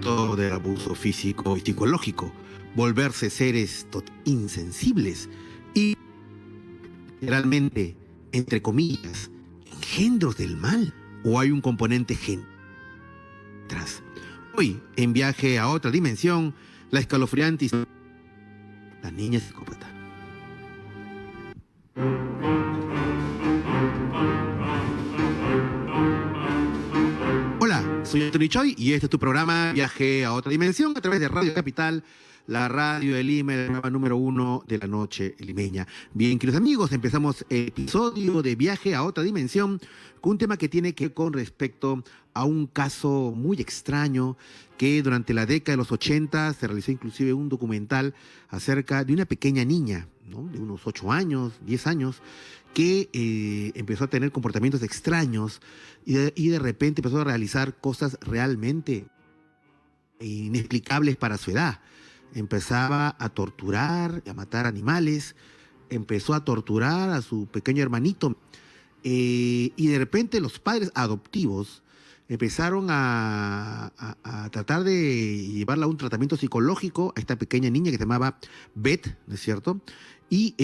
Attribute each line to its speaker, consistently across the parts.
Speaker 1: producto del abuso físico y psicológico, volverse seres insensibles y literalmente, entre comillas, engendros del mal, o hay un componente gen tras. Hoy, en Viaje a otra dimensión, la escalofriante historia de la niña psicópata. Hola, soy Anthony Choi y este es tu programa Viaje a otra dimensión a través de Radio Capital, la radio de Lima, el programa número 1 de la noche limeña. Bien, queridos amigos, empezamos el episodio de Viaje a otra dimensión con un tema que tiene que ver con respecto a un caso muy extraño que durante la década de los 80 se realizó inclusive un documental acerca de una pequeña niña, ¿no?, de unos 8 años, 10 años, que empezó a tener comportamientos extraños y de repente empezó a realizar cosas realmente inexplicables para su edad. Empezaba a torturar, a matar animales, empezó a torturar a su pequeño hermanito, y de repente los padres adoptivos empezaron a tratar de llevarla a un tratamiento psicológico a esta pequeña niña que se llamaba Beth, ¿no es cierto? Y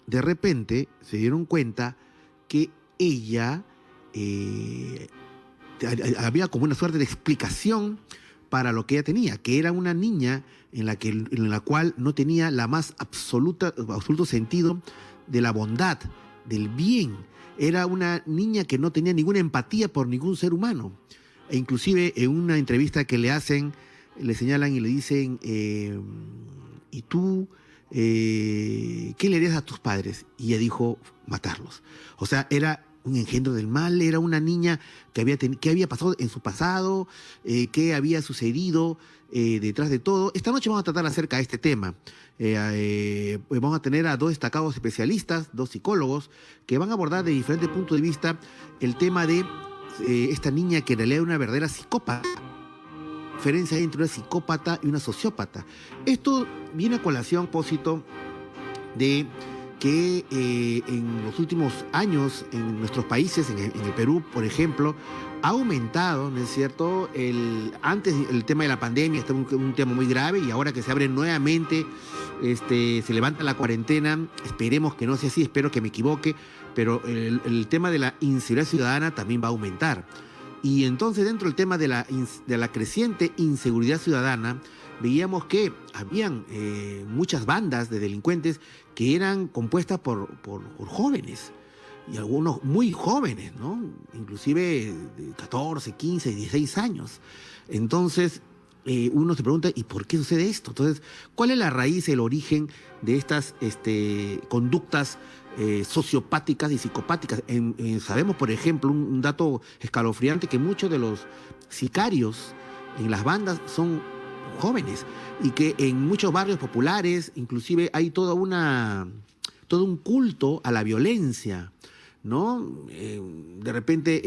Speaker 1: de repente se dieron cuenta que ella había como una suerte de explicación para lo que ella tenía, que era una niña en la cual no tenía la más absoluto sentido de la bondad, del bien. Era una niña que no tenía ninguna empatía por ningún ser humano. E inclusive en una entrevista que le hacen, le señalan y le dicen, ¿y tú qué le harías a tus padres? Y ella dijo, matarlos. O sea, era un engendro del mal, era una niña que había pasado en su pasado, qué había sucedido detrás de todo. Esta noche vamos a tratar acerca de este tema. Vamos a tener a dos destacados especialistas, dos psicólogos, que van a abordar de diferentes puntos de vista el tema de esta niña que en realidad era una verdadera psicópata. La diferencia entre una psicópata y una sociópata. Esto viene a colación, Pósito, de que en los últimos años en nuestros países, en el Perú, por ejemplo, ha aumentado, ¿no es cierto? Antes el tema de la pandemia está un tema muy grave, y ahora que se abre nuevamente, se levanta la cuarentena, esperemos que no sea así, espero que me equivoque, pero el tema de la inseguridad ciudadana también va a aumentar. Y entonces, dentro del tema de la creciente inseguridad ciudadana, veíamos que habían muchas bandas de delincuentes que eran compuestas por jóvenes, y algunos muy jóvenes, ¿no? Inclusive de 14, 15, 16 años. Entonces, uno se pregunta, ¿y por qué sucede esto? Entonces, ¿cuál es la raíz, el origen de estas conductas sociopáticas y psicopáticas? Sabemos, por ejemplo, un dato escalofriante, que muchos de los sicarios en las bandas son jóvenes, y que en muchos barrios populares inclusive hay todo un culto a la violencia, ¿no? De repente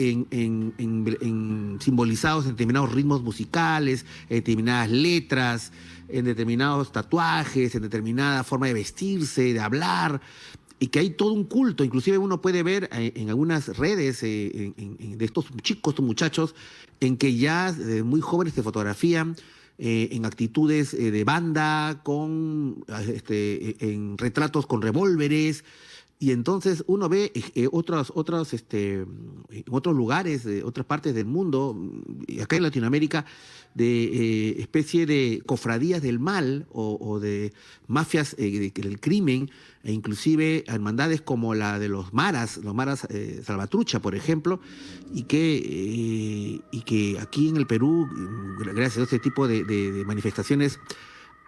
Speaker 1: simbolizados en determinados ritmos musicales, en determinadas letras, en determinados tatuajes, en determinada forma de vestirse, de hablar, y que hay todo un culto. Inclusive uno puede ver en algunas redes de estos chicos, estos muchachos, en que ya muy jóvenes se fotografían en actitudes de banda, en retratos con revólveres. Y entonces uno ve en otros lugares, de otras partes del mundo, acá en Latinoamérica, de especie de cofradías del mal o de mafias del crimen, e inclusive hermandades como la de los maras Salvatrucha, por ejemplo, y que aquí en el Perú, gracias a este tipo de manifestaciones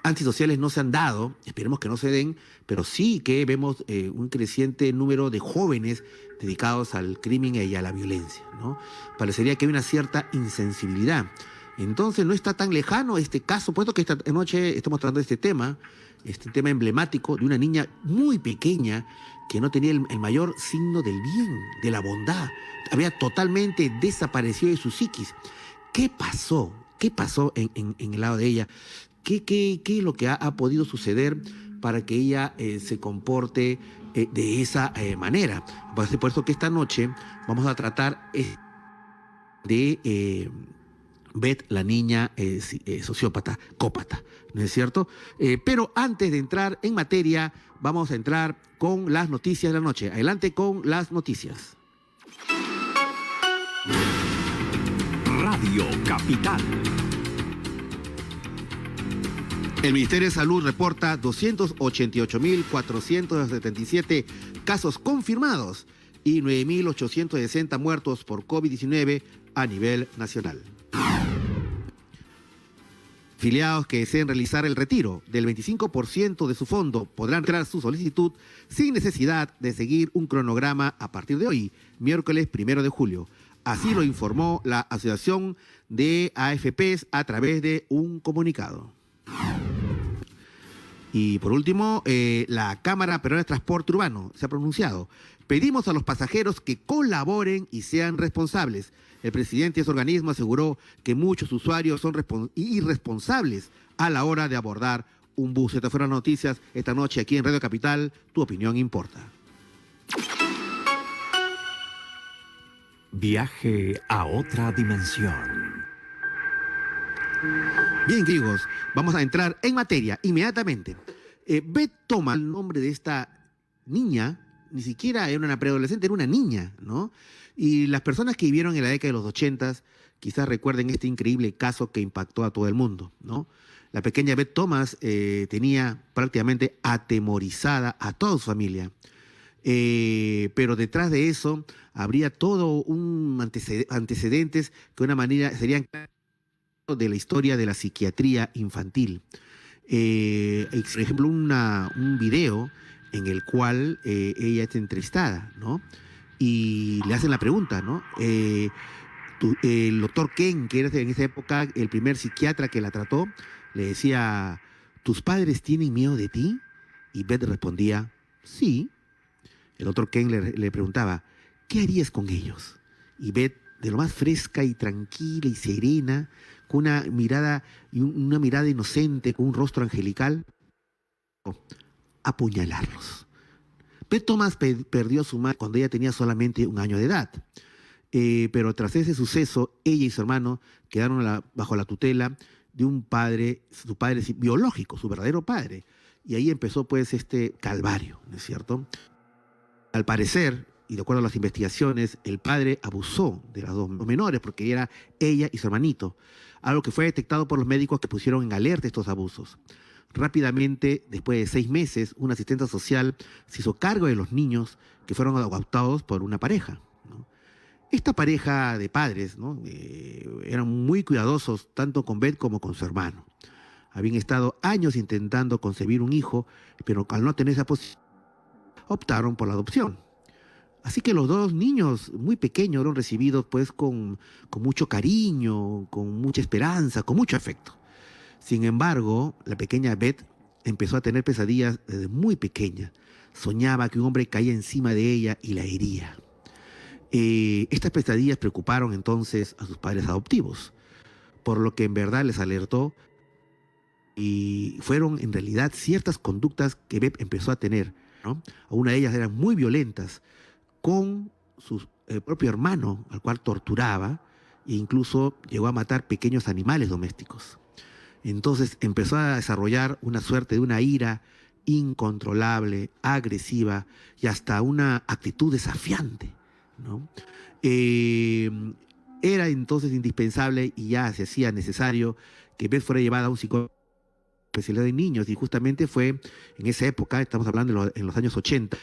Speaker 1: antisociales, no se han dado. Esperemos que no se den, pero sí que vemos un creciente número de jóvenes dedicados al crimen y a la violencia, ¿no? Parecería que hay una cierta insensibilidad. Entonces no está tan lejano este caso, puesto que esta noche estamos tratando este tema emblemático de una niña muy pequeña que no tenía el mayor signo del bien, de la bondad. Había totalmente desaparecido de su psiquis. ¿Qué pasó? ¿Qué pasó en el lado de ella? ¿Qué es lo que ha podido suceder para que ella se comporte de esa manera? Por eso que esta noche vamos a tratar de Beth, la niña sociópata, cópata, ¿no es cierto? Pero antes de entrar en materia, vamos a entrar con las noticias de la noche. Adelante con las noticias.
Speaker 2: Radio Capital.
Speaker 1: El Ministerio de Salud reporta 288.477 casos confirmados y 9.860 muertos por COVID-19 a nivel nacional. Afiliados que deseen realizar el retiro del 25% de su fondo podrán retirar su solicitud sin necesidad de seguir un cronograma a partir de hoy, miércoles 1 de julio. Así lo informó la Asociación de AFPs a través de un comunicado. Y por último, la Cámara Peruana de Transporte Urbano se ha pronunciado. Pedimos a los pasajeros que colaboren y sean responsables. El presidente de ese organismo aseguró que muchos usuarios son irresponsables a la hora de abordar un bus. Estas fueron las noticias esta noche aquí en Radio Capital. Tu opinión importa.
Speaker 2: Viaje a otra dimensión.
Speaker 1: Bien, amigos, vamos a entrar en materia inmediatamente. Beth toma el nombre de esta niña, ni siquiera era una preadolescente, era una niña, ¿no? Y las personas que vivieron en la década de los 80 quizás recuerden este increíble caso que impactó a todo el mundo, ¿no? La pequeña Beth Thomas tenía prácticamente atemorizada a toda su familia. Pero detrás de eso habría todo un antecedentes que de una manera serían de la historia de la psiquiatría infantil. Por ejemplo, un video en el cual ella es entrevistada, ¿no? Y le hacen la pregunta, ¿no? El doctor Ken, que era en esa época el primer psiquiatra que la trató, le decía, ¿tus padres tienen miedo de ti? Y Beth respondía, sí. El doctor Ken le preguntaba, ¿qué harías con ellos? Y Beth, de lo más fresca y tranquila y serena, con una mirada inocente, con un rostro angelical, apuñalarlos. Beth Thomas perdió a su madre cuando ella tenía solamente 1 año de edad. Pero tras ese suceso, ella y su hermano quedaron bajo la tutela de un padre, su padre biológico, su verdadero padre. Y ahí empezó pues este calvario, ¿no es cierto? Al parecer, y de acuerdo a las investigaciones, el padre abusó de las dos menores porque era ella y su hermanito, algo que fue detectado por los médicos que pusieron en alerta estos abusos. Rápidamente, después de 6 meses, una asistente social se hizo cargo de los niños que fueron adoptados por una pareja, ¿no? Esta pareja de padres, ¿no? Eran muy cuidadosos tanto con Beth como con su hermano. Habían estado años intentando concebir un hijo, pero al no tener esa posibilidad, optaron por la adopción. Así que los 2 niños muy pequeños fueron recibidos pues con mucho cariño, con mucha esperanza, con mucho afecto. Sin embargo, la pequeña Beth empezó a tener pesadillas desde muy pequeña. Soñaba que un hombre caía encima de ella y la hería. Estas pesadillas preocuparon entonces a sus padres adoptivos, por lo que en verdad les alertó y fueron en realidad ciertas conductas que Beth empezó a tener, ¿no? Una de ellas eran muy violentas con su propio hermano, al cual torturaba e incluso llegó a matar pequeños animales domésticos. Entonces empezó a desarrollar una suerte de una ira incontrolable, agresiva y hasta una actitud desafiante, ¿no? Era entonces indispensable y ya se hacía necesario que Beth fuera llevada a un psicólogo especialidad de niños, y justamente fue en esa época, estamos hablando en los años 80,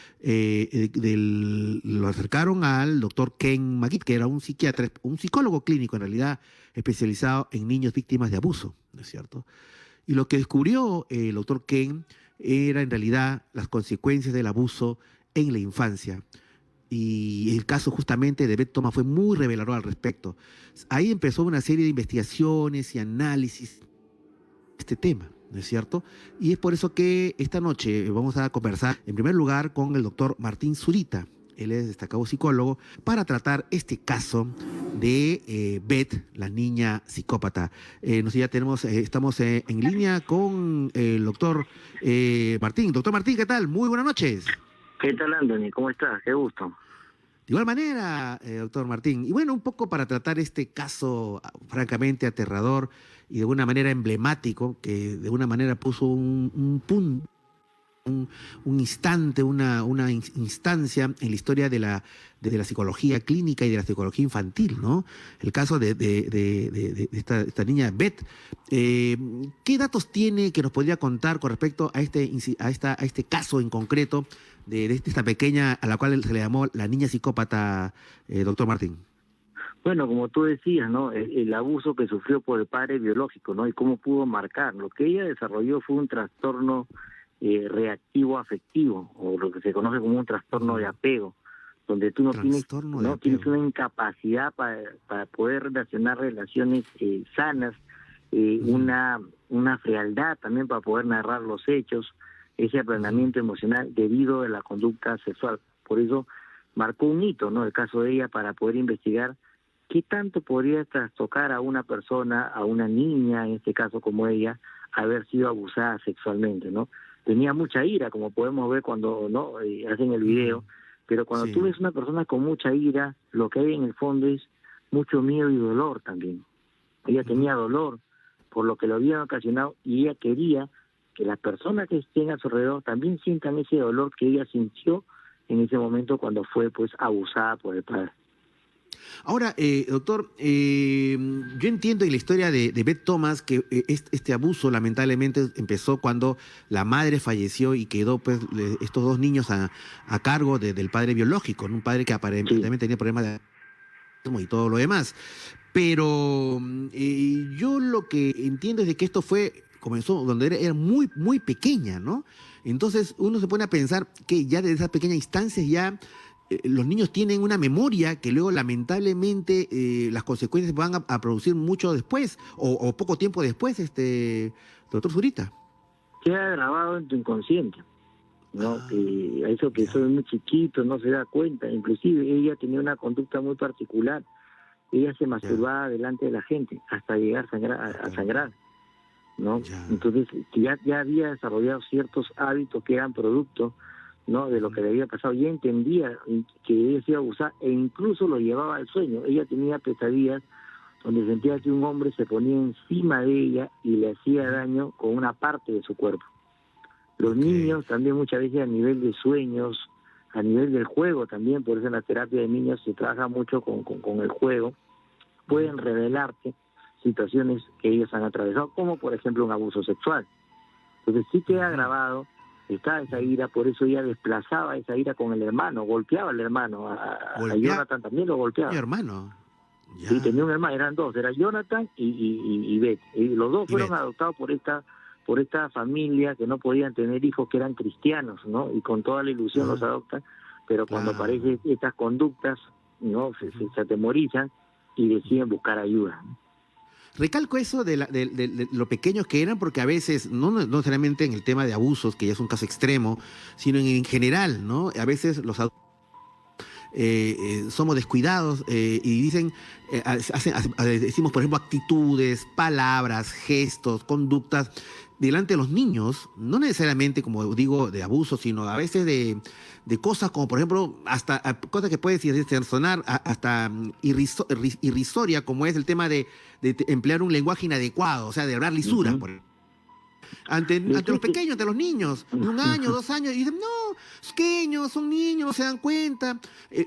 Speaker 1: lo acercaron al doctor Ken McGee, que era un psiquiatra, un psicólogo clínico en realidad, especializado en niños víctimas de abuso, ¿no es cierto? Y lo que descubrió el doctor Ken era en realidad las consecuencias del abuso en la infancia. Y el caso justamente de Beth Thomas fue muy revelador al respecto. Ahí empezó una serie de investigaciones y análisis de este tema, ¿no es cierto? Y es por eso que esta noche vamos a conversar en primer lugar con el doctor Martín Zurita. Él es destacado psicólogo para tratar este caso de Beth, la niña psicópata. No sé, ya estamos en línea con el doctor Martín. Doctor Martín, ¿qué tal? Muy buenas noches.
Speaker 3: ¿Qué tal, Anthony? ¿Cómo estás? Qué gusto.
Speaker 1: De igual manera, doctor Martín, y bueno, un poco para tratar este caso francamente aterrador y de alguna manera emblemático, que de alguna manera puso un punto, un instante, una instancia en la historia de la psicología clínica y de la psicología infantil, ¿no? El caso de esta niña Beth. ¿Qué datos tiene que nos podría contar con respecto a este caso en concreto de esta pequeña a la cual se le llamó la niña psicópata, doctor Martín?
Speaker 3: Bueno, como tú decías, ¿no? El abuso que sufrió por el padre biológico, ¿no? Y cómo pudo marcar. Lo que ella desarrolló fue un trastorno reactivo afectivo, o lo que se conoce como un trastorno de apego, donde tú tienes una incapacidad para poder relacionar relaciones sanas, una frialdad también para poder narrar los hechos, ese aplanamiento emocional debido a la conducta sexual. Por eso marcó un hito, ¿no? El caso de ella, para poder investigar qué tanto podría trastocar a una persona, a una niña, en este caso como ella, haber sido abusada sexualmente, ¿no? Tenía mucha ira, como podemos ver cuando hacen el video, pero cuando tú ves una persona con mucha ira, lo que hay en el fondo es mucho miedo y dolor también. Ella tenía dolor por lo que lo habían ocasionado, y ella quería que las personas que estén a su alrededor también sientan ese dolor que ella sintió en ese momento cuando fue pues abusada por el padre.
Speaker 1: Ahora, doctor, yo entiendo en la historia de Beth Thomas que este abuso lamentablemente empezó cuando la madre falleció y quedó pues estos dos niños a cargo del padre biológico, ¿no? Un padre que aparentemente tenía problemas de autismo y todo lo demás. Pero yo lo que entiendo es de que esto comenzó donde era muy, muy pequeña, ¿no? Entonces uno se pone a pensar que ya desde esas pequeñas instancias ya los niños tienen una memoria que luego lamentablemente las consecuencias van a producir mucho después o poco tiempo después, doctor Zurita.
Speaker 3: Queda grabado en tu inconsciente, ¿no? Eso que soy muy chiquito, no se da cuenta. Inclusive ella tenía una conducta muy particular. Ella se masturbaba delante de la gente hasta llegar a sangrar, ¿no? Entonces ya había desarrollado ciertos hábitos que eran producto, ¿no?, de lo que le había pasado. Ya entendía que ella se iba a abusar e incluso lo llevaba al sueño. Ella tenía pesadillas donde sentía que un hombre se ponía encima de ella y le hacía daño con una parte de su cuerpo. Los niños también muchas veces a nivel de sueños, a nivel del juego también, por eso en la terapia de niños se trabaja mucho con el juego, pueden revelarte situaciones que ellos han atravesado, como por ejemplo un abuso sexual. Entonces sí queda grabado, está esa ira, por eso ella desplazaba esa ira con el hermano, golpeaba al hermano, a Jonathan también lo golpeaba.
Speaker 1: Mi hermano.
Speaker 3: Sí, tenía un hermano, eran dos, era Jonathan y Beth. Y los dos fueron adoptados por esta familia que no podían tener hijos, que eran cristianos, ¿no? Y con toda la ilusión los adoptan, pero cuando aparecen estas conductas, ¿no? Se atemorizan y deciden buscar ayuda.
Speaker 1: Recalco eso de lo pequeños que eran, porque a veces, no necesariamente en el tema de abusos, que ya es un caso extremo, sino en general, ¿no? A veces los adultos somos descuidados y dicen, decimos, por ejemplo, actitudes, palabras, gestos, conductas delante de los niños, no necesariamente, como digo, de abuso, sino a veces de cosas como, por ejemplo, hasta cosas que pueden sonar hasta irrisoria, como es el tema de emplear un lenguaje inadecuado, o sea, de hablar lisura, por ejemplo. Ante los pequeños, ante los niños, de 1 año, 2 años, y dicen, no, son pequeños, son niños, no se dan cuenta.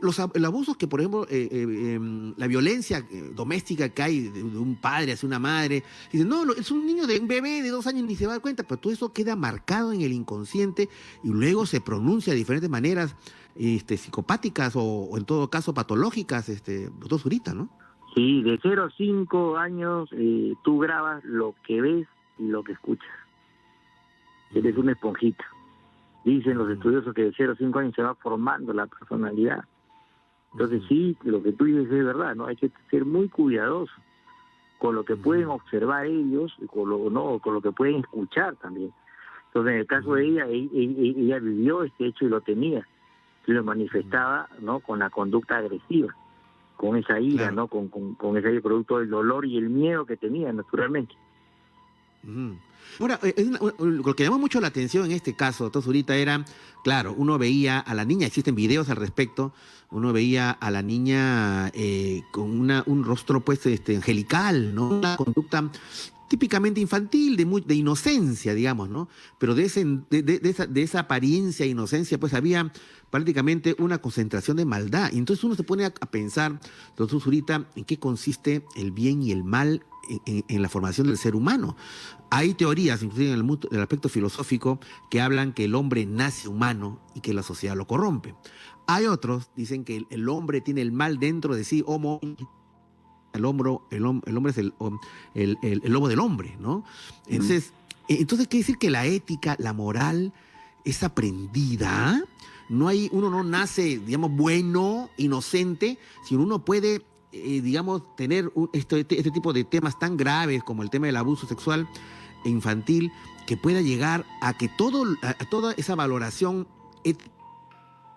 Speaker 1: Los abusos que, por ejemplo, la violencia doméstica que hay de un padre hacia una madre, dicen, no, es un niño, de un bebé de 2 años, ni se va a dar cuenta, pero todo eso queda marcado en el inconsciente y luego se pronuncia de diferentes maneras psicopáticas o en todo caso patológicas, doctor Zurita, ¿no?
Speaker 3: Sí, de 0 a 5 años tú grabas lo que ves y lo que escuchas. Eres una esponjita. Dicen los estudiosos que de 0 a 5 años se va formando la personalidad. Entonces sí, lo que tú dices es verdad, ¿no? Hay que ser muy cuidadoso con lo que pueden observar ellos y con lo que pueden escuchar también. Entonces en el caso de ella vivió este hecho y lo tenía. Y lo manifestaba, ¿no?, con la conducta agresiva, con esa ira, ¿no?, con ese producto del dolor y el miedo que tenía, naturalmente.
Speaker 1: Ujú. Ahora, lo que llamó mucho la atención en este caso, doctor Zurita, era, claro, uno veía a la niña, existen videos al respecto, uno veía a la niña con un rostro pues angelical, ¿no? Una conducta típicamente infantil, de inocencia, digamos, ¿no? Pero de esa apariencia de inocencia, pues había prácticamente una concentración de maldad. Y entonces uno se pone a pensar, doctor Zurita, en qué consiste el bien y el mal en la formación del ser humano. Hay teorías, inclusive en el aspecto filosófico, que hablan que el hombre nace humano y que la sociedad lo corrompe. Hay otros, dicen que el hombre tiene el mal dentro de sí, el hombre es el lobo del hombre, ¿no? Entonces quiere decir que la ética, la moral, es aprendida. Uno no nace, digamos, bueno, inocente, sino uno puede, digamos, tener este tipo de temas tan graves como el tema del abuso sexual e infantil, que pueda llegar a que toda esa valoración ética,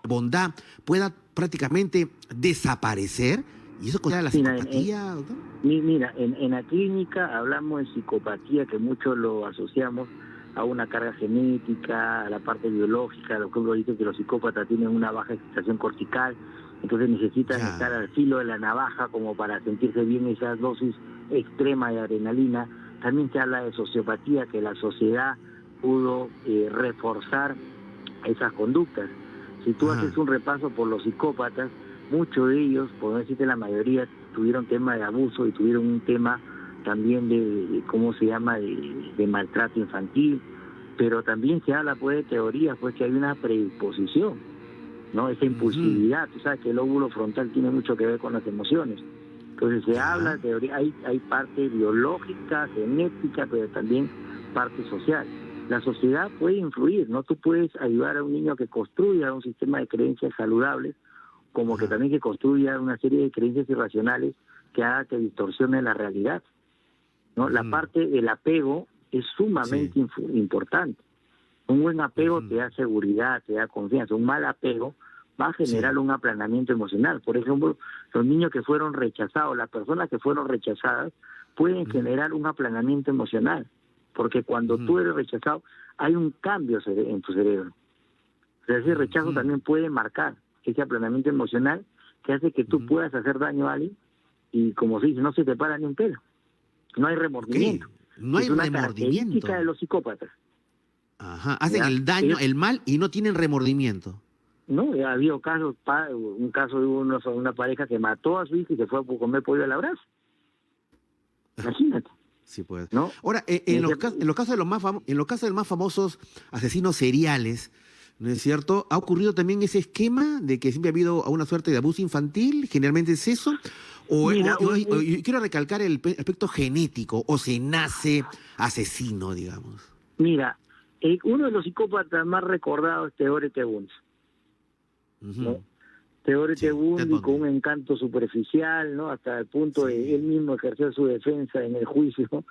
Speaker 1: bondad, pueda prácticamente desaparecer. ¿Y eso conlleva la psicopatía, doctor?
Speaker 3: Mira, en la clínica hablamos de psicopatía, que muchos lo asociamos a una carga genética, a la parte biológica. Lo que uno dice que los psicópatas tienen una baja excitación cortical, entonces necesitan estar al filo de la navaja como para sentirse bien esa dosis extrema de adrenalina. También se habla de sociopatía, que la sociedad pudo reforzar esas conductas. Si tú haces un repaso por los psicópatas, muchos de ellos, por no decirte la mayoría, tuvieron tema de abuso y tuvieron un tema también de ¿cómo se llama?, de maltrato infantil, pero también se habla pues de teorías, pues que hay una predisposición, ¿no? Esa impulsividad, tú sabes que el lóbulo frontal tiene mucho que ver con las emociones. Entonces se habla de teoría, hay parte biológica, genética, pero también parte social. La sociedad puede influir, ¿no? Tú puedes ayudar a un niño que construya un sistema de creencias saludables, como que también que construya una serie de creencias irracionales que haga que distorsione la realidad, ¿no? La parte del apego es sumamente importante. Un buen apego te da seguridad, te da confianza. Un mal apego va a generar un aplanamiento emocional. Por ejemplo, los niños que fueron rechazados, las personas que fueron rechazadas, pueden generar un aplanamiento emocional, porque cuando tú eres rechazado, hay un cambio en tu cerebro. O sea, ese rechazo también puede marcar ese aplanamiento emocional que hace que tú puedas hacer daño a alguien y, como se dice, no se te para ni un pelo. No hay remordimiento.
Speaker 1: No hay remordimiento.
Speaker 3: Es una característica de los psicópatas.
Speaker 1: Ajá, hacen el daño, el mal y no tienen remordimiento.
Speaker 3: No, ha habido casos, un caso de una pareja que mató a su hijo y se fue a comer pollo a la brasa. Imagínate.
Speaker 1: Sí, pues.
Speaker 3: ¿No?
Speaker 1: Ahora, en los casos de los más famosos asesinos seriales, ¿no es cierto? ¿Ha ocurrido también ese esquema de que siempre ha habido una suerte de abuso infantil? ¿Generalmente es eso? Mira, quiero recalcar el aspecto genético, o se nace asesino, digamos.
Speaker 3: Mira, uno de los psicópatas más recordados es Theodore T. Bundy, ¿no? Theodore T. Bundy, con un encanto superficial, ¿no? Hasta el punto de él mismo ejercer su defensa en el juicio, con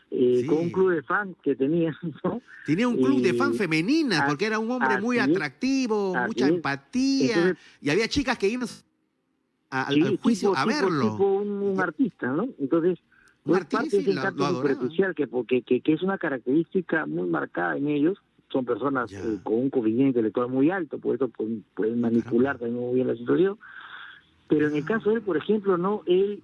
Speaker 3: un club de fans que tenía, ¿no?
Speaker 1: Tenía un club de fans femeninas, porque era un hombre muy atractivo, mucha empatía, entonces, y había chicas que iban al juicio a verlo.
Speaker 3: Tipo un artista, ¿no? Entonces, parte de ese encanto superficial que es una característica muy marcada en ellos. Son personas con un coeficiente intelectual muy alto, por eso pueden manipular también muy bien la situación. Pero en el caso de él, por ejemplo, no, él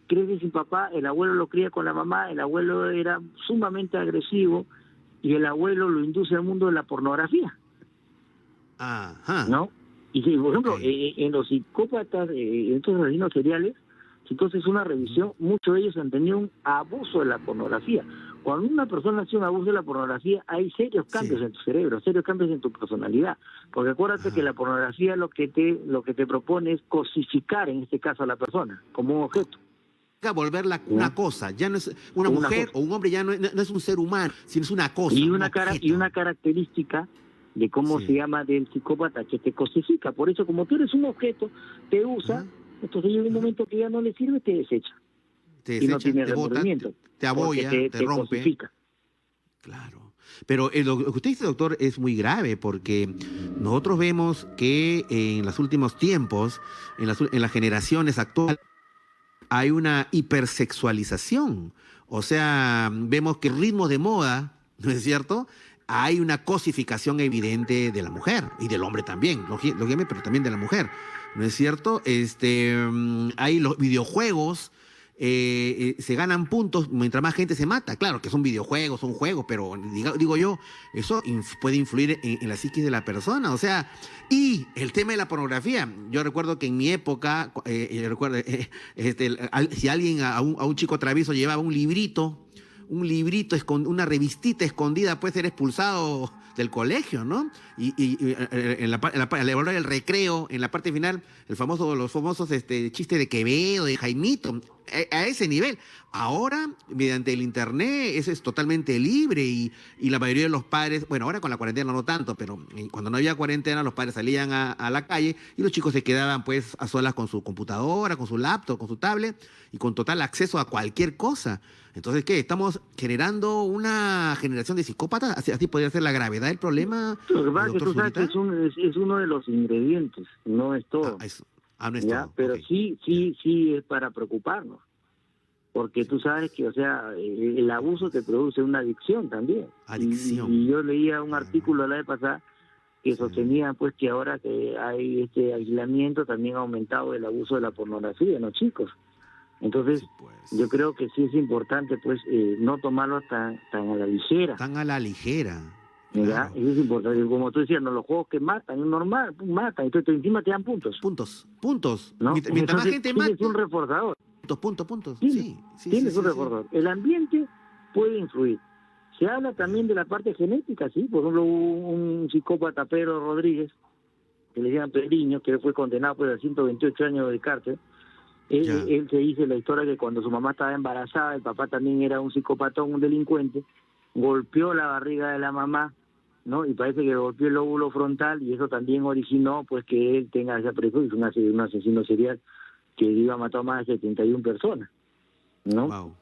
Speaker 3: crece sin papá, el abuelo lo cría con la mamá, el abuelo era sumamente agresivo y el abuelo lo induce al mundo de la pornografía. ¿No? Y si, por ejemplo, en los psicópatas, en estos asesinos seriales, si tú haces una revisión, muchos de ellos han tenido un abuso de la pornografía. Cuando una persona hace un abuso de la pornografía, hay serios cambios en tu cerebro, serios cambios en tu personalidad. Porque acuérdate que la pornografía lo que te propone es cosificar, en este caso, a la persona, como un objeto.
Speaker 1: Volverla una cosa, ya no es una mujer o un hombre, ya no es un ser humano, sino es una cosa.
Speaker 3: Y una característica de cómo se llama del psicópata, que te cosifica. Por eso, como tú eres un objeto, te usa, entonces llega un momento que ya no le sirve, te desecha. Y no tiene remordimiento.
Speaker 1: Te abolla, te rompe.
Speaker 3: Cosifica.
Speaker 1: Claro. Pero lo que usted dice, doctor, es muy grave, porque nosotros vemos que en los últimos tiempos, en las generaciones actuales, hay una hipersexualización. O sea, vemos que ritmos de moda, ¿no es cierto? Hay una cosificación evidente de la mujer y del hombre también, lógicamente, pero también de la mujer, ¿no es cierto? Hay los videojuegos, se ganan puntos mientras más gente se mata. Claro que son videojuegos, son juegos, pero digo yo, eso puede influir en la psiquis de la persona. O sea, y el tema de la pornografía. Yo recuerdo que en mi época, si alguien a un chico travieso llevaba un librito, una revistita escondida, puede ser expulsado del colegio, ¿no? Y a la hora del recreo, en la parte final, los famosos chistes de Quevedo, de Jaimito, a ese nivel. Ahora, mediante el internet, eso es totalmente libre y la mayoría de los padres, bueno, ahora con la cuarentena no tanto, pero cuando no había cuarentena, los padres salían a la calle y los chicos se quedaban pues a solas con su computadora, con su laptop, con su tablet y con total acceso a cualquier cosa. Entonces, ¿qué? ¿Estamos generando una generación de psicópatas? ¿Así podría ser la gravedad del problema?
Speaker 3: Lo que pasa es que tú sabes que es uno de los ingredientes, no es todo.
Speaker 1: No es
Speaker 3: ¿ya?
Speaker 1: todo.
Speaker 3: Pero
Speaker 1: Okay.
Speaker 3: sí es para preocuparnos. Porque tú sabes que, o sea, el abuso te produce una adicción también.
Speaker 1: Adicción.
Speaker 3: Y yo leía un artículo la vez pasada que sostenía pues que ahora que hay este aislamiento también ha aumentado el abuso de la pornografía en los chicos. Entonces,
Speaker 1: Sí, pues.
Speaker 3: yo creo que sí es importante pues no tomarlo tan a la ligera.
Speaker 1: Tan a la ligera.
Speaker 3: ¿Ya?
Speaker 1: Claro.
Speaker 3: Eso es importante. Como tú decías, no, los juegos que matan, es normal, matan, entonces encima te dan puntos.
Speaker 1: Puntos.
Speaker 3: ¿No?
Speaker 1: Mientras más gente mata.
Speaker 3: Es un reforzador.
Speaker 1: Puntos.
Speaker 3: Sí, tienes un reforzador. El ambiente puede influir. Se habla también de la parte genética, sí. Por ejemplo, hubo un psicópata, Pedro Rodríguez, que le llaman Pedriño, que fue condenado por 128 años de cárcel. Él se dice la historia que cuando su mamá estaba embarazada, el papá también era un psicopatón, un delincuente, golpeó la barriga de la mamá, ¿no? Y parece que golpeó el lóbulo frontal y eso también originó pues que él tenga esa prejuicio, un asesino serial que iba a matar a más de 71 personas, ¿no?
Speaker 1: Wow.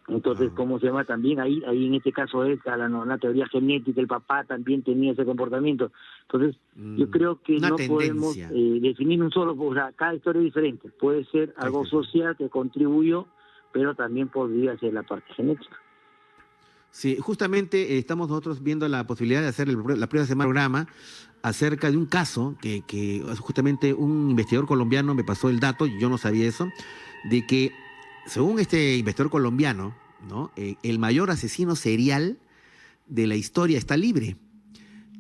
Speaker 3: Entonces, ¿cómo se llama? También ahí en este caso es la teoría genética, el papá también tenía ese comportamiento. Entonces, yo creo que no podemos definir un solo, o sea, cada historia es diferente. Puede ser algo social que contribuyó, pero también podría ser la parte genética.
Speaker 1: Sí, justamente estamos nosotros viendo la posibilidad de hacer la próxima semana programa acerca de un caso que justamente un investigador colombiano me pasó el dato, y yo no sabía eso, de que según este investigador colombiano, ¿no? El mayor asesino serial de la historia está libre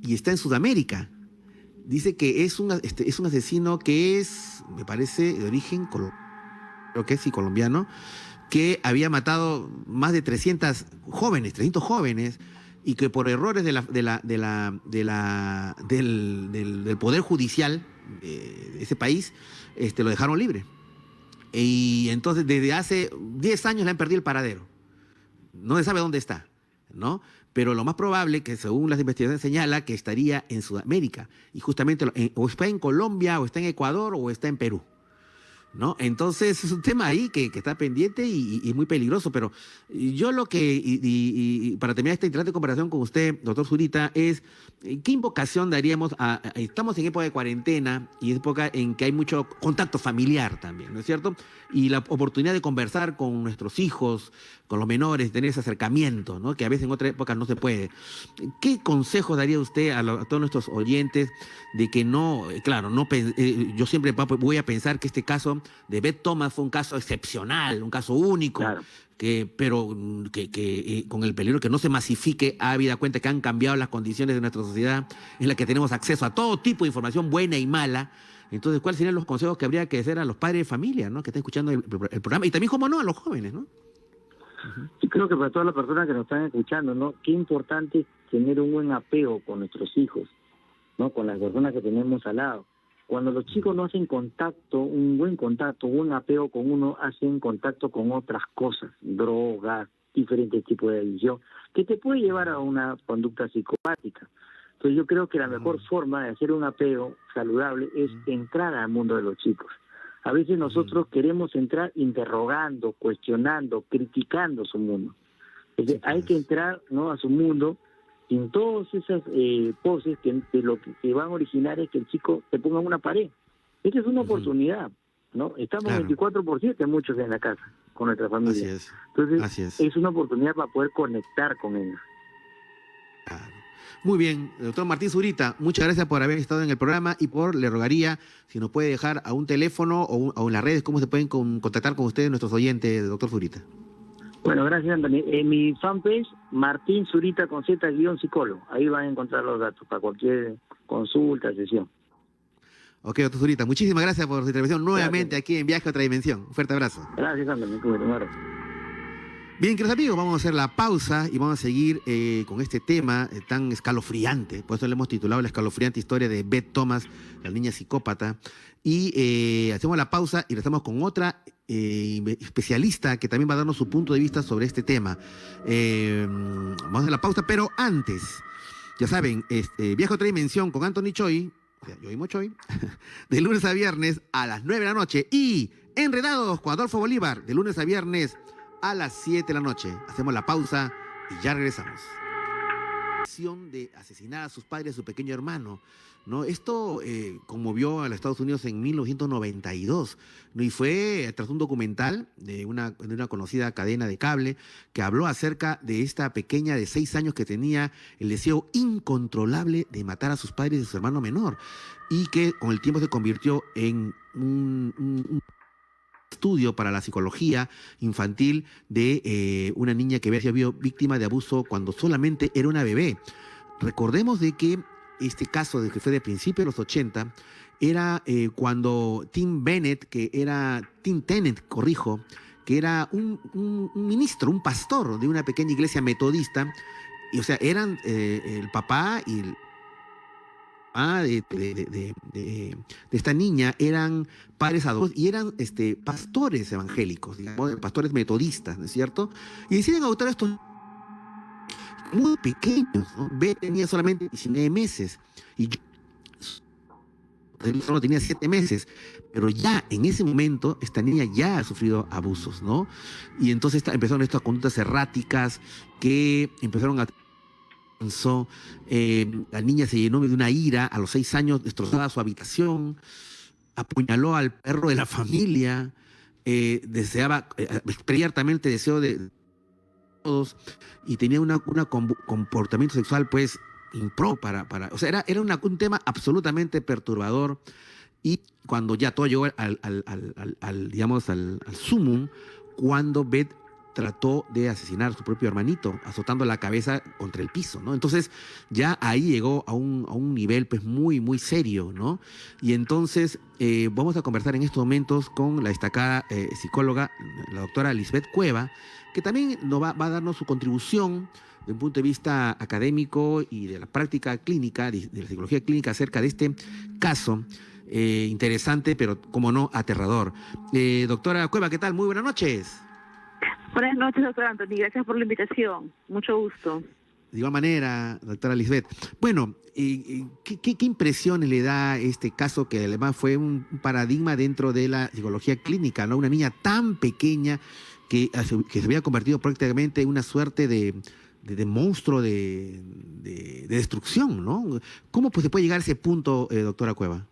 Speaker 1: y está en Sudamérica. Dice que es un asesino que es, me parece, de origen creo que sí, colombiano, que había matado más de 300 jóvenes, y que por errores del Poder Judicial de ese país lo dejaron libre. Y entonces desde hace 10 años le han perdido el paradero. No se sabe dónde está, ¿no? Pero lo más probable, que según las investigaciones señala, que estaría en Sudamérica. Y justamente o está en Colombia, o está en Ecuador, o está en Perú, ¿no? Entonces es un tema ahí que está pendiente y muy peligroso, pero yo lo que, para terminar esta interesante conversación con usted, doctor Zurita, es ¿qué invocación daríamos estamos en época de cuarentena y época en que hay mucho contacto familiar también, ¿no es cierto? Y la oportunidad de conversar con nuestros hijos, con los menores, tener ese acercamiento, ¿no? Que a veces en otras épocas no se puede. ¿Qué consejo daría usted a todos nuestros oyentes de que no, claro, yo siempre voy a pensar que este caso de Beth Thomas fue un caso excepcional, un caso único,
Speaker 3: Claro.
Speaker 1: pero con el peligro que no se masifique, habida cuenta que han cambiado las condiciones de nuestra sociedad en la que tenemos acceso a todo tipo de información buena y mala. Entonces, ¿cuáles serían los consejos que habría que hacer a los padres de familia, ¿no? Que estén escuchando el programa? Y también, como no, a los jóvenes, ¿no?
Speaker 3: Yo creo que para todas las personas que nos están escuchando, ¿no? Qué importante es tener un buen apego con nuestros hijos, ¿no? Con las personas que tenemos al lado. Cuando los chicos no hacen contacto, un buen apego con uno, hacen contacto con otras cosas, drogas, diferentes tipos de adicción, que te puede llevar a una conducta psicopática. Entonces yo creo que la mejor forma de hacer un apego saludable es entrar al mundo de los chicos. A veces nosotros queremos entrar interrogando, cuestionando, criticando su mundo. Entonces, hay que entrar, ¿no?, a su mundo sin todas esas poses que lo que van a originar es que el chico se ponga en una pared. Esta es una oportunidad, ¿no? Estamos
Speaker 1: Claro.
Speaker 3: 24/7 muchos en la casa con nuestra familia.
Speaker 1: Así es.
Speaker 3: Entonces,
Speaker 1: Así es.
Speaker 3: es una oportunidad para poder conectar con ellos.
Speaker 1: Claro. Muy bien, doctor Martín Zurita, muchas gracias por haber estado en el programa y le rogaría si nos puede dejar a un teléfono o en las redes cómo se pueden contactar con ustedes, nuestros oyentes, doctor Zurita.
Speaker 3: Bueno, gracias, Anthony. En mi fanpage, Martín Zurita con Z psicólogo. Ahí van a encontrar los datos para cualquier consulta, sesión.
Speaker 1: Ok, doctor Zurita, muchísimas gracias por su intervención nuevamente aquí en Viaje a otra Dimensión. Un fuerte abrazo.
Speaker 3: Gracias, Anthony. Un abrazo.
Speaker 1: Bien, queridos amigos, vamos a hacer la pausa y vamos a seguir con este tema tan escalofriante. Por eso le hemos titulado La escalofriante historia de Beth Thomas, la niña psicópata. Y hacemos la pausa y regresamos con otra especialista que también va a darnos su punto de vista sobre este tema. Vamos a hacer la pausa, pero antes, ya saben, Viaje a otra dimensión con Anthony Choi, o sea, yo mismo Choi, de lunes a viernes a las 9 de la noche. Y Enredados con Adolfo Bolívar, de lunes a viernes a las 7 de la noche. Hacemos la pausa y ya regresamos. De asesinar a sus padres, a su pequeño hermano, ¿no? Esto conmovió a los Estados Unidos en 1992, ¿no? Y fue tras un documental de una conocida cadena de cable que habló acerca de esta pequeña de 6 años que tenía el deseo incontrolable de matar a sus padres y a su hermano menor, y que con el tiempo se convirtió en un estudio para la psicología infantil de una niña que había sido víctima de abuso cuando solamente era una bebé. Recordemos de que este caso de que fue de principios de los 80 era cuando Tim Tennant, que era un ministro, un pastor de una pequeña iglesia metodista, y o sea, eran el papá y el de esta niña eran padres adoptivos y eran pastores evangélicos, digamos, pastores metodistas, ¿no es cierto? Y deciden adoptar a estos muy pequeños, ¿no? Beth tenía solamente 19 meses y yo solo tenía 7 meses, pero ya en ese momento esta niña ya ha sufrido abusos, ¿no? Y entonces empezaron estas conductas erráticas que empezaron a... la niña se llenó de una ira, a los 6 años destrozaba su habitación, apuñaló al perro de la familia, deseaba, abiertamente deseo de todos, y tenía un comportamiento sexual pues impro o sea, era un tema absolutamente perturbador. Y cuando ya todo llegó al sumum, cuando Beth trató de asesinar a su propio hermanito, azotando la cabeza contra el piso, ¿no? Entonces ya ahí llegó a un nivel pues muy, muy serio, ¿no? Y entonces vamos a conversar en estos momentos con la destacada psicóloga, la doctora Lisbeth Cueva, que también nos va a darnos su contribución desde un punto de vista académico y de la práctica clínica, de la psicología clínica acerca de este caso interesante, pero como no, aterrador. Doctora Cueva, ¿qué tal? Muy buenas noches.
Speaker 4: Buenas noches, doctor Anthony. Gracias por la invitación. Mucho gusto.
Speaker 1: De igual manera, doctora Lisbeth. Bueno, ¿qué impresiones le da este caso que además fue un paradigma dentro de la psicología clínica, ¿no? Una niña tan pequeña que se había convertido prácticamente en una suerte de monstruo de destrucción, ¿no? ¿Cómo pues se puede llegar a ese punto, doctora Cueva?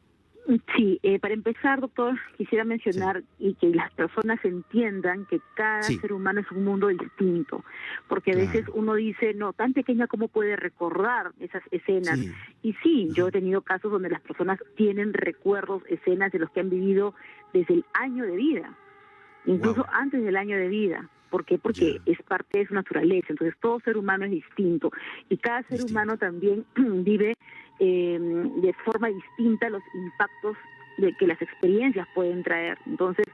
Speaker 4: Sí, para empezar, doctor, quisiera mencionar y que las personas entiendan que cada ser humano es un mundo distinto, porque a veces uno dice, no, tan pequeña, ¿cómo puede recordar esas escenas?
Speaker 1: Sí.
Speaker 4: Y sí, yo he tenido casos donde las personas tienen recuerdos, escenas de los que han vivido desde el año de vida, incluso antes del año de vida. ¿Por qué? Porque es parte de su naturaleza. Entonces, todo ser humano es distinto. Y cada ser humano también vive de forma distinta los impactos de que las experiencias pueden traer. Entonces,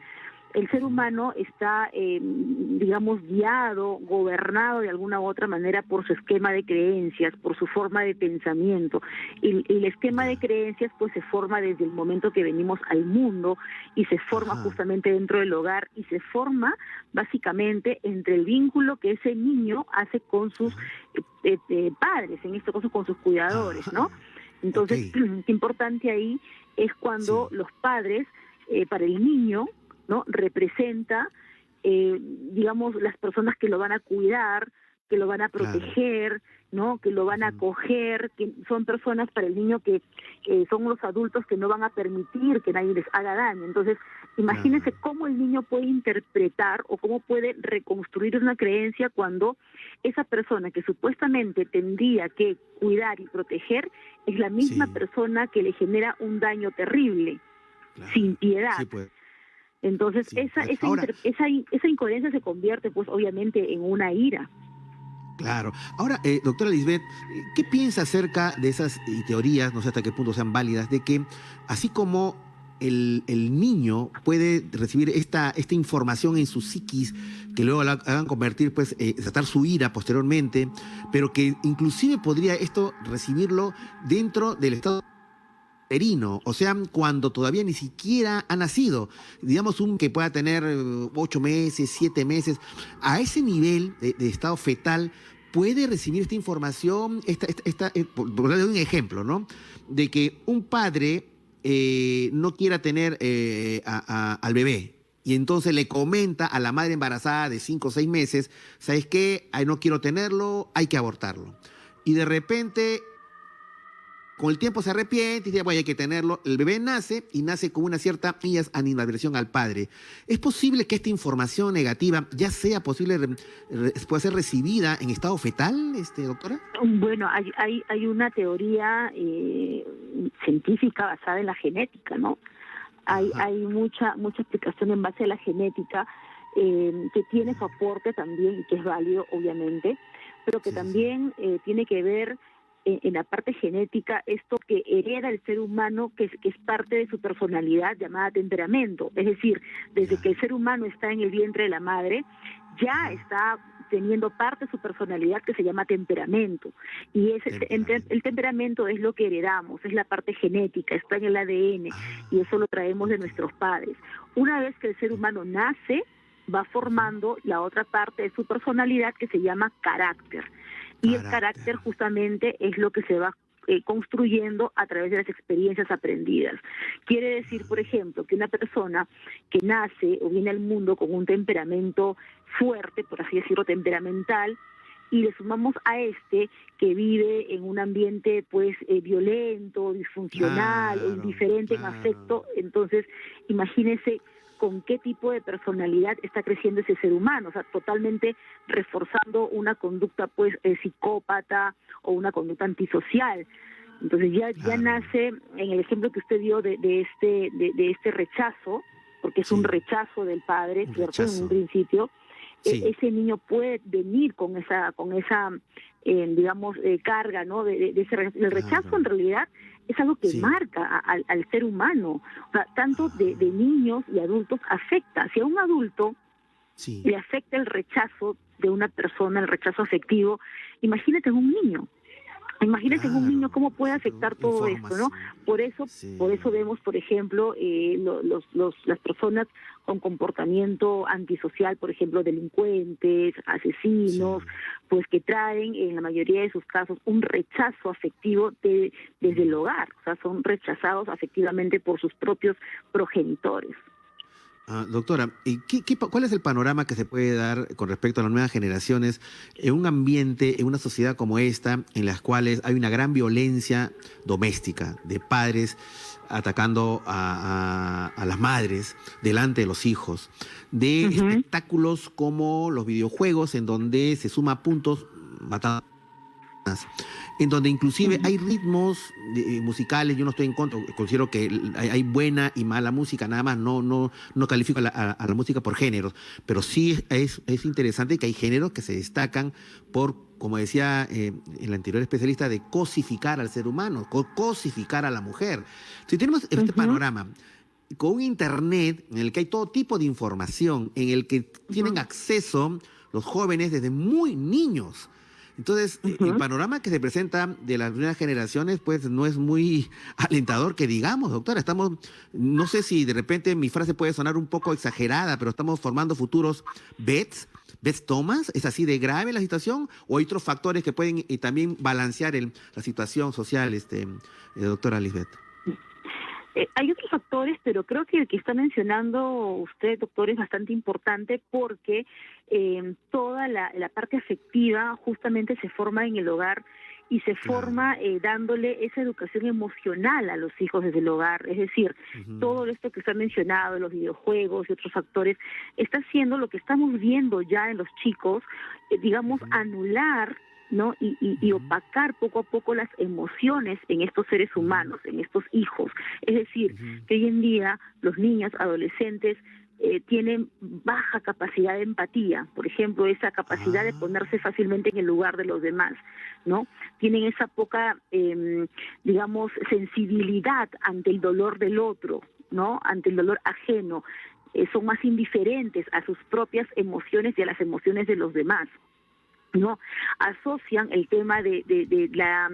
Speaker 4: el ser humano está, digamos, guiado, gobernado de alguna u otra manera por su esquema de creencias, por su forma de pensamiento. Y el esquema de creencias pues se forma desde el momento que venimos al mundo y se forma justamente dentro del hogar y se forma básicamente entre el vínculo que ese niño hace con sus padres, en este caso con sus cuidadores, ¿no? Entonces, qué importante ahí es cuando los padres, para el niño, ¿no? Representa, digamos, las personas que lo van a cuidar, que lo van a
Speaker 1: Claro.
Speaker 4: proteger, ¿no? Que lo van a acoger, que son personas para el niño que son los adultos que no van a permitir que nadie les haga daño. Entonces, imagínense cómo el niño puede interpretar o cómo puede reconstruir una creencia cuando esa persona que supuestamente tendría que cuidar y proteger es la misma
Speaker 1: Sí.
Speaker 4: persona que le genera un daño terrible,
Speaker 1: Claro.
Speaker 4: sin piedad.
Speaker 1: Sí, pues.
Speaker 4: Entonces,
Speaker 1: Sí.
Speaker 4: esa
Speaker 1: Ahora,
Speaker 4: esa incoherencia se convierte, pues, obviamente, en una ira.
Speaker 1: claro. Ahora, doctora Lisbeth, ¿qué piensa acerca de esas teorías, no sé hasta qué punto sean válidas, de que así como el niño puede recibir esta información en su psiquis, que luego la hagan convertir, pues, desatar su ira posteriormente, pero que inclusive podría esto recibirlo dentro del estado uterino, o sea, cuando todavía ni siquiera ha nacido, digamos un que pueda tener 8 meses, 7 meses, a ese nivel de estado fetal puede recibir esta información, por darle un ejemplo, ¿no? De que un padre no quiera tener al bebé. Y entonces le comenta a la madre embarazada de 5 o 6 meses, ¿sabes qué? Ay, no quiero tenerlo, hay que abortarlo. Y de repente, con el tiempo se arrepiente y dice, bueno, hay que tenerlo. El bebé nace y nace con una cierta animadversión al padre. ¿Es posible que esta información negativa ya sea posible, pueda ser recibida en estado fetal, doctora?
Speaker 4: Bueno, hay una teoría científica basada en la genética, ¿no? Hay mucha explicación en base a la genética que tiene su aporte también y que es válido, obviamente, pero que también tiene que ver en la parte genética esto que hereda el ser humano, que es parte de su personalidad llamada temperamento. Es decir, desde que el ser humano está en el vientre de la madre, ya está teniendo parte de su personalidad que se llama temperamento. Y el temperamento es lo que heredamos, es la parte genética, está en el ADN, y eso lo traemos de nuestros padres. Una vez que el ser humano nace, va formando la otra parte de su personalidad que se llama carácter. Y el carácter justamente es lo que se va construyendo a través de las experiencias aprendidas. Quiere decir, por ejemplo, que una persona que nace o viene al mundo con un temperamento fuerte, por así decirlo, temperamental, y le sumamos a que vive en un ambiente pues violento, disfuncional o indiferente en afecto, entonces imagínese con qué tipo de personalidad está creciendo ese ser humano, o sea, totalmente reforzando una conducta pues psicópata o una conducta antisocial. Entonces ya nace, en el ejemplo que usted dio de este rechazo, porque es un rechazo del padre, ¿cierto? En un principio, ese niño puede venir con esa digamos, carga, ¿no? El rechazo en realidad es algo que marca al ser humano, o sea, tanto de niños y adultos afecta. Si a un adulto le afecta el rechazo de una persona, el rechazo afectivo, imagínate en un niño. Imagínense en un niño cómo puede afectar todo esto, ¿no? Por eso vemos, por ejemplo, las personas con comportamiento antisocial, por ejemplo, delincuentes, asesinos, pues que traen en la mayoría de sus casos un rechazo afectivo desde el hogar, o sea, son rechazados afectivamente por sus propios progenitores.
Speaker 1: Doctora, ¿cuál es el panorama que se puede dar con respecto a las nuevas generaciones en un ambiente, en una sociedad como esta, en las cuales hay una gran violencia doméstica de padres atacando a las madres delante de los hijos, de espectáculos como los videojuegos en donde se suma puntos matando, en donde inclusive hay ritmos musicales? Yo no estoy en contra, considero que hay buena y mala música, nada más no califico a la música por géneros, pero sí es interesante que hay géneros que se destacan por, como decía el anterior especialista, de cosificar al ser humano, cosificar a la mujer. Si tenemos este panorama con un internet en el que hay todo tipo de información, en el que tienen acceso los jóvenes desde muy niños. Entonces, el panorama que se presenta de las nuevas generaciones, pues no es muy alentador que digamos, doctora. No sé si de repente mi frase puede sonar un poco exagerada, pero estamos formando futuros Beth Thomas. ¿Es así de grave la situación? ¿O hay otros factores que pueden también balancear la situación social, doctora Lisbeth?
Speaker 4: Hay otros factores, pero creo que el que está mencionando usted, doctor, es bastante importante porque toda la parte afectiva justamente se forma en el hogar y se forma dándole esa educación emocional a los hijos desde el hogar. Es decir, todo esto que usted ha mencionado, los videojuegos y otros factores, está haciendo lo que estamos viendo ya en los chicos, digamos, anular, ¿no? Y opacar poco a poco las emociones en estos seres humanos, en estos hijos. Es decir, que hoy en día los niños, adolescentes, tienen baja capacidad de empatía, por ejemplo, esa capacidad de ponerse fácilmente en el lugar de los demás, ¿no? Tienen esa poca, digamos, sensibilidad ante el dolor del otro, ¿no? Ante el dolor ajeno. Son más indiferentes a sus propias emociones y a las emociones de los demás, ¿no? Asocian el tema de la,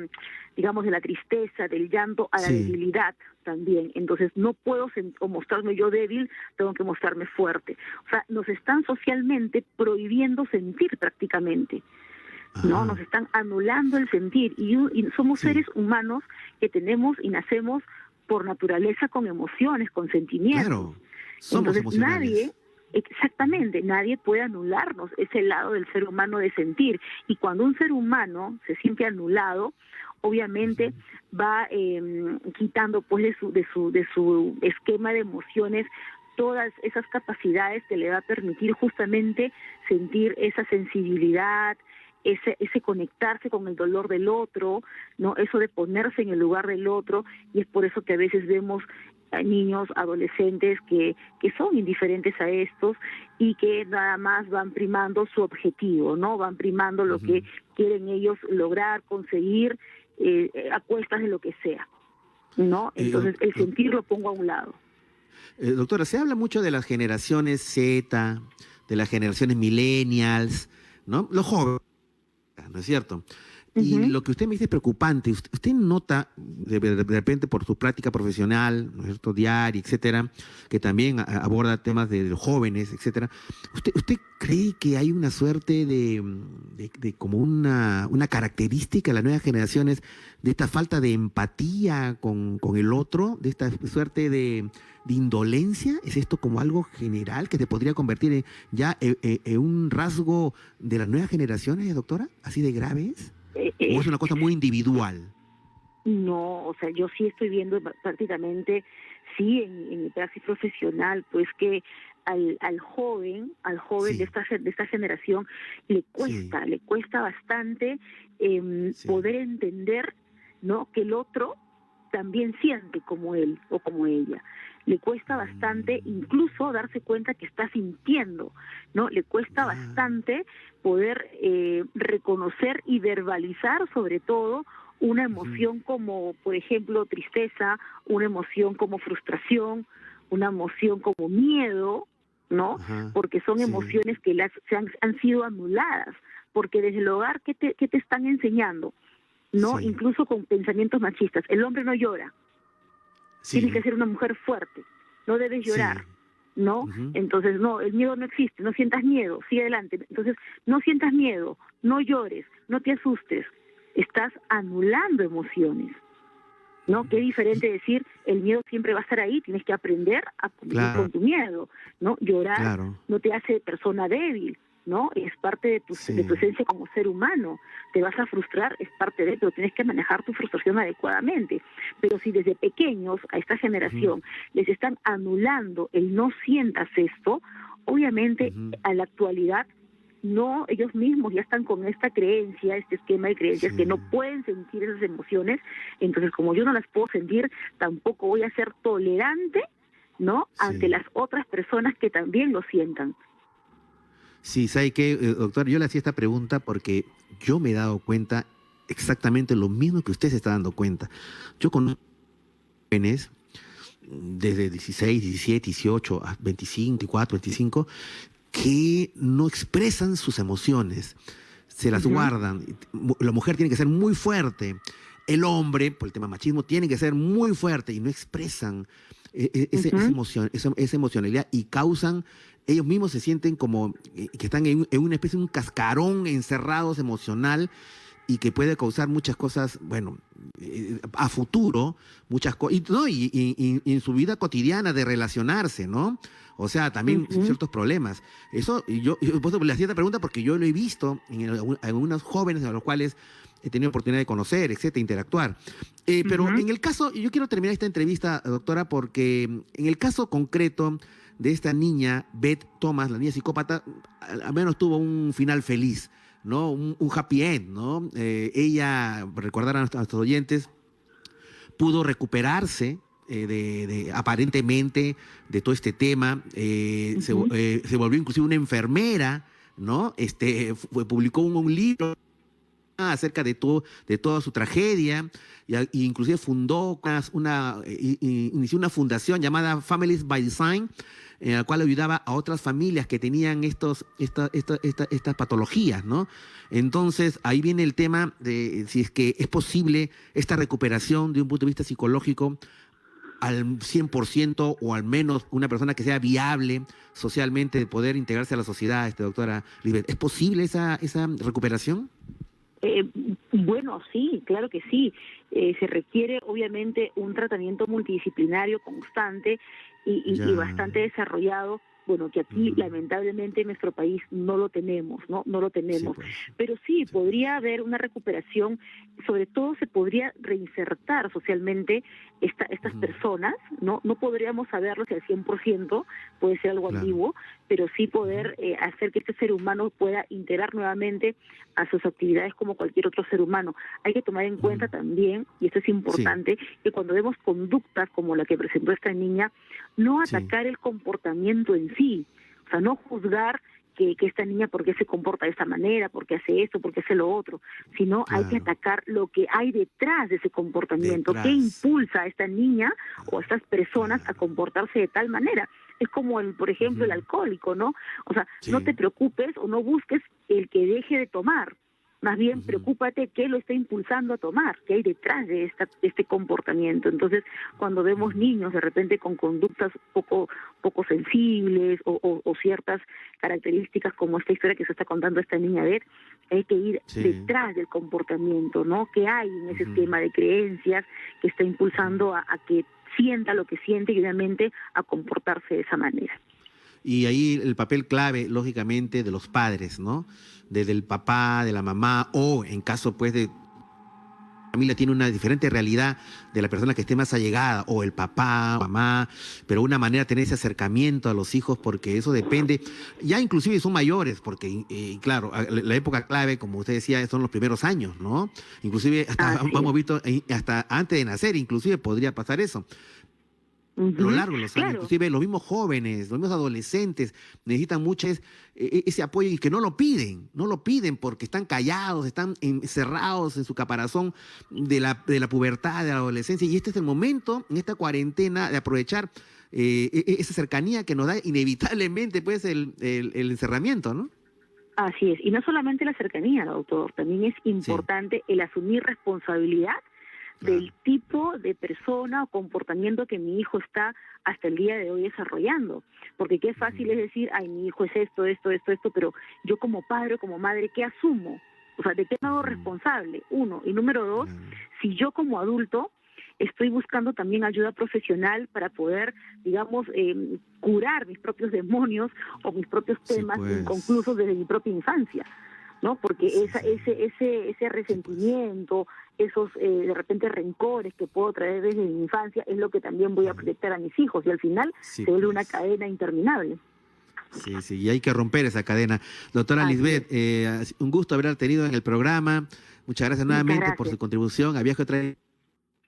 Speaker 4: digamos, de la tristeza, del llanto a la debilidad también. Entonces no puedo o mostrarme yo débil, tengo que mostrarme fuerte. O sea, nos están socialmente prohibiendo sentir prácticamente, ¿no? Nos están anulando el sentir y somos seres humanos que tenemos y nacemos por naturaleza con emociones, con sentimientos.
Speaker 1: Claro, somos
Speaker 4: entonces
Speaker 1: emocionales.
Speaker 4: Exactamente, nadie puede anularnos ese lado del ser humano de sentir. Y cuando un ser humano se siente anulado, obviamente va quitando pues de su esquema de emociones todas esas capacidades que le va a permitir justamente sentir esa sensibilidad, ese conectarse con el dolor del otro, ¿no? Eso de ponerse en el lugar del otro, y es por eso que a veces vemos niños, adolescentes que son indiferentes a estos y que nada más van primando su objetivo, ¿no? Van primando lo que quieren ellos lograr, conseguir, a cuestas de lo que sea, ¿no? Entonces el sentir lo pongo a un lado.
Speaker 1: Doctora, se habla mucho de las generaciones Z, de las generaciones millennials, ¿no? Los jóvenes, ¿no es cierto? Y lo que usted me dice es preocupante. Usted nota, de repente por su práctica profesional, ¿no es cierto?, diaria, etcétera, que también aborda temas de los jóvenes, etcétera. ¿Usted cree que hay una suerte de como una característica de las nuevas generaciones de esta falta de empatía con el otro, de esta suerte de indolencia? ¿Es esto como algo general que se podría convertir en un rasgo de las nuevas generaciones, doctora? ¿Así de graves? ¿O es una cosa muy individual?
Speaker 4: No, o sea, yo sí estoy viendo prácticamente, sí, en mi praxis profesional, pues que al joven de esta generación le cuesta bastante poder entender, ¿no?, que el otro también siente como él o como ella. Le cuesta bastante incluso darse cuenta que está sintiendo, ¿no? Le cuesta bastante poder reconocer y verbalizar sobre todo una emoción como, por ejemplo, tristeza, una emoción como frustración, una emoción como miedo, ¿no? Porque son emociones que han sido anuladas, porque desde el hogar, ¿qué te están enseñando? ¿No? Incluso con pensamientos machistas. El hombre no llora. Tienes que ser una mujer fuerte. No debes llorar. ¿No? Entonces, no, el miedo no existe. No sientas miedo. Sigue adelante. Entonces, no sientas miedo. No llores. No te asustes. Estás anulando emociones. ¿No? Qué diferente decir, el miedo siempre va a estar ahí. Tienes que aprender a convivir con tu miedo. ¿No? Llorar no te hace persona débil, ¿no? Es parte de tu esencia como ser humano. Te vas a frustrar, es parte de, pero tienes que manejar tu frustración adecuadamente. Pero si desde pequeños a esta generación les están anulando el no sientas esto, obviamente a la actualidad no, ellos mismos ya están con esta creencia, este esquema de creencias que no pueden sentir esas emociones. Entonces, como yo no las puedo sentir, tampoco voy a ser tolerante, ¿no?, ante las otras personas que también lo sientan.
Speaker 1: Sí, ¿sabe qué, doctor? Yo le hacía esta pregunta porque yo me he dado cuenta exactamente lo mismo que usted se está dando cuenta. Yo conozco jóvenes desde 16, 17, 18, a 25, 24, 25, que no expresan sus emociones, se las guardan. La mujer tiene que ser muy fuerte, el hombre, por el tema machismo, tiene que ser muy fuerte y no expresan esa emocionalidad y causan, ellos mismos se sienten como que están en una especie de un cascarón encerrados emocional y que puede causar muchas cosas, bueno, a futuro, muchas cosas, ¿no? Y en su vida cotidiana de relacionarse, ¿no? O sea, también ciertos problemas. Eso, yo por eso le hacía esta pregunta porque yo lo he visto en algunos jóvenes a los cuales he tenido oportunidad de conocer, etcétera, interactuar. Pero en el caso, yo quiero terminar esta entrevista, doctora, porque en el caso concreto de esta niña, Beth Thomas, la niña psicópata, al menos tuvo un final feliz, ¿no? Un happy end, ¿no? Ella, recordar a nuestros oyentes, pudo recuperarse aparentemente de todo este tema, se volvió inclusive una enfermera, ¿no? Publicó un libro acerca de toda su tragedia, y inclusive inició una fundación llamada Families by Design, en la cual ayudaba a otras familias que tenían estas patologías, ¿no? Entonces, ahí viene el tema de si es que es posible esta recuperación de un punto de vista psicológico al 100% o al menos una persona que sea viable socialmente de poder integrarse a la sociedad, doctora Lisbeth. ¿Es posible esa recuperación?
Speaker 4: Bueno, sí, claro que sí. Se requiere obviamente un tratamiento multidisciplinario constante y bastante desarrollado. Bueno, que aquí lamentablemente en nuestro país no lo tenemos, ¿no? No lo tenemos.
Speaker 1: Sí, pues.
Speaker 4: Pero sí, podría haber una recuperación, sobre todo se podría reinsertar socialmente estas personas, ¿no? No podríamos saberlo si al 100%, puede ser algo ambiguo, pero sí poder hacer que este ser humano pueda integrar nuevamente a sus actividades como cualquier otro ser humano. Hay que tomar en cuenta también, y esto es importante, que cuando vemos conductas como la que presentó esta niña, no atacar el comportamiento en sí, o sea, no juzgar que esta niña por qué se comporta de esta manera, por qué hace esto, por qué hace lo otro, sino hay que atacar lo que hay detrás de ese comportamiento, qué impulsa a esta niña o a estas personas a comportarse de tal manera. Es como, por ejemplo, el alcohólico, ¿no? O sea, no te preocupes o no busques el que deje de tomar, más bien preocúpate qué lo está impulsando a tomar, qué hay detrás de este comportamiento. Entonces, cuando vemos niños de repente con conductas poco sensibles o ciertas características como esta historia que se está contando esta niña Beth, hay que ir detrás del comportamiento, ¿no? ¿Qué hay en ese esquema de creencias que está impulsando a que sienta lo que siente y obviamente a comportarse de esa manera?
Speaker 1: Y ahí el papel clave, lógicamente, de los padres, ¿no? Desde el papá, de la mamá, o en caso, pues, de familia tiene una diferente realidad de la persona que esté más allegada, o el papá, o mamá, pero una manera de tener ese acercamiento a los hijos, porque eso depende, ya inclusive son mayores, porque, claro, la época clave, como usted decía, son los primeros años, ¿no? Inclusive, hasta hemos visto, hasta antes de nacer, inclusive podría pasar eso. A lo largo de los años, inclusive los mismos jóvenes, los mismos adolescentes necesitan mucho ese apoyo y que no lo piden porque están callados, están encerrados en su caparazón de la pubertad, de la adolescencia, y este es el momento, en esta cuarentena, de aprovechar esa cercanía que nos da inevitablemente pues el encerramiento, ¿no?
Speaker 4: Así es, y no solamente la cercanía, doctor, también es importante el asumir responsabilidad del tipo de persona o comportamiento que mi hijo está hasta el día de hoy desarrollando. Porque qué fácil es decir, ay, mi hijo es esto, pero yo como padre o como madre, ¿qué asumo? O sea, ¿de qué me hago responsable? Uno. Y número dos, si yo como adulto estoy buscando también ayuda profesional para poder, digamos, curar mis propios demonios o mis propios temas inconclusos desde mi propia infancia, ¿no? Porque ese resentimiento, esos de repente rencores que puedo traer desde mi infancia es lo que también voy a proyectar a mis hijos y al final se vuelve una cadena interminable.
Speaker 1: Sí, y hay que romper esa cadena. Doctora Lisbeth, un gusto haberla tenido en el programa. Muchas gracias nuevamente por su contribución a Viaje otra vez.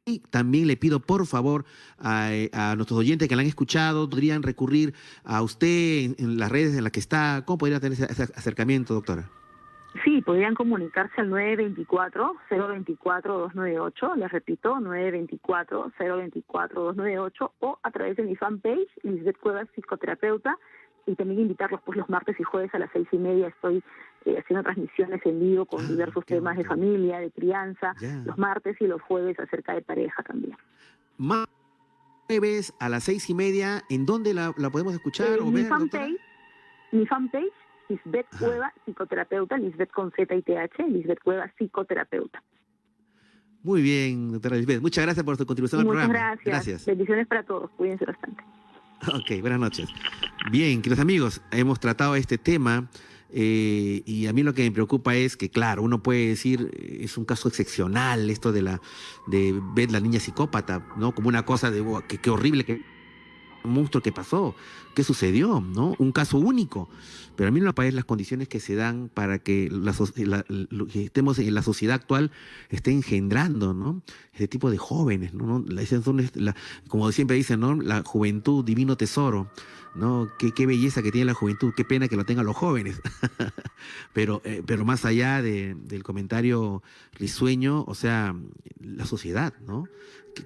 Speaker 1: Y también le pido, por favor, a nuestros oyentes que la han escuchado, podrían recurrir a usted en las redes en las que está. ¿Cómo podría tener ese acercamiento, doctora?
Speaker 4: Sí, podrían comunicarse al 924-024-298, les repito, 924-024-298, o a través de mi fanpage, Lisbeth Cuevas, psicoterapeuta, y también invitarlos pues los martes y jueves a las 6:30, estoy haciendo transmisiones en vivo con diversos temas de familia, de crianza, los martes y los jueves acerca de pareja también.
Speaker 1: Jueves a las 6:30, ¿en dónde la podemos escuchar o ver, doctora?
Speaker 4: Mi fanpage, Lisbeth Cueva, psicoterapeuta, Lisbeth con Z y TH, Lisbeth Cueva, psicoterapeuta.
Speaker 1: Muy bien, doctora Lisbeth. Muchas gracias por su contribución al
Speaker 4: Muchas
Speaker 1: programa.
Speaker 4: gracias. Bendiciones para todos. Cuídense bastante.
Speaker 1: Ok, buenas noches. Bien, queridos amigos, hemos tratado este tema y a mí lo que me preocupa es que, claro, uno puede decir, es un caso excepcional esto de ver la niña psicópata, ¿no? Como una cosa de, oh, qué horrible, qué monstruo que pasó, qué sucedió, ¿no? Un caso único. Pero a mí no me parecen las condiciones que se dan para que lo que estemos en la sociedad actual esté engendrando, ¿no? Ese tipo de jóvenes, ¿no? Como siempre dicen, ¿no? La juventud, divino tesoro, ¿no? Qué belleza que tiene la juventud, qué pena que lo tengan los jóvenes. pero más allá del comentario risueño, o sea, la sociedad, ¿no?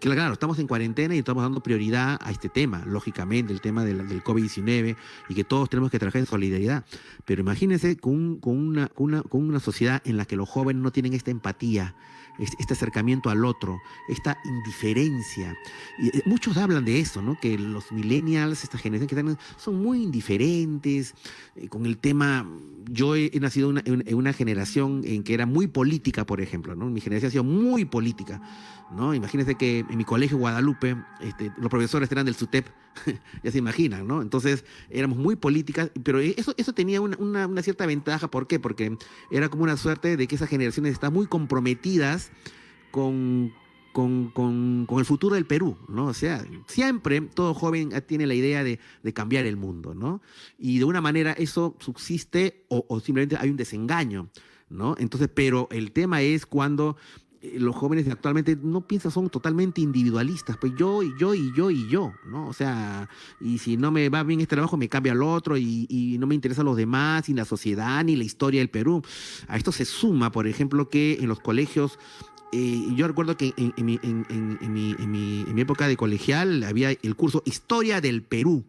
Speaker 1: Claro, estamos en cuarentena y estamos dando prioridad a este tema, lógicamente, el tema del COVID-19 y que todos tenemos que trabajar en solidaridad. Pero imagínense con una sociedad en la que los jóvenes no tienen esta empatía, este acercamiento al otro, esta indiferencia. Y muchos hablan de eso, ¿no? Que los millennials, esta generación que están, son muy indiferentes con el tema. Yo he nacido en una generación en que era muy política, por ejemplo, ¿no? Mi generación ha sido muy política, ¿no? Imagínense que en mi colegio Guadalupe, los profesores eran del SUTEP, ya se imaginan, ¿no? Entonces éramos muy políticas, pero eso tenía una cierta ventaja. ¿Por qué? Porque era como una suerte de que esas generaciones están muy comprometidas con el futuro del Perú, ¿no? O sea, siempre todo joven tiene la idea de cambiar el mundo, ¿no? Y de una manera eso subsiste o simplemente hay un desengaño, ¿no? Entonces, pero el tema es cuando los jóvenes actualmente no piensan, son totalmente individualistas, pues yo, ¿no? O sea, y si no me va bien este trabajo, me cambia al otro y no me interesan los demás, ni la sociedad, ni la historia del Perú. A esto se suma, por ejemplo, que en los colegios, yo recuerdo que en mi época de colegial había el curso Historia del Perú.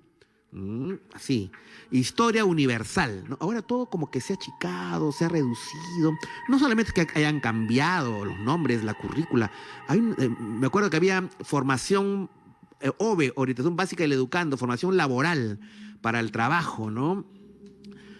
Speaker 1: Así, historia universal, ¿no? Ahora todo como que se ha achicado, se ha reducido. No solamente que hayan cambiado los nombres, la currícula. Me acuerdo que había formación OBE, orientación básica del educando, formación laboral para el trabajo, ¿no?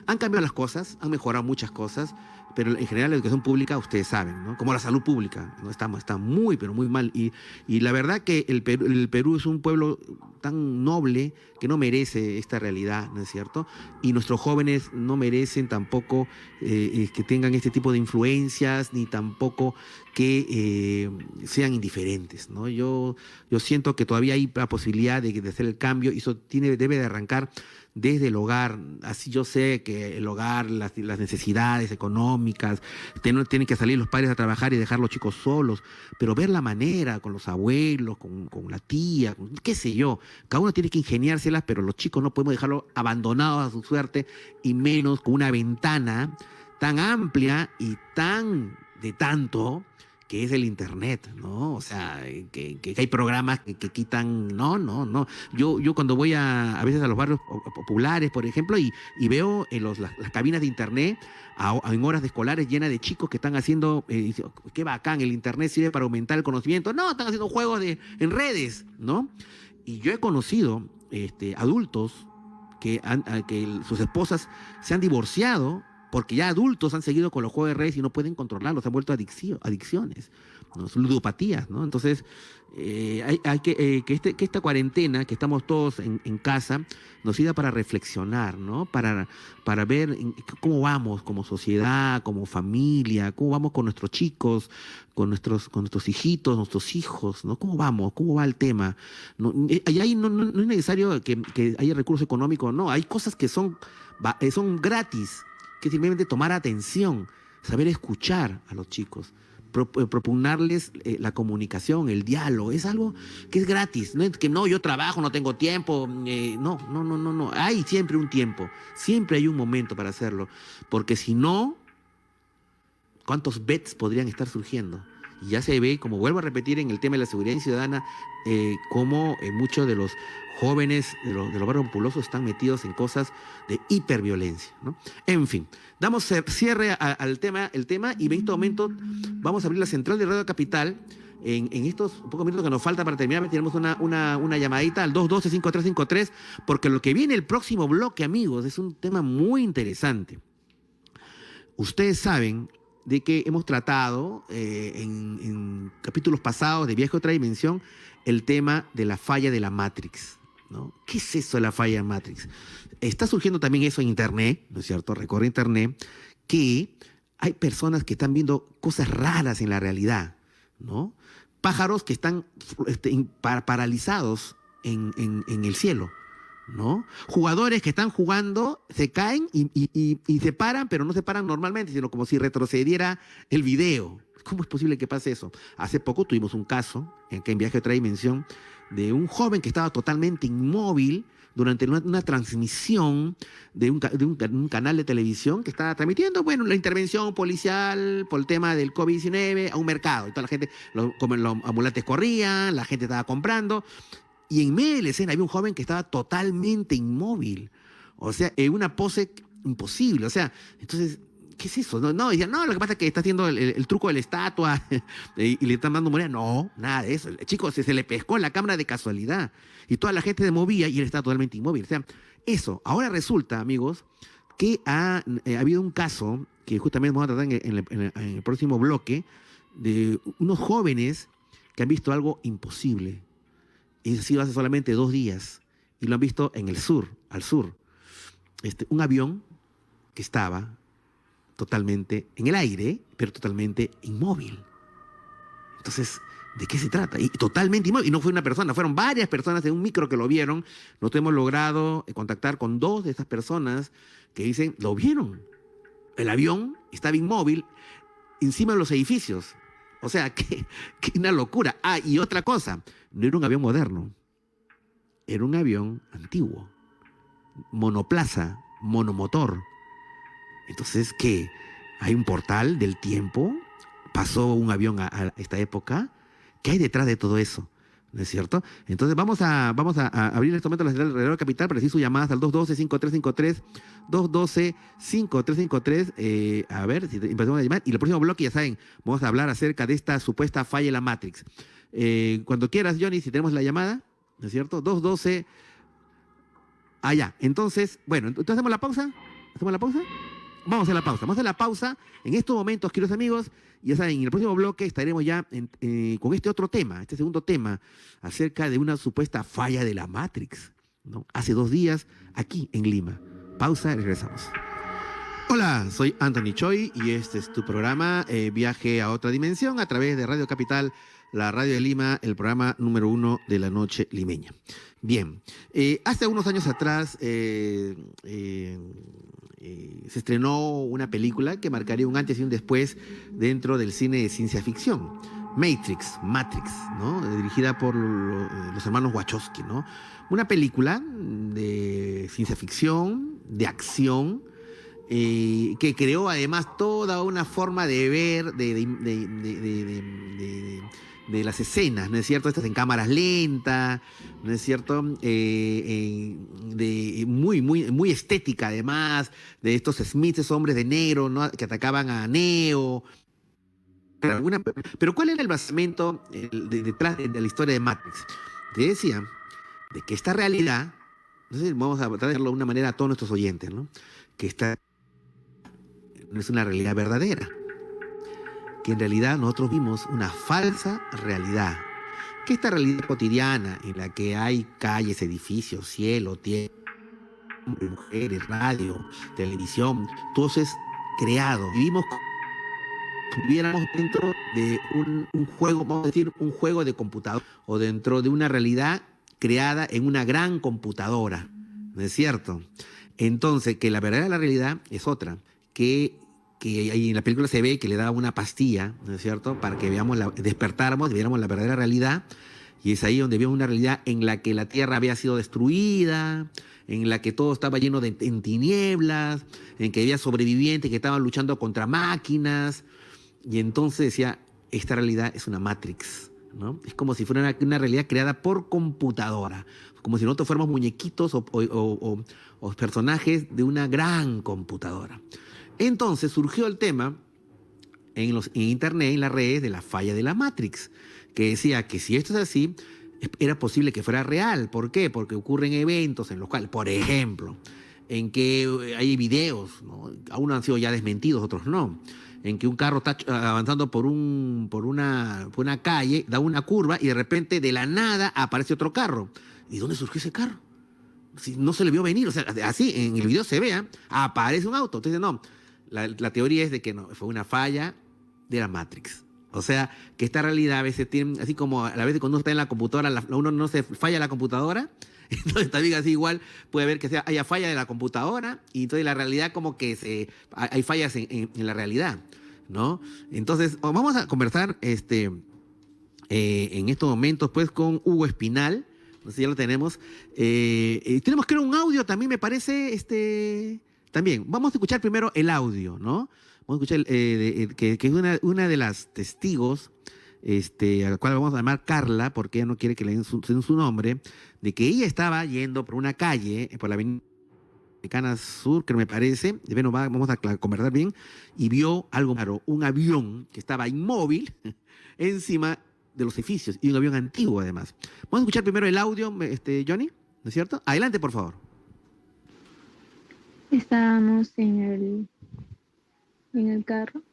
Speaker 1: Han cambiado las cosas, han mejorado muchas cosas, pero en general la educación pública, ustedes saben, ¿no? Como la salud pública, ¿no? Está muy, pero muy mal. Y la verdad que el Perú es un pueblo tan noble que no merece esta realidad, ¿no es cierto? Y nuestros jóvenes no merecen tampoco que tengan este tipo de influencias, ni tampoco que sean indiferentes, ¿no? Yo siento que todavía hay la posibilidad de hacer el cambio y eso debe de arrancar desde el hogar. Así yo sé que el hogar, las necesidades económicas, tienen que salir los padres a trabajar y dejar los chicos solos, pero ver la manera con los abuelos, con la tía, qué sé yo, cada uno tiene que ingeniárselas, pero los chicos no podemos dejarlos abandonados a su suerte y menos con una ventana tan amplia y tan de tanto que es el internet, ¿no? O sea, que hay programas que quitan, no. Yo cuando voy a veces a los barrios populares, por ejemplo, y veo en las cabinas de internet en horas de escolares llenas de chicos que están haciendo, qué bacán, el internet sirve para aumentar el conocimiento. No, están haciendo juegos en redes, ¿no? Y yo he conocido adultos que sus esposas se han divorciado porque ya adultos han seguido con los juegos de redes y no pueden controlarlos, han vuelto adicciones, ¿no? Son ludopatías, ¿no? Entonces, hay que esta cuarentena, que estamos todos en casa, nos sirva para reflexionar, ¿no? Para ver cómo vamos como sociedad, como familia, cómo vamos con nuestros chicos, con nuestros hijitos, nuestros hijos, ¿no? ¿Cómo vamos? ¿Cómo va el tema? Ahí no es necesario que haya recursos económicos, no, hay cosas que son gratis, que simplemente tomar atención, saber escuchar a los chicos, propugnarles la comunicación, el diálogo, es algo que es gratis, no es que no, yo trabajo, no tengo tiempo, no, hay siempre un tiempo, siempre hay un momento para hacerlo, porque si no, ¿cuántos bets podrían estar surgiendo? Y ya se ve, como vuelvo a repetir en el tema de la seguridad ciudadana, cómo muchos de los jóvenes de los barrios populosos están metidos en cosas de hiperviolencia, ¿no? En fin, damos cierre al tema, y en este momento vamos a abrir la central de Radio Capital en estos pocos minutos que nos falta para terminar, tenemos una llamadita al 212-5353, porque lo que viene el próximo bloque, amigos, es un tema muy interesante. Ustedes saben de que hemos tratado en capítulos pasados de Viaje a otra dimensión el tema de la falla de la Matrix, ¿no? ¿Qué es eso de la falla de Matrix? Está surgiendo también eso en Internet, ¿no es cierto? Recorre Internet, que hay personas que están viendo cosas raras en la realidad, ¿no? Pájaros que están paralizados en el cielo, ¿no? Jugadores que están jugando, se caen y se paran, pero no se paran normalmente, sino como si retrocediera el video. ¿Cómo es posible que pase eso? Hace poco tuvimos un caso, en Viaje a otra dimensión, de un joven que estaba totalmente inmóvil durante una transmisión de un canal de televisión que estaba transmitiendo, bueno, la intervención policial por el tema del COVID-19 a un mercado. Y toda la gente, como los ambulantes corrían, la gente estaba comprando. Y en medio de la escena había un joven que estaba totalmente inmóvil. O sea, en una pose imposible. O sea, entonces, ¿qué es eso? No, decía, no, lo que pasa es que está haciendo el truco de la estatua y le están dando moneda. No, nada de eso. El chico se le pescó en la cámara de casualidad. Y toda la gente se movía y él estaba totalmente inmóvil. O sea, eso. Ahora resulta, amigos, que ha habido un caso que justamente vamos a tratar en el próximo bloque de unos jóvenes que han visto algo imposible. Y ha sido hace solamente 2 días. Y lo han visto en el sur, al sur. Un avión que estaba totalmente en el aire, pero totalmente inmóvil. Entonces, ¿de qué se trata? Y totalmente inmóvil. Y no fue una persona, fueron varias personas de un micro que lo vieron. Nosotros hemos logrado contactar con 2 de estas personas que dicen, lo vieron. El avión estaba inmóvil encima de los edificios. O sea, que una locura. Ah, y otra cosa, no era un avión moderno, era un avión antiguo, monoplaza, monomotor. Entonces, ¿qué? Hay un portal del tiempo, pasó un avión a esta época. ¿Qué hay detrás de todo eso? ¿No es cierto? Entonces vamos a abrir en este momento la señal de Radio Capital para decir sus llamadas al 212-5353, 212-5353, a ver si empezamos a llamar. Y el próximo bloque, ya saben, vamos a hablar acerca de esta supuesta falla en la Matrix. Cuando quieras, Johnny, si tenemos la llamada, ¿no es cierto? 212. Ya. Entonces, bueno, entonces ¿hacemos la pausa? ¿Hacemos la pausa? Vamos a hacer la pausa. Vamos a hacer la pausa en estos momentos, queridos amigos. Ya saben, en el próximo bloque estaremos ya con este otro tema, este segundo tema, acerca de una supuesta falla de la Matrix, ¿no? Hace 2 días, aquí en Lima. Pausa y regresamos. Hola, soy Anthony Choi y este es tu programa Viaje a otra dimensión a través de Radio Capital, la radio de Lima, el programa número 1 de la noche limeña. Bien, hace unos años atrás se estrenó una película que marcaría un antes y un después dentro del cine de ciencia ficción. Matrix, ¿no? Dirigida por los hermanos Wachowski, ¿no? Una película de ciencia ficción, de acción, que creó además toda una forma de ver de las escenas, ¿no es cierto? Estas en cámaras lentas, ¿no es cierto? Muy estética además, de estos Smiths, hombres de negro, ¿no? Que atacaban a Neo. Pero ¿cuál era el basamento detrás de la historia de Matrix? Te decía de que esta realidad, entonces vamos a tratar de hacerlo de una manera a todos nuestros oyentes, ¿no? Que esta no es una realidad verdadera, que en realidad nosotros vimos una falsa realidad, que esta realidad cotidiana en la que hay calles, edificios, cielo, tierra, mujeres, radio, televisión, todo eso es creado. Vivimos como si viviéramos dentro de un juego, vamos a decir, un juego de computador, o dentro de una realidad creada en una gran computadora, ¿no es cierto? Entonces, que la verdadera realidad es otra, que ahí en la película se ve que le daba una pastilla, ¿no es cierto?, para que despertáramos y viéramos la verdadera realidad. Y es ahí donde vimos una realidad en la que la Tierra había sido destruida, en la que todo estaba lleno en tinieblas, en que había sobrevivientes que estaban luchando contra máquinas. Y entonces decía, esta realidad es una Matrix, ¿no? Es como si fuera una realidad creada por computadora, como si nosotros fuéramos muñequitos o personajes de una gran computadora. Entonces surgió el tema en internet, en las redes, de la falla de la Matrix, que decía que si esto es así, era posible que fuera real. ¿Por qué? Porque ocurren eventos en los cuales, por ejemplo, en que hay videos, ¿no? Algunos han sido ya desmentidos, otros no, en que un carro está avanzando por una calle, da una curva y de repente de la nada aparece otro carro. ¿Y dónde surgió ese carro? Si no se le vio venir, o sea, así en el video se vea, aparece un auto. Entonces, no, la teoría es de que no, fue una falla de la Matrix. O sea, que esta realidad a veces tiene, así como a la vez cuando uno está en la computadora, uno no se falla la computadora, entonces también así igual puede haber que haya falla de la computadora, y entonces la realidad como que hay fallas en la realidad, ¿no? Entonces, vamos a conversar en estos momentos pues con Hugo Espinal. No sé si ya lo tenemos. Tenemos, creo, un audio también, me parece. También, vamos a escuchar primero el audio, ¿no? Vamos a escuchar que es una de las testigos, a la cual vamos a llamar Carla, porque ella no quiere que le den su nombre, de que ella estaba yendo por una calle, por la avenida Americana Sur, que me parece, bueno, vamos a conversar bien, y vio algo raro, un avión que estaba inmóvil encima de los edificios, y un avión antiguo además. Vamos a escuchar primero el audio, Johnny, ¿no es cierto? Adelante, por favor.
Speaker 5: Estábamos en el carro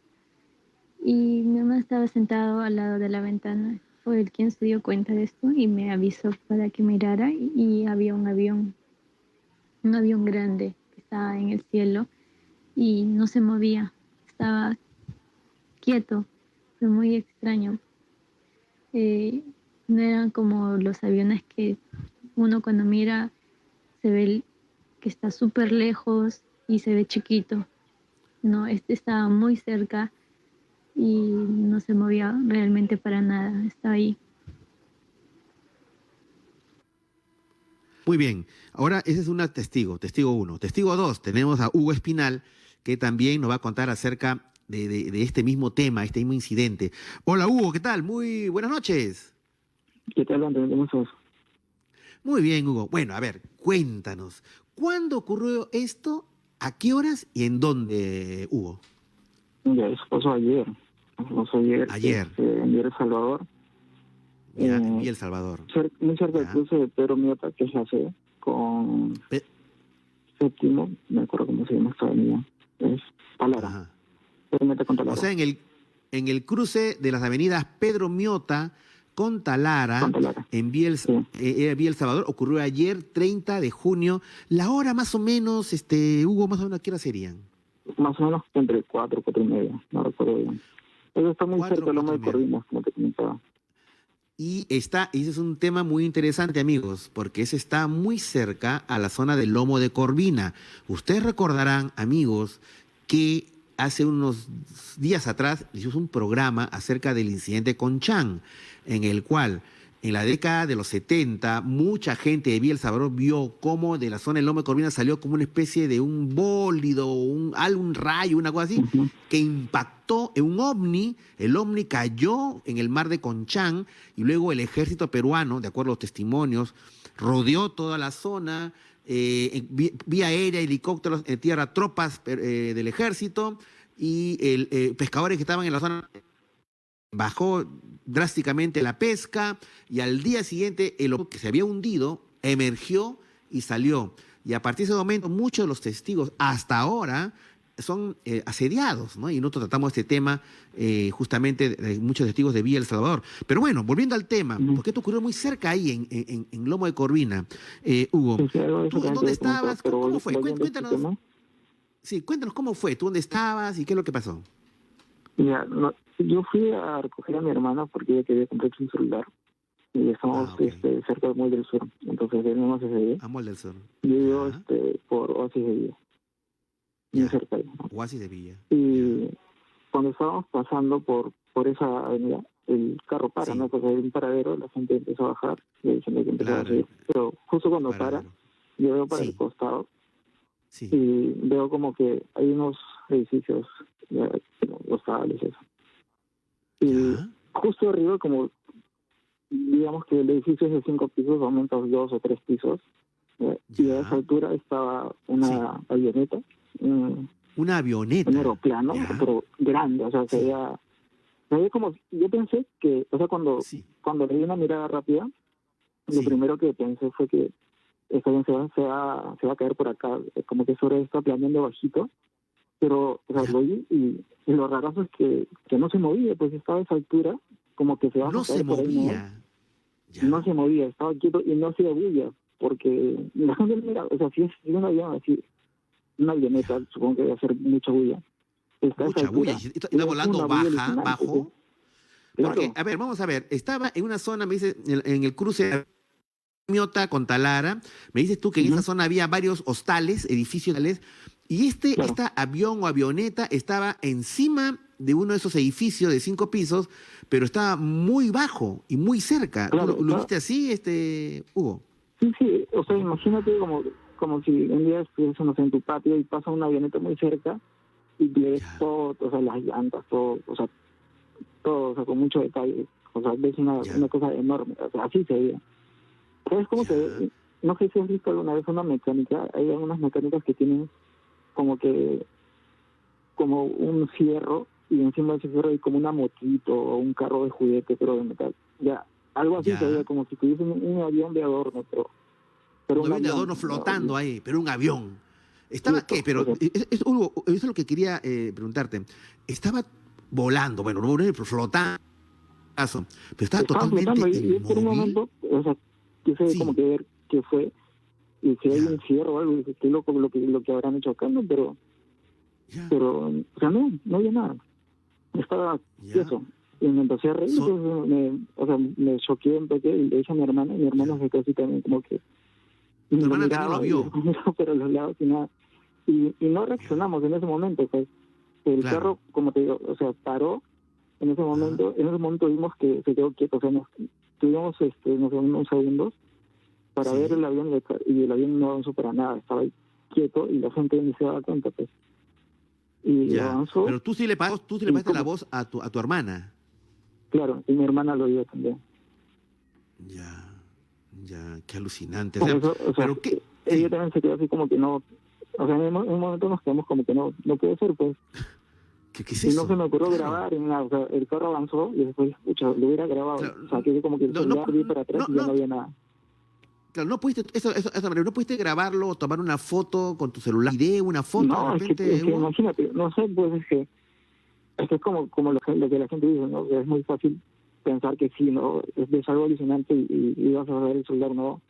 Speaker 5: y mi mamá estaba sentado al lado de la ventana. Fue él quien se dio cuenta de esto y me avisó para que mirara, y había un avión grande que estaba en el cielo y no se movía, estaba quieto. Fue muy extraño. No eran como los aviones que uno cuando mira se ve que está súper lejos y se ve chiquito. No, este estaba muy cerca y no se movía realmente para nada, estaba ahí.
Speaker 1: Muy bien, ahora ese es una testigo 1. Testigo 2, tenemos a Hugo Espinal, que también nos va a contar acerca de este mismo tema, este mismo incidente. Hola Hugo, ¿qué tal? Muy buenas noches.
Speaker 3: ¿Qué tal, Andrés? ¿Cómo estás?
Speaker 1: Muy bien, Hugo. Bueno, a ver, cuéntanos, ¿cuándo ocurrió esto? ¿A qué horas y en dónde, Hugo?
Speaker 3: Mira, eso pasó ayer.
Speaker 1: Ayer.
Speaker 3: En El Salvador.
Speaker 1: Ya, en Villa El Salvador.
Speaker 3: Muy cerca del
Speaker 1: Ya.
Speaker 3: cruce de Pedro Miota, que es la C, con Séptimo, me acuerdo cómo se llama esta avenida. Es Palara.
Speaker 1: Ajá.
Speaker 3: Pedro Miota con Talara.
Speaker 1: O sea, en el cruce de las avenidas Pedro Miota con Talara,
Speaker 3: Con Talara.
Speaker 1: en Villa El Salvador, ocurrió ayer, 30 de junio. La hora más o menos, Hugo, más o menos, ¿a qué hora serían?
Speaker 3: Más o menos entre 4:30, no recuerdo bien. Eso está muy
Speaker 1: 4,
Speaker 3: cerca del Lomo de
Speaker 1: 4:30.
Speaker 3: Corvinas, como te comentaba.
Speaker 1: Y ese es un tema muy interesante, amigos, porque ese está muy cerca a la zona del Lomo de Corvina. Ustedes recordarán, amigos, que hace unos días atrás hicimos un programa acerca del incidente con Chan, en el cual en la década de los 70 mucha gente de Villa El Salvador vio cómo de la zona del Lomo de Corvina salió como una especie de un bólido, un rayo, una cosa así,
Speaker 3: Ujú.
Speaker 1: que impactó en un ovni. El ovni cayó en el mar de Conchán y luego el ejército peruano, de acuerdo a los testimonios, rodeó toda la zona, vía aérea, helicópteros, en tierra, tropas del ejército y pescadores que estaban en la zona. Bajó drásticamente la pesca y al día siguiente el que se había hundido emergió y salió. Y a partir de ese momento muchos de los testigos hasta ahora son asediados, ¿no? Y nosotros tratamos este tema justamente de muchos testigos de Villa El Salvador. Pero bueno, volviendo al tema, porque esto ocurrió muy cerca ahí en Lomo de Corvina. Hugo,
Speaker 3: Sí, algo de eso
Speaker 1: ¿tú
Speaker 3: también
Speaker 1: dónde
Speaker 3: te voy a comentar,
Speaker 1: estabas?
Speaker 3: pero
Speaker 1: ¿Cómo fue?
Speaker 3: volviendo a este
Speaker 1: Cuéntanos.
Speaker 3: tema,
Speaker 1: Sí, cuéntanos cómo fue. ¿Tú dónde estabas y qué es lo que pasó?
Speaker 3: mira, yo fui a recoger a mi hermana porque ella quería comprarse un celular y estamos
Speaker 1: Ok.
Speaker 3: cerca del Mall del Sur, entonces venimos desde ahí.
Speaker 1: Amor del Sur.
Speaker 3: Yo vivo
Speaker 1: Ya.
Speaker 3: por Oasis de Villa, muy
Speaker 1: Ya.
Speaker 3: cerca de ahí, ¿no?
Speaker 1: Oasis de Villa.
Speaker 3: Y cuando estábamos pasando por esa avenida, el carro para,
Speaker 1: Sí.
Speaker 3: ¿no? Porque hay un paradero, la gente empezó a bajar y hay gente que empezó a
Speaker 1: Claro.
Speaker 3: seguir. Pero justo cuando para,
Speaker 1: Paradero.
Speaker 3: yo veo para
Speaker 1: Sí.
Speaker 3: el costado
Speaker 1: Sí.
Speaker 3: y veo como que hay unos edificios, hostales, eso. Y
Speaker 1: Ya.
Speaker 3: justo arriba, como digamos que el edificio es de 5 pisos, aumenta 2 o 3 pisos, y
Speaker 1: Ya.
Speaker 3: a esa altura estaba una avioneta, un
Speaker 1: Una avioneta.
Speaker 6: un aeroplano,
Speaker 1: Ya.
Speaker 6: pero grande, o sea, se veía como, yo pensé que, o sea,
Speaker 1: Sí.
Speaker 6: cuando le di una mirada rápida, lo
Speaker 1: Sí.
Speaker 6: primero que pensé fue que esta avión se va a caer por acá, como que sobre está planeando bajito, pero, o sea,
Speaker 1: Ya.
Speaker 6: lo vi y lo raro es que no se movía, pues estaba a esa altura, como que se va
Speaker 1: No
Speaker 6: a caer
Speaker 1: se
Speaker 6: por ahí, ¿no?
Speaker 1: movía. Ya.
Speaker 6: No se movía, estaba quieto y no hacía bulla, porque la gente mira, o sea, si es un avión así, una avioneta, supongo que debe hacer mucha bulla. Está a esa
Speaker 1: Mucha
Speaker 6: altura,
Speaker 1: bulla. Y está
Speaker 6: es
Speaker 1: volando
Speaker 6: una bulla
Speaker 1: baja,
Speaker 6: alucinante,
Speaker 1: bajo.
Speaker 6: pues. Claro.
Speaker 1: Porque, a ver, vamos a ver. Estaba en una zona, me dice, en el cruce de Miota con Talara. Me dices tú que en
Speaker 6: Ujú.
Speaker 1: esa zona había varios hostales, edificios hostales, y
Speaker 6: Claro.
Speaker 1: esta avión o avioneta estaba encima de uno de esos edificios de 5 pisos, pero estaba muy bajo y muy cerca. ¿Tú
Speaker 6: Claro,
Speaker 1: lo
Speaker 6: claro.
Speaker 1: viste así, Hugo?
Speaker 6: Sí, o sea, imagínate como si un día estuvieses, no sé, en tu patio y pasa una avioneta muy cerca y ves
Speaker 1: Ya.
Speaker 6: todo, o sea, las llantas, todo, o sea, con mucho detalle. O sea, ves
Speaker 1: Ya.
Speaker 6: una cosa enorme, o sea, así se veía. ¿Sabes cómo se
Speaker 1: Ya.
Speaker 6: ve? No sé si has visto alguna vez una mecánica, hay algunas mecánicas que tienen como un fierro y encima de ese fierro hay como una motito o un carro de juguete, pero de metal. Ya, algo así
Speaker 1: Ya.
Speaker 6: se veía como si tuviesen un avión de adorno, pero
Speaker 1: No
Speaker 6: un
Speaker 1: había un
Speaker 6: avión,
Speaker 1: adorno
Speaker 6: ¿no?
Speaker 1: flotando ahí, pero un avión. ¿Estaba
Speaker 6: Cierto,
Speaker 1: qué? Pero
Speaker 6: o sea,
Speaker 1: Hugo, eso es lo que quería preguntarte. Estaba volando, bueno, no pero flotando, pero estaba
Speaker 6: estaban
Speaker 1: totalmente
Speaker 6: flotando y por un
Speaker 1: inmóvil.
Speaker 6: momento, o sea, quise
Speaker 1: Sí.
Speaker 6: como que ver qué fue y si hay
Speaker 1: Ya.
Speaker 6: un fierro o algo, y dije, qué loco lo que habrán hecho acá, ¿no?
Speaker 1: Ya,
Speaker 6: Pero, o sea, no había nada. Estaba
Speaker 1: ya.
Speaker 6: quieto. Y me empecé a reír,
Speaker 1: So-
Speaker 6: pues, me choqué un poco y le dije a mi hermana, y mi hermana se quedó así también como que
Speaker 1: Tu
Speaker 6: lo
Speaker 1: hermana también
Speaker 6: miraba
Speaker 1: lo
Speaker 6: y
Speaker 1: vio.
Speaker 6: yo miraba por los lados y nada. Y no reaccionamos en ese momento, pues. El
Speaker 1: Claro.
Speaker 6: carro, como te digo, o sea, paró en ese momento. En ese momento vimos que se quedó quieto, o sea, tuvimos no sé, unos segundos para
Speaker 1: Sí.
Speaker 6: ver el avión y el avión no avanzó para nada, estaba ahí quieto y la gente ni se daba cuenta, pues. Y
Speaker 1: Ya.
Speaker 6: avanzó,
Speaker 1: Pero tú sí le
Speaker 6: ¿Y
Speaker 1: pasaste la
Speaker 6: cómo?
Speaker 1: voz a tu hermana.
Speaker 6: claro, y mi hermana lo vio también.
Speaker 1: Ya, ya, qué alucinante. O
Speaker 6: Por
Speaker 1: sea,
Speaker 6: eso, o sea,
Speaker 1: pero qué.
Speaker 6: ella
Speaker 1: Sí.
Speaker 6: también se quedó así como que no, o sea, en un momento nos quedamos como que no puede ser, pues.
Speaker 1: ¿Qué es
Speaker 6: Y
Speaker 1: eso?
Speaker 6: no se me ocurrió
Speaker 1: Claro.
Speaker 6: grabar, ni nada, o sea, el carro avanzó y después, escucha, lo hubiera grabado,
Speaker 1: Claro,
Speaker 6: o sea, que como que el
Speaker 1: no,
Speaker 6: celular
Speaker 1: no,
Speaker 6: vi para atrás
Speaker 1: no,
Speaker 6: y ya
Speaker 1: no.
Speaker 6: no había nada.
Speaker 1: Claro, no pudiste, no pudiste grabarlo o tomar una foto con tu celular, video, una foto
Speaker 6: No,
Speaker 1: de repente,
Speaker 6: es que
Speaker 1: Hugo?
Speaker 6: imagínate, no sé, pues es que es como lo que la gente dice, ¿no? Es muy fácil pensar que sí, ¿no? Es algo alucinante y vas a ver el celular, ¿no?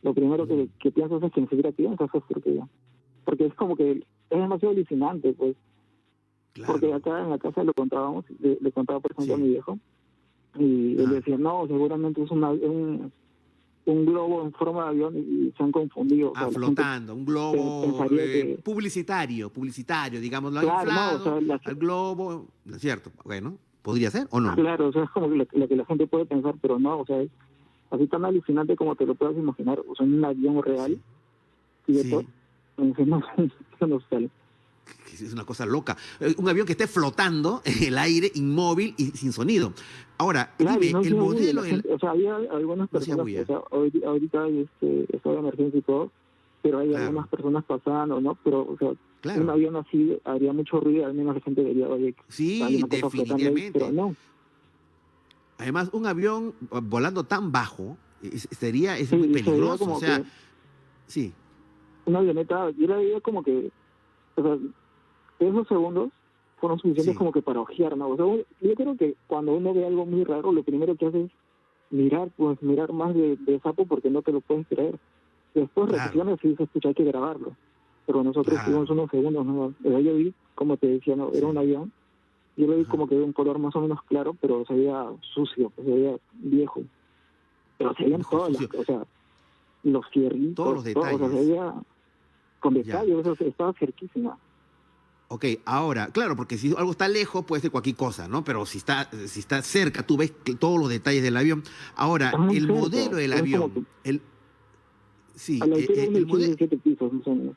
Speaker 6: Lo primero que piensas es que ni siquiera piensas, es porque es como que es demasiado alucinante, pues. Porque
Speaker 1: Claro.
Speaker 6: acá en la casa lo contábamos, le contaba por ejemplo
Speaker 1: Sí.
Speaker 6: a mi viejo, y él
Speaker 1: Ah.
Speaker 6: decía, no, seguramente es un globo en forma de avión y se han confundido. O sea, la gente
Speaker 1: Flotando, un globo
Speaker 6: pensaría que...
Speaker 1: publicitario, digamos, lo ha
Speaker 6: Claro, no,
Speaker 1: inflado,
Speaker 6: o sea,
Speaker 1: al globo, ¿no es cierto? Bueno, ¿podría ser o no?
Speaker 6: Claro, o sea, es como lo que la gente puede pensar, pero no, o sea, es así tan alucinante como te lo puedas imaginar, o sea, en un avión real, y de
Speaker 1: Sí.
Speaker 6: todo, entonces no, eso no sale.
Speaker 1: Que es una cosa loca. Un avión que esté flotando en el aire, inmóvil y sin sonido. Ahora,
Speaker 6: Claro, y
Speaker 1: dime,
Speaker 6: no
Speaker 1: el
Speaker 6: hacía bulla,
Speaker 1: modelo...
Speaker 6: la gente, o sea, había algunas
Speaker 1: No hacía
Speaker 6: personas,
Speaker 1: bulla.
Speaker 6: o sea, ahorita hay estado de emergencia y todo, pero hay
Speaker 1: Claro.
Speaker 6: algunas personas pasando, ¿no? Pero, o sea,
Speaker 1: Claro.
Speaker 6: un avión así haría mucho ruido, al menos la gente diría, oye,
Speaker 1: Sí,
Speaker 6: hay una cosa flotando ahí,
Speaker 1: definitivamente.
Speaker 6: pero no.
Speaker 1: Además, un avión volando tan bajo es
Speaker 6: Sí,
Speaker 1: muy
Speaker 6: se veía
Speaker 1: peligroso.
Speaker 6: como
Speaker 1: O sea,
Speaker 6: que
Speaker 1: sí,
Speaker 6: una avioneta, yo la veía como que, o sea, esos segundos fueron suficientes
Speaker 1: Sí.
Speaker 6: como que para ojear, ¿no? O sea, yo creo que cuando uno ve algo muy raro, lo primero que hace es mirar más de sapo porque no te lo puedes creer. Después
Speaker 1: Claro.
Speaker 6: reacciones y se escucha, hay que grabarlo. Pero nosotros
Speaker 1: Claro.
Speaker 6: tuvimos unos segundos, ¿no? O sea, yo vi, como te decía, ¿no? Era un avión. Yo lo vi
Speaker 1: Ajá.
Speaker 6: como que de un color más o menos claro, pero se veía sucio, se veía viejo. Pero se veían
Speaker 1: Viejo,
Speaker 6: todas las,
Speaker 1: sucio.
Speaker 6: o sea, los fierritos,
Speaker 1: Todos los
Speaker 6: todo, o sea, se
Speaker 1: detalles.
Speaker 6: veía con
Speaker 1: Ya.
Speaker 6: detalles, o sea, estaba cerquísima.
Speaker 1: Ok, ahora, claro, porque si algo está lejos puede ser cualquier cosa, ¿no? Pero si está cerca, tú ves todos los detalles del avión. Ahora,
Speaker 6: Está muy
Speaker 1: el
Speaker 6: cerca,
Speaker 1: modelo del
Speaker 6: es como
Speaker 1: avión, sí,
Speaker 6: A la altura de un
Speaker 1: el
Speaker 6: edificio de
Speaker 1: modelo,
Speaker 6: 7 pisos, más o menos.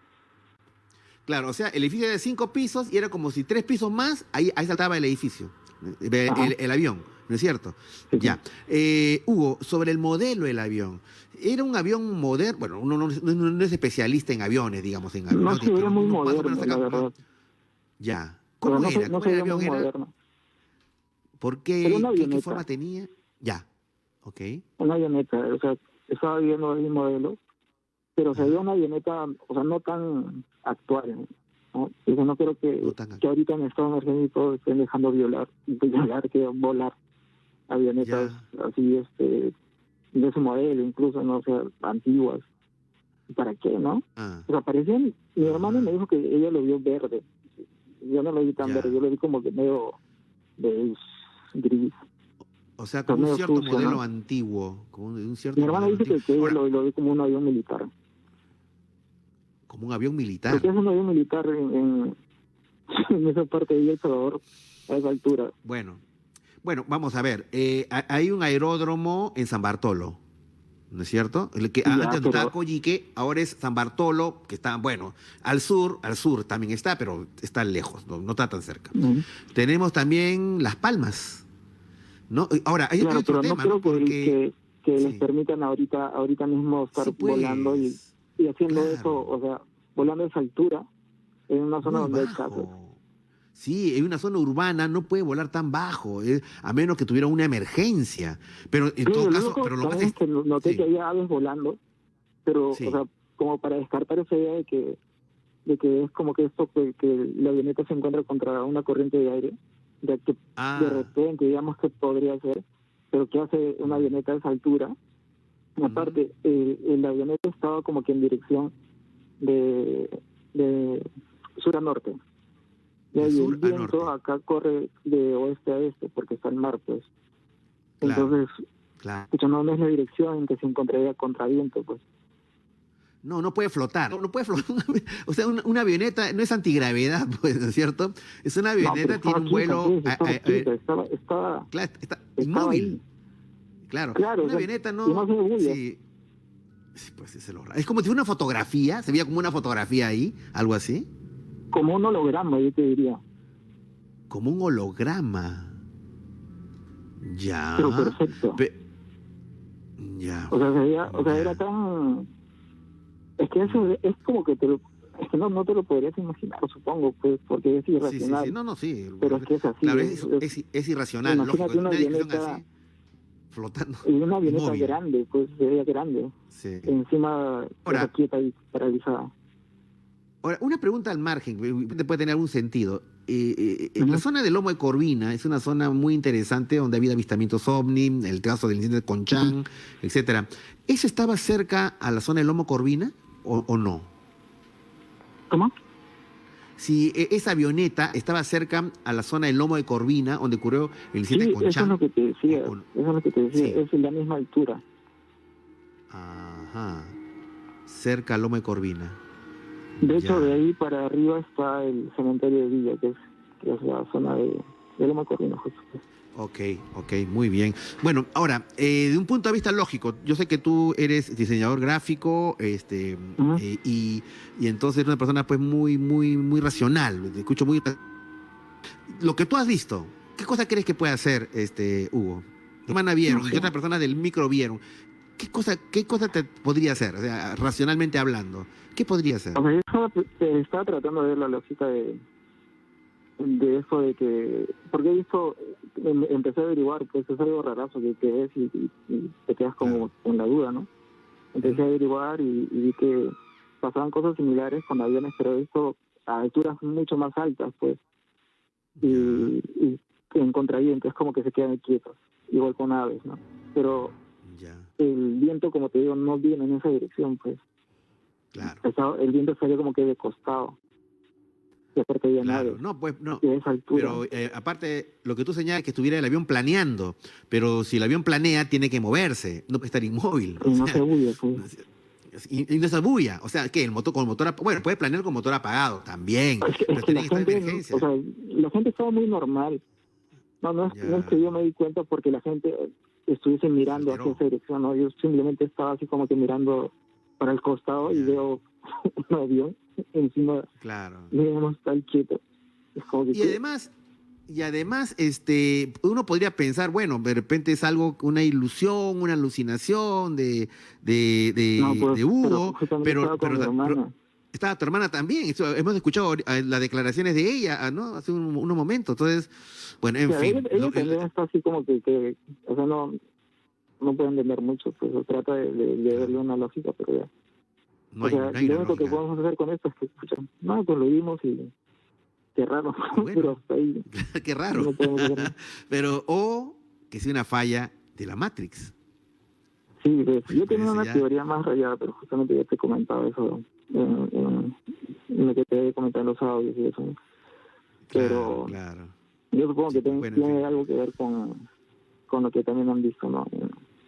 Speaker 1: claro, o sea, el edificio de 5 pisos y era como si 3 pisos más, ahí saltaba el edificio,
Speaker 6: Ajá.
Speaker 1: el avión, ¿no es cierto?
Speaker 6: Sí,
Speaker 1: Ya. Hugo, sobre el modelo del avión, ¿era un avión moderno? Bueno, uno no es especialista en aviones, digamos, en aviones.
Speaker 6: No, sí, era muy
Speaker 1: más o menos
Speaker 6: moderno, la verdad.
Speaker 1: Ya.
Speaker 6: Pero
Speaker 1: ¿Cómo
Speaker 6: no,
Speaker 1: era?
Speaker 6: no
Speaker 1: ¿Cómo
Speaker 6: se
Speaker 1: era el
Speaker 6: veía muy
Speaker 1: avión? ¿Era?
Speaker 6: moderno.
Speaker 1: ¿Por
Speaker 6: Era
Speaker 1: qué?
Speaker 6: una
Speaker 1: ¿Qué
Speaker 6: avioneta.
Speaker 1: forma tenía? Ya. Ok.
Speaker 6: Una avioneta, o sea, estaba viendo el modelo, pero se veía una avioneta, o sea, no tan actual, ¿no? Y yo no creo
Speaker 1: No tan
Speaker 6: que ahorita en estado energético estén dejando que volar avionetas
Speaker 1: Ya.
Speaker 6: así, de su modelo, incluso, no sé, antiguas. ¿Para qué, no?
Speaker 1: Ah.
Speaker 6: O sea, parecían, mi hermano me dijo que ella lo vio verde. Yo no lo vi tan
Speaker 1: Ya.
Speaker 6: verde, yo lo vi como que medio beige, gris.
Speaker 1: O sea,
Speaker 6: Pero
Speaker 1: como un
Speaker 6: medio
Speaker 1: cierto
Speaker 6: sucio,
Speaker 1: modelo
Speaker 6: ¿no?
Speaker 1: antiguo. Como un cierto
Speaker 6: Mi hermano
Speaker 1: modelo
Speaker 6: dice
Speaker 1: antiguo.
Speaker 6: que ella
Speaker 1: Ahora,
Speaker 6: lo ve como un avión militar.
Speaker 1: como un avión militar.
Speaker 6: Porque es un avión militar en esa parte de El Salvador, a esa altura.
Speaker 1: Bueno, vamos a ver. Hay un aeródromo en San Bartolo, ¿no es cierto? El que
Speaker 6: Ya,
Speaker 1: antes no estaba
Speaker 6: pero-
Speaker 1: Coyique, ahora es San Bartolo, que está, bueno, al sur también está, pero está lejos, no está tan cerca.
Speaker 6: Ujú.
Speaker 1: Tenemos también Las Palmas, ¿no? Ahora, hay
Speaker 6: Claro,
Speaker 1: otro
Speaker 6: pero no
Speaker 1: tema,
Speaker 6: creo
Speaker 1: ¿no? Porque
Speaker 6: que les
Speaker 1: sí.
Speaker 6: permitan ahorita mismo estar
Speaker 1: Sí, pues,
Speaker 6: volando y haciendo
Speaker 1: claro.
Speaker 6: eso, o sea, volando a esa altura, en una zona
Speaker 1: Muy
Speaker 6: donde hay casas.
Speaker 1: bajo. Sí, en una zona urbana no puede volar tan bajo, a menos que tuviera una emergencia. Pero en
Speaker 6: Sí,
Speaker 1: todo
Speaker 6: lo
Speaker 1: caso,
Speaker 6: único
Speaker 1: pero lo más
Speaker 6: también es que noté
Speaker 1: sí.
Speaker 6: que había aves volando, pero,
Speaker 1: Sí.
Speaker 6: o sea, como para descartar esa idea de que es como que esto, que la avioneta se encuentra contra una corriente de aire, de que de
Speaker 1: Ah,
Speaker 6: repente, digamos que podría ser, pero que hace una avioneta a esa altura. Y aparte, la avioneta estaba como que en dirección de sur a norte. Y
Speaker 1: de
Speaker 6: ahí
Speaker 1: sur
Speaker 6: el
Speaker 1: a
Speaker 6: viento
Speaker 1: norte.
Speaker 6: acá corre de oeste a este, porque está el mar, pues.
Speaker 1: Claro.
Speaker 6: Entonces,
Speaker 1: claro.
Speaker 6: escuchando, no es la dirección en que se encontraría contra viento, pues.
Speaker 1: No puede flotar. No puede flotar. O sea, una avioneta no es antigravedad, pues, ¿no es cierto? Es una
Speaker 6: No, pero
Speaker 1: avioneta, tiene
Speaker 6: estaba
Speaker 1: un
Speaker 6: quieta,
Speaker 1: vuelo.
Speaker 6: pues, estaba quieta, estaba
Speaker 1: Claro, está
Speaker 6: estaba
Speaker 1: inmóvil.
Speaker 6: ahí.
Speaker 1: Claro.
Speaker 6: Claro,
Speaker 1: Una
Speaker 6: o sea,
Speaker 1: avioneta
Speaker 6: y no se bulla.
Speaker 1: Sí. Sí, pues es lo raro. Es como si fuera una fotografía. Se veía como una fotografía ahí, algo así.
Speaker 6: Como un holograma, yo te diría.
Speaker 1: Como un holograma. Ya.
Speaker 6: Pero perfecto.
Speaker 1: Ya.
Speaker 6: O sea,
Speaker 1: Ya.
Speaker 6: era tan... Es que eso es como que es que no te lo podrías imaginar, supongo, pues, porque es
Speaker 1: Sí,
Speaker 6: irracional.
Speaker 1: sí. No, sí.
Speaker 6: Pero es que es así.
Speaker 1: Claro, es irracional.
Speaker 6: Imagínate
Speaker 1: Lógico.
Speaker 6: una
Speaker 1: Una dirección
Speaker 6: avioneta,
Speaker 1: así, flotando.
Speaker 6: y una avioneta
Speaker 1: Inmóvil.
Speaker 6: grande, pues se veía grande.
Speaker 1: Sí.
Speaker 6: Encima,
Speaker 1: Ahora-
Speaker 6: quieta y paralizada.
Speaker 1: Ahora, una pregunta al margen, que puede tener algún sentido. En la
Speaker 6: Ujú.
Speaker 1: zona del Lomo de Corvina es una zona muy interesante donde ha habido avistamientos ovni, el caso del incidente de Conchán, etcétera. ¿Eso estaba cerca a la zona del Lomo Corvina o no?
Speaker 6: ¿Cómo?
Speaker 1: Si esa avioneta estaba cerca a la zona del Lomo de Corvina, donde ocurrió el
Speaker 6: Sí,
Speaker 1: incidente de
Speaker 6: eso es
Speaker 1: Conchán.
Speaker 6: lo que te decía.
Speaker 1: o no.
Speaker 6: Eso es lo que te decía.
Speaker 1: Sí.
Speaker 6: Es en la misma altura.
Speaker 1: Ajá. Cerca al Lomo de Corvina.
Speaker 6: De hecho,
Speaker 1: Ya.
Speaker 6: de ahí para arriba está el cementerio de Villa, que es la zona de Loma Corvina, justo.
Speaker 1: Ok, muy bien. Bueno, ahora, de un punto de vista lógico, yo sé que tú eres diseñador gráfico,
Speaker 6: Ujú.
Speaker 1: y entonces eres una persona pues muy racional. Te escucho muy. Lo que tú has visto, ¿qué cosa crees que puede hacer, Hugo? Tu hermana vieron
Speaker 6: No
Speaker 1: y
Speaker 6: sé.
Speaker 1: otras personas del micro vieron. ¿Qué cosa te podría hacer? O sea, racionalmente hablando, ¿qué podría hacer?
Speaker 6: O sea, yo estaba tratando de ver la lógica de eso de que... Porque he visto, empecé a averiguar, pues es algo rarazo que es y te quedas como
Speaker 1: Claro.
Speaker 6: con la duda, ¿no? Empecé a averiguar y vi que pasaban cosas similares con aviones, pero esto a alturas mucho más altas, pues. Y en contraviento, es como que se quedan quietos, igual con aves, ¿no? Pero
Speaker 1: Ya,
Speaker 6: el viento, como te digo, no viene en esa dirección, pues.
Speaker 1: claro.
Speaker 6: El viento salió como que de costado. Y aparte había
Speaker 1: Claro,
Speaker 6: naves
Speaker 1: no, pues no.
Speaker 6: de esa altura.
Speaker 1: Pero aparte, lo que tú señalas es que estuviera el avión planeando, pero si el avión planea, tiene que moverse, no puede estar inmóvil.
Speaker 6: Y
Speaker 1: o
Speaker 6: no
Speaker 1: sea,
Speaker 6: se bulle, pues.
Speaker 1: y no se bulla. O sea, ¿qué? Con el motor bueno, puede planear con motor apagado también, pero
Speaker 6: Es que la
Speaker 1: tiene que estar en
Speaker 6: gente,
Speaker 1: emergencia.
Speaker 6: o sea, la gente estaba muy normal. No
Speaker 1: Ya.
Speaker 6: es que yo me di cuenta porque la gente estuviese mirando
Speaker 1: Se
Speaker 6: hacia
Speaker 1: alteró.
Speaker 6: esa dirección, ¿no? Yo simplemente estaba así como que mirando para el costado y
Speaker 1: Ya.
Speaker 6: veo un avión encima,
Speaker 1: Claro.
Speaker 6: digamos, tan quieto. Es como que...
Speaker 1: Y además, uno podría pensar, bueno, de repente es algo, una ilusión, una alucinación de
Speaker 6: No, pues,
Speaker 1: Hugo,
Speaker 6: justamente estaba con mi hermana.
Speaker 1: estaba tu hermana también. Hemos escuchado las declaraciones de ella, ¿no? Hace unos momentos. Entonces, bueno, en fin.
Speaker 6: Ella también está así como que o sea, no pueden entender mucho, pues se trata de darle una lógica, pero ya.
Speaker 1: No
Speaker 6: O sea,
Speaker 1: no hay
Speaker 6: lo
Speaker 1: una
Speaker 6: único que
Speaker 1: lógica.
Speaker 6: podemos hacer con esto es que, escucha, no, pues lo vimos y qué raro,
Speaker 1: Bueno.
Speaker 6: pero hasta ahí
Speaker 1: Qué raro.
Speaker 6: no podemos hacer nada.
Speaker 1: Pero, o que sea una falla de la Matrix.
Speaker 6: Sí, pues, yo tenía
Speaker 1: Ese
Speaker 6: una
Speaker 1: ya.
Speaker 6: teoría más rayada, pero justamente ya te comentaba eso en lo que te he comentado en los audios y eso. Pero
Speaker 1: Claro.
Speaker 6: yo supongo
Speaker 1: Sí,
Speaker 6: que
Speaker 1: bueno, en
Speaker 6: tiene
Speaker 1: fin.
Speaker 6: algo que ver con lo que también han visto, ¿no?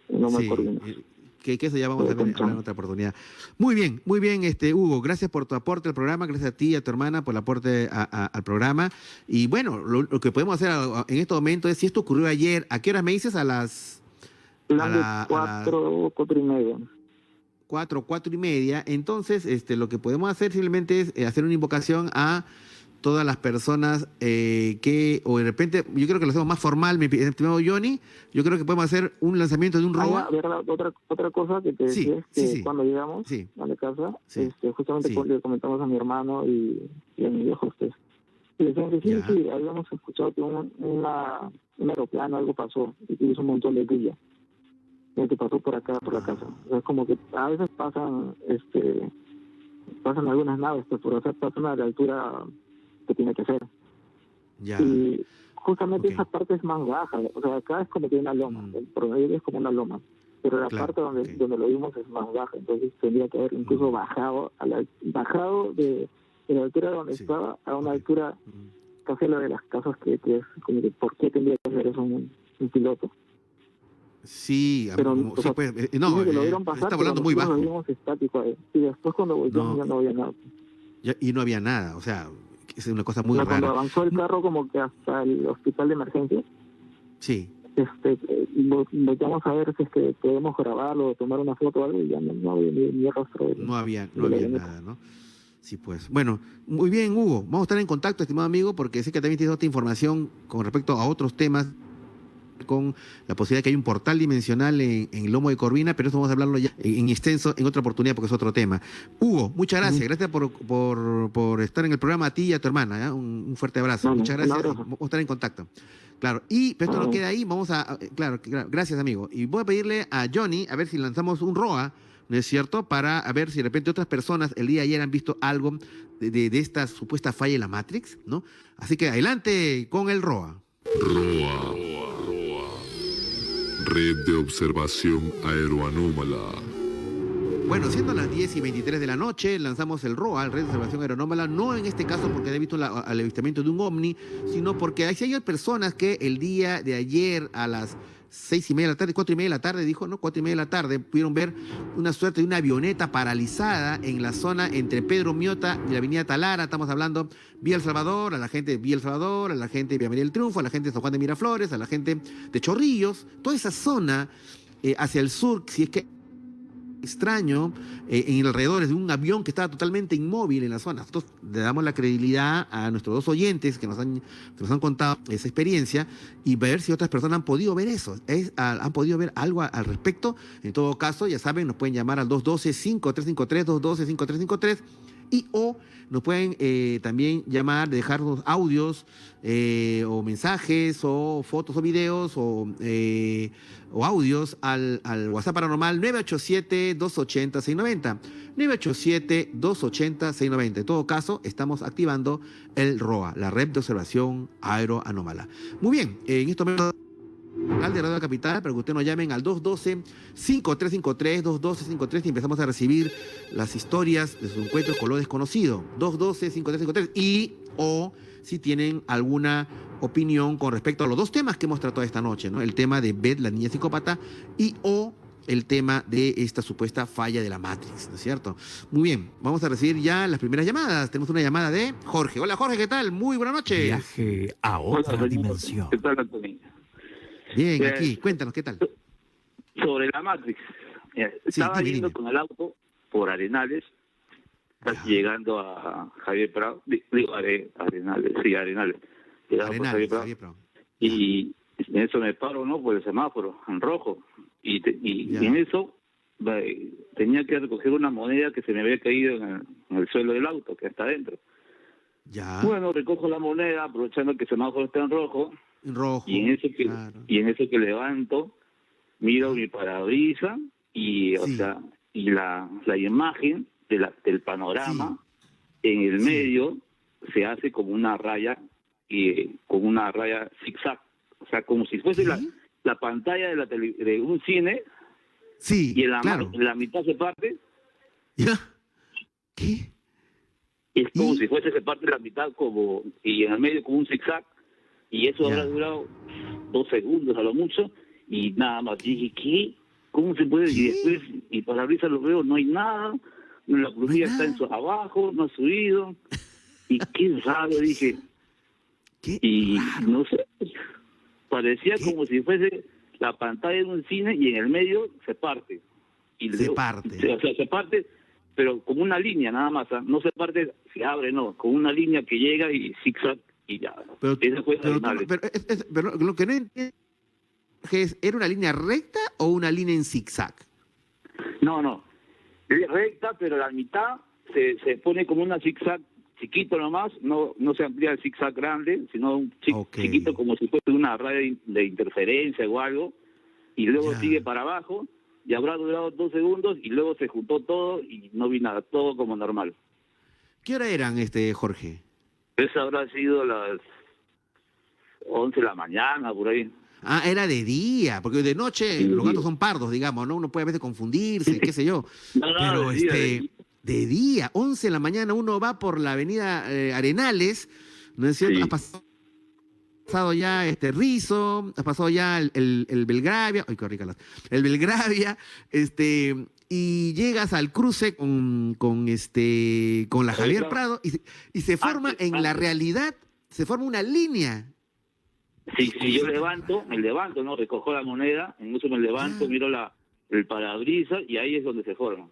Speaker 6: En Lomo de
Speaker 1: Sí,
Speaker 6: Corvinas.
Speaker 1: que eso ya vamos a
Speaker 6: Con
Speaker 1: hablar
Speaker 6: Cham.
Speaker 1: en otra oportunidad. Muy bien, Hugo, gracias por tu aporte al programa, gracias a ti y a tu hermana por el aporte al programa. Y bueno, lo que podemos hacer en este momento es, si esto ocurrió ayer, ¿a qué horas me dices? A las
Speaker 6: Plan de
Speaker 1: a
Speaker 6: 4:30.
Speaker 1: 4:30. Entonces, lo que podemos hacer simplemente es hacer una invocación a todas las personas que, o de repente, yo creo que lo hacemos más formal, mi estimado Johnny. Yo creo que podemos hacer un lanzamiento de un ROA.
Speaker 6: ¿Verdad? Otra cosa que te decía es que cuando llegamos a la casa, justamente le comentamos a mi hermano y a mi viejo, pues, y decían que sí, habíamos escuchado que un aeroplano, algo pasó, y que hizo un montón de bulla, que pasó por acá, por la casa. O sea, es como que a veces pasan algunas naves, pues, por hacer pasan a la altura que tiene que ser.
Speaker 1: Ya.
Speaker 6: Y justamente esa parte es más baja, o sea, acá es como que una loma, el promedio es como una loma, pero la parte donde lo vimos es más baja, entonces tendría que haber incluso bajado de la altura donde estaba a una altura casi la de las casas, que es como que ¿por qué tendría que hacer eso un piloto?
Speaker 1: Sí,
Speaker 6: pero
Speaker 1: como, sí, pues,
Speaker 6: que lo vieron pasar,
Speaker 1: está volando muy bajo.
Speaker 6: Lo vimos estático ahí, y después cuando volvimos ya no había nada.
Speaker 1: Y no había nada, o sea, es una cosa muy
Speaker 6: Cuando
Speaker 1: rara.
Speaker 6: avanzó el carro como que hasta el hospital de emergencia,
Speaker 1: sí,
Speaker 6: volvamos a ver si es que podemos grabarlo o tomar una foto o algo, y ya no había ni rastro.
Speaker 1: No había nada, ¿no? Sí, pues. Bueno, muy bien, Hugo. Vamos a estar en contacto, estimado amigo, porque sé que también tienes otra información con respecto a otros temas, con la posibilidad de que haya un portal dimensional en Lomo de Corvina, pero eso vamos a hablarlo ya en extenso en otra oportunidad, porque es otro tema. Hugo, muchas gracias. Gracias por estar en el programa, a ti y a tu hermana. ¿Ya? Un fuerte abrazo. Muchas gracias. Vamos a estar en contacto. Claro, y pero esto no queda ahí. Vamos a... Claro, gracias, amigo. Y voy a pedirle a Johnny a ver si lanzamos un ROA, ¿no es cierto?, para ver si de repente otras personas el día de ayer han visto algo de esta supuesta falla en la Matrix, ¿no? Así que adelante con el ROA.
Speaker 7: ROA. Red de Observación Aeroanómala.
Speaker 1: Bueno, siendo las 10:23 de la noche, lanzamos el ROA, el Red de Observación Aeroanómala, no en este caso porque haya visto el avistamiento de un ovni, sino porque hay personas que el día de ayer a las 6:30 de la tarde, 4:30 de la tarde, dijo, ¿no? 4:30 de la tarde, pudieron ver una suerte de una avioneta paralizada en la zona entre Pedro Miota y la avenida Talara. Estamos hablando Vía El Salvador, a la gente de Vía El Salvador, a la gente de Vía María del Triunfo, a la gente de San Juan de Miraflores, a la gente de Chorrillos, toda esa zona hacia el sur, si es que extraño, en alrededores de un avión que estaba totalmente inmóvil en la zona. Nosotros le damos la credibilidad a nuestros dos oyentes que nos han contado esa experiencia y ver si otras personas han podido ver eso, han podido ver algo al respecto. En todo caso, ya saben, nos pueden llamar al 212-5353, 212-5353, y o nos pueden también llamar, dejarnos audios o mensajes o fotos o videos o audios al WhatsApp Paranormal 987-280-690. 987-280-690. En todo caso, estamos activando el ROA, la Red de Observación Aeroanómala. Muy bien, en estos momentos de Radio Capital, para que ustedes nos llamen al 212-5353, 212-53, y empezamos a recibir las historias de sus encuentros con lo desconocido. 212-5353, y o si tienen alguna opinión con respecto a los dos temas que hemos tratado esta noche, ¿no? El tema de Beth, la niña psicópata, y o el tema de esta supuesta falla de la Matrix, ¿no es cierto? Muy bien, vamos a recibir ya las primeras llamadas. Tenemos una llamada de Jorge. Hola, Jorge, ¿qué tal? Muy buenas noches.
Speaker 2: Viaje a otra dimensión.
Speaker 8: ¿Qué tal, Antonio?
Speaker 1: Bien, aquí, cuéntanos, ¿qué tal?
Speaker 8: Sobre la Matrix. Estaba yendo con el auto por Arenales, casi llegando a Javier Prado. Digo, Arenales. Llegando por Javier Prado. Y en eso me paro, ¿no? Por el semáforo, en rojo. Y en eso tenía que recoger una moneda que se me había caído en el suelo del auto que está adentro.
Speaker 1: Ya.
Speaker 8: Bueno, recojo la moneda, aprovechando que el semáforo está en rojo,
Speaker 1: En rojo.
Speaker 8: y en eso que,
Speaker 1: claro.
Speaker 8: y en eso que levanto, miro mi parabrisas y, o
Speaker 1: Sí.
Speaker 8: sea, y la imagen del panorama en el
Speaker 1: Sí.
Speaker 8: medio se hace como una raya, con una raya zigzag, o sea, como si fuese
Speaker 1: ¿Sí?
Speaker 8: la pantalla de un cine,
Speaker 1: Sí,
Speaker 8: y en la,
Speaker 1: claro.
Speaker 8: en la mitad se parte,
Speaker 1: ¿Ya? ¿Qué?
Speaker 8: y es como
Speaker 1: ¿Y?
Speaker 8: si fuese se parte la mitad como, y en el medio como un zigzag, y eso
Speaker 1: Ya.
Speaker 8: habrá durado 2 segundos a lo mucho, y nada más. Dije, ¿qué? ¿Cómo se puede?
Speaker 1: ¿Qué?
Speaker 8: Y después, y parabrisas lo veo, no hay nada, la plumilla está
Speaker 1: nada.
Speaker 8: abajo, no ha subido, y qué raro, dije,
Speaker 1: ¿Qué?
Speaker 8: y
Speaker 1: raro.
Speaker 8: no sé, parecía
Speaker 1: ¿Qué?
Speaker 8: como si fuese la pantalla de un cine y en el medio se parte. Y
Speaker 1: Se parte.
Speaker 8: O sea, se parte, pero como una línea nada más, ¿ah? No se parte, se abre, no, con una línea que llega y zigzag y ya.
Speaker 1: Pero,
Speaker 8: Esa fue
Speaker 1: pero,
Speaker 8: la
Speaker 1: tú- pero lo que no entiendo es, ¿era una línea recta o una línea en zigzag?
Speaker 8: No, es recta, pero la mitad se pone como una zigzag chiquito nomás, no se amplía el zigzag grande, sino un
Speaker 1: Ok.
Speaker 8: chiquito como si fuese una raya de interferencia o algo, y luego
Speaker 1: Ya.
Speaker 8: sigue para abajo, y habrá durado 2 segundos, y luego se juntó todo, y no vi nada, todo como normal.
Speaker 1: ¿Qué hora eran, Jorge?
Speaker 8: Eso habrá sido las 11 de la mañana, por ahí.
Speaker 1: Ah, era de día, porque de noche
Speaker 8: Sí.
Speaker 1: los gatos son pardos, digamos, ¿no? Uno puede a veces confundirse, qué sé yo.
Speaker 8: No,
Speaker 1: Pero
Speaker 8: de día, de día.
Speaker 1: de día, 11 de la mañana, uno va por la avenida Arenales, ¿no es cierto?
Speaker 8: Sí.
Speaker 1: Has pasado ya Rizo, has pasado ya el Belgravia, ay, qué rica el Belgravia, y llegas al cruce con la Javier
Speaker 8: Claro.
Speaker 1: Prado, y se forma en la realidad, se forma una línea.
Speaker 8: Sí, yo me levanto, ¿no? Recojo la moneda, en eso me levanto,
Speaker 1: Ya.
Speaker 8: miro el parabrisas y ahí es donde se forma.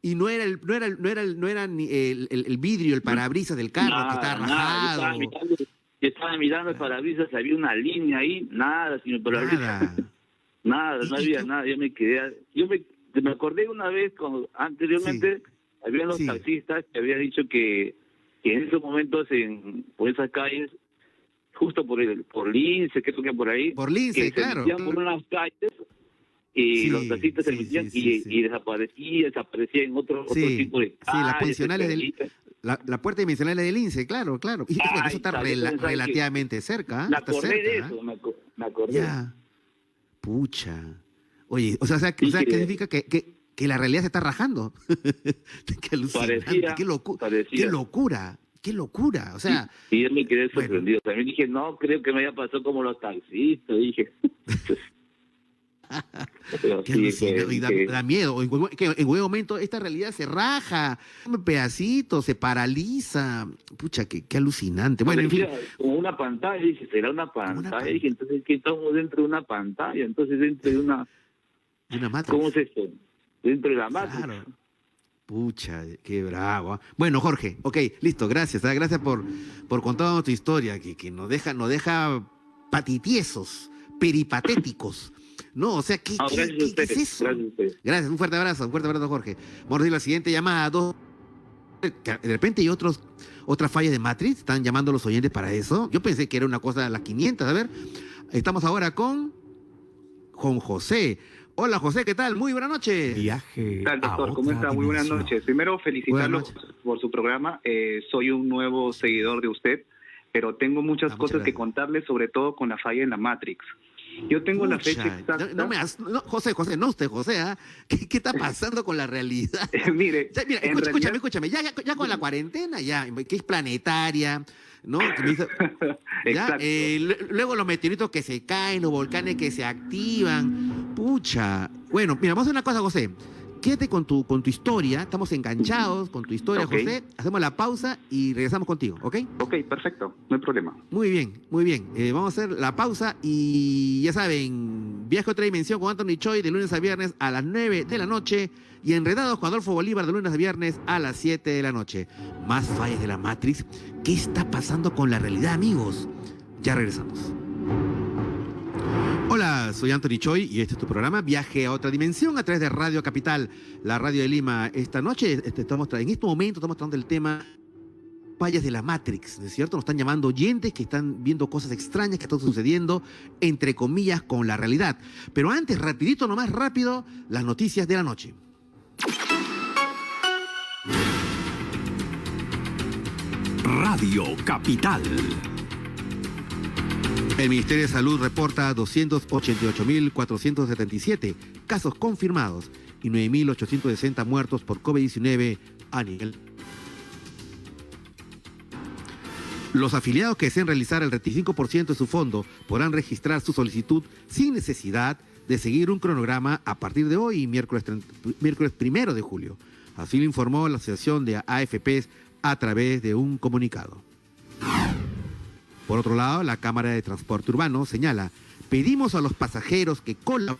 Speaker 1: Y no era ni el vidrio, el parabrisas del carro que estaba rajado.
Speaker 8: Yo estaba mirando el parabrisas, había una línea ahí, nada, sino parabrisas.
Speaker 1: Nada.
Speaker 8: Nada,
Speaker 1: ¿Y-
Speaker 8: no
Speaker 1: y
Speaker 8: había
Speaker 1: tú?
Speaker 8: nada. Yo me acordé una vez, anteriormente, había los
Speaker 1: Sí.
Speaker 8: taxistas que habían dicho que en esos momentos, por esas calles, justo por Lince, creo que por ahí,
Speaker 1: Por Lince,
Speaker 8: que se
Speaker 1: claro.
Speaker 8: metían por unas calles y
Speaker 1: Sí,
Speaker 8: los taxistas se
Speaker 1: sí,
Speaker 8: metían
Speaker 1: sí, sí.
Speaker 8: y desaparecía en otro
Speaker 1: Sí,
Speaker 8: tipo de
Speaker 1: sí, las
Speaker 8: calles,
Speaker 1: posicionales del-
Speaker 8: calles.
Speaker 1: La puerta dimensional del INSE, claro. Y bueno, eso está
Speaker 8: está, yo pensaba que-
Speaker 1: relativamente cerca.
Speaker 8: Me
Speaker 1: Está
Speaker 8: acordé
Speaker 1: cerca,
Speaker 8: de
Speaker 1: ¿ah?
Speaker 8: eso, me acordé.
Speaker 1: Ya. Pucha. Oye, o sea,
Speaker 8: Sí,
Speaker 1: ¿qué
Speaker 8: que-
Speaker 1: significa que la realidad se está rajando? Qué alucinante,
Speaker 8: Parecía,
Speaker 1: qué locura. Qué locura. O sea,
Speaker 8: y yo me quedé
Speaker 1: bueno.
Speaker 8: sorprendido. También dije, no, creo que me haya pasado como los taxistas, dije. Pero
Speaker 1: qué
Speaker 8: sí,
Speaker 1: alucinante. Y
Speaker 8: que-
Speaker 1: da miedo. Que en buen momento esta realidad se raja, un pedacito, se paraliza. Pucha, qué alucinante. Bueno, en fin.
Speaker 8: parecía como una pantalla, dije, será una pantalla. Dije, entonces, ¿qué estamos dentro de una pantalla? Entonces, dentro de una...
Speaker 1: De una Matrix.
Speaker 8: ¿Cómo es esto? Dentro de la Matrix.
Speaker 1: Claro. Pucha, qué bravo. ¿Ah? Bueno, Jorge, ok, listo, gracias. Gracias por contarnos tu historia, que nos deja patitiesos, peripatéticos. No, o sea, ¿qué
Speaker 8: Gracias a
Speaker 1: es
Speaker 8: ustedes.
Speaker 1: eso?
Speaker 8: Gracias a ustedes.
Speaker 1: Gracias, un fuerte abrazo, Jorge. Vamos a ir a la siguiente llamada. De repente hay otras fallas de Matrix, están llamando a los oyentes para eso. Yo pensé que era una cosa de las 500, a ver. Estamos ahora con José. Hola, José, ¿qué tal? Muy buenas noches.
Speaker 2: Viaje
Speaker 9: ¿Qué tal,
Speaker 2: a
Speaker 9: doctor? ¿Cómo
Speaker 2: otra
Speaker 9: está? Muy buenas
Speaker 2: dimensión.
Speaker 9: noches. Primero, felicitarlo
Speaker 1: Buenas noches.
Speaker 9: por su programa. Soy un nuevo seguidor de usted, pero tengo muchas
Speaker 1: Muchas
Speaker 9: cosas que
Speaker 1: gracias.
Speaker 9: contarle, sobre todo con la falla en la Matrix. Yo tengo la fecha
Speaker 1: Pucha,
Speaker 9: exacta.
Speaker 1: José, no usted, José, ¿ah? ¿Qué está pasando con la realidad?
Speaker 9: Mire,
Speaker 1: Ya, mira,
Speaker 9: en realidad-
Speaker 1: escúchame, ya con la cuarentena, ya, que es planetaria, ¿no? Que me dice- ya,
Speaker 9: Exacto.
Speaker 1: luego los meteoritos que se caen, los volcanes que se activan, pucha. Bueno, mira, vamos a hacer una cosa, José. Quédate con tu historia, estamos enganchados con tu historia,
Speaker 9: Ok.
Speaker 1: José. Hacemos la pausa y regresamos contigo, ¿ok?
Speaker 9: Ok, perfecto, no hay problema.
Speaker 1: Muy bien, muy bien. Vamos a hacer la pausa y ya saben, Viaje a otra dimensión con Anthony Choi de lunes a viernes a las 9 de la noche y Enredados con Adolfo Bolívar de lunes a viernes a las 7 de la noche. Más fallas de la Matrix. ¿Qué está pasando con la realidad, amigos? Ya regresamos. Hola. Hola, soy Anthony Choi y este es tu programa Viaje a otra dimensión a través de Radio Capital, la radio de Lima. Esta noche, en este momento estamos tratando el tema fallas de la Matrix, ¿no es cierto? Nos están llamando oyentes que están viendo cosas extrañas que están sucediendo, entre comillas, con la realidad. Pero antes, rapidito, nomás rápido, las noticias de la noche.
Speaker 2: Radio Capital.
Speaker 1: El Ministerio de Salud reporta 288.477 casos confirmados y 9.860 muertos por COVID-19 a nivel. Los afiliados que deseen realizar el 35% de su fondo podrán registrar su solicitud sin necesidad de seguir un cronograma a partir de hoy, miércoles 1 de julio. Así lo informó la Asociación de AFPs a través de un comunicado. Por otro lado, la Cámara de Transporte Urbano señala: pedimos a los pasajeros que colaboren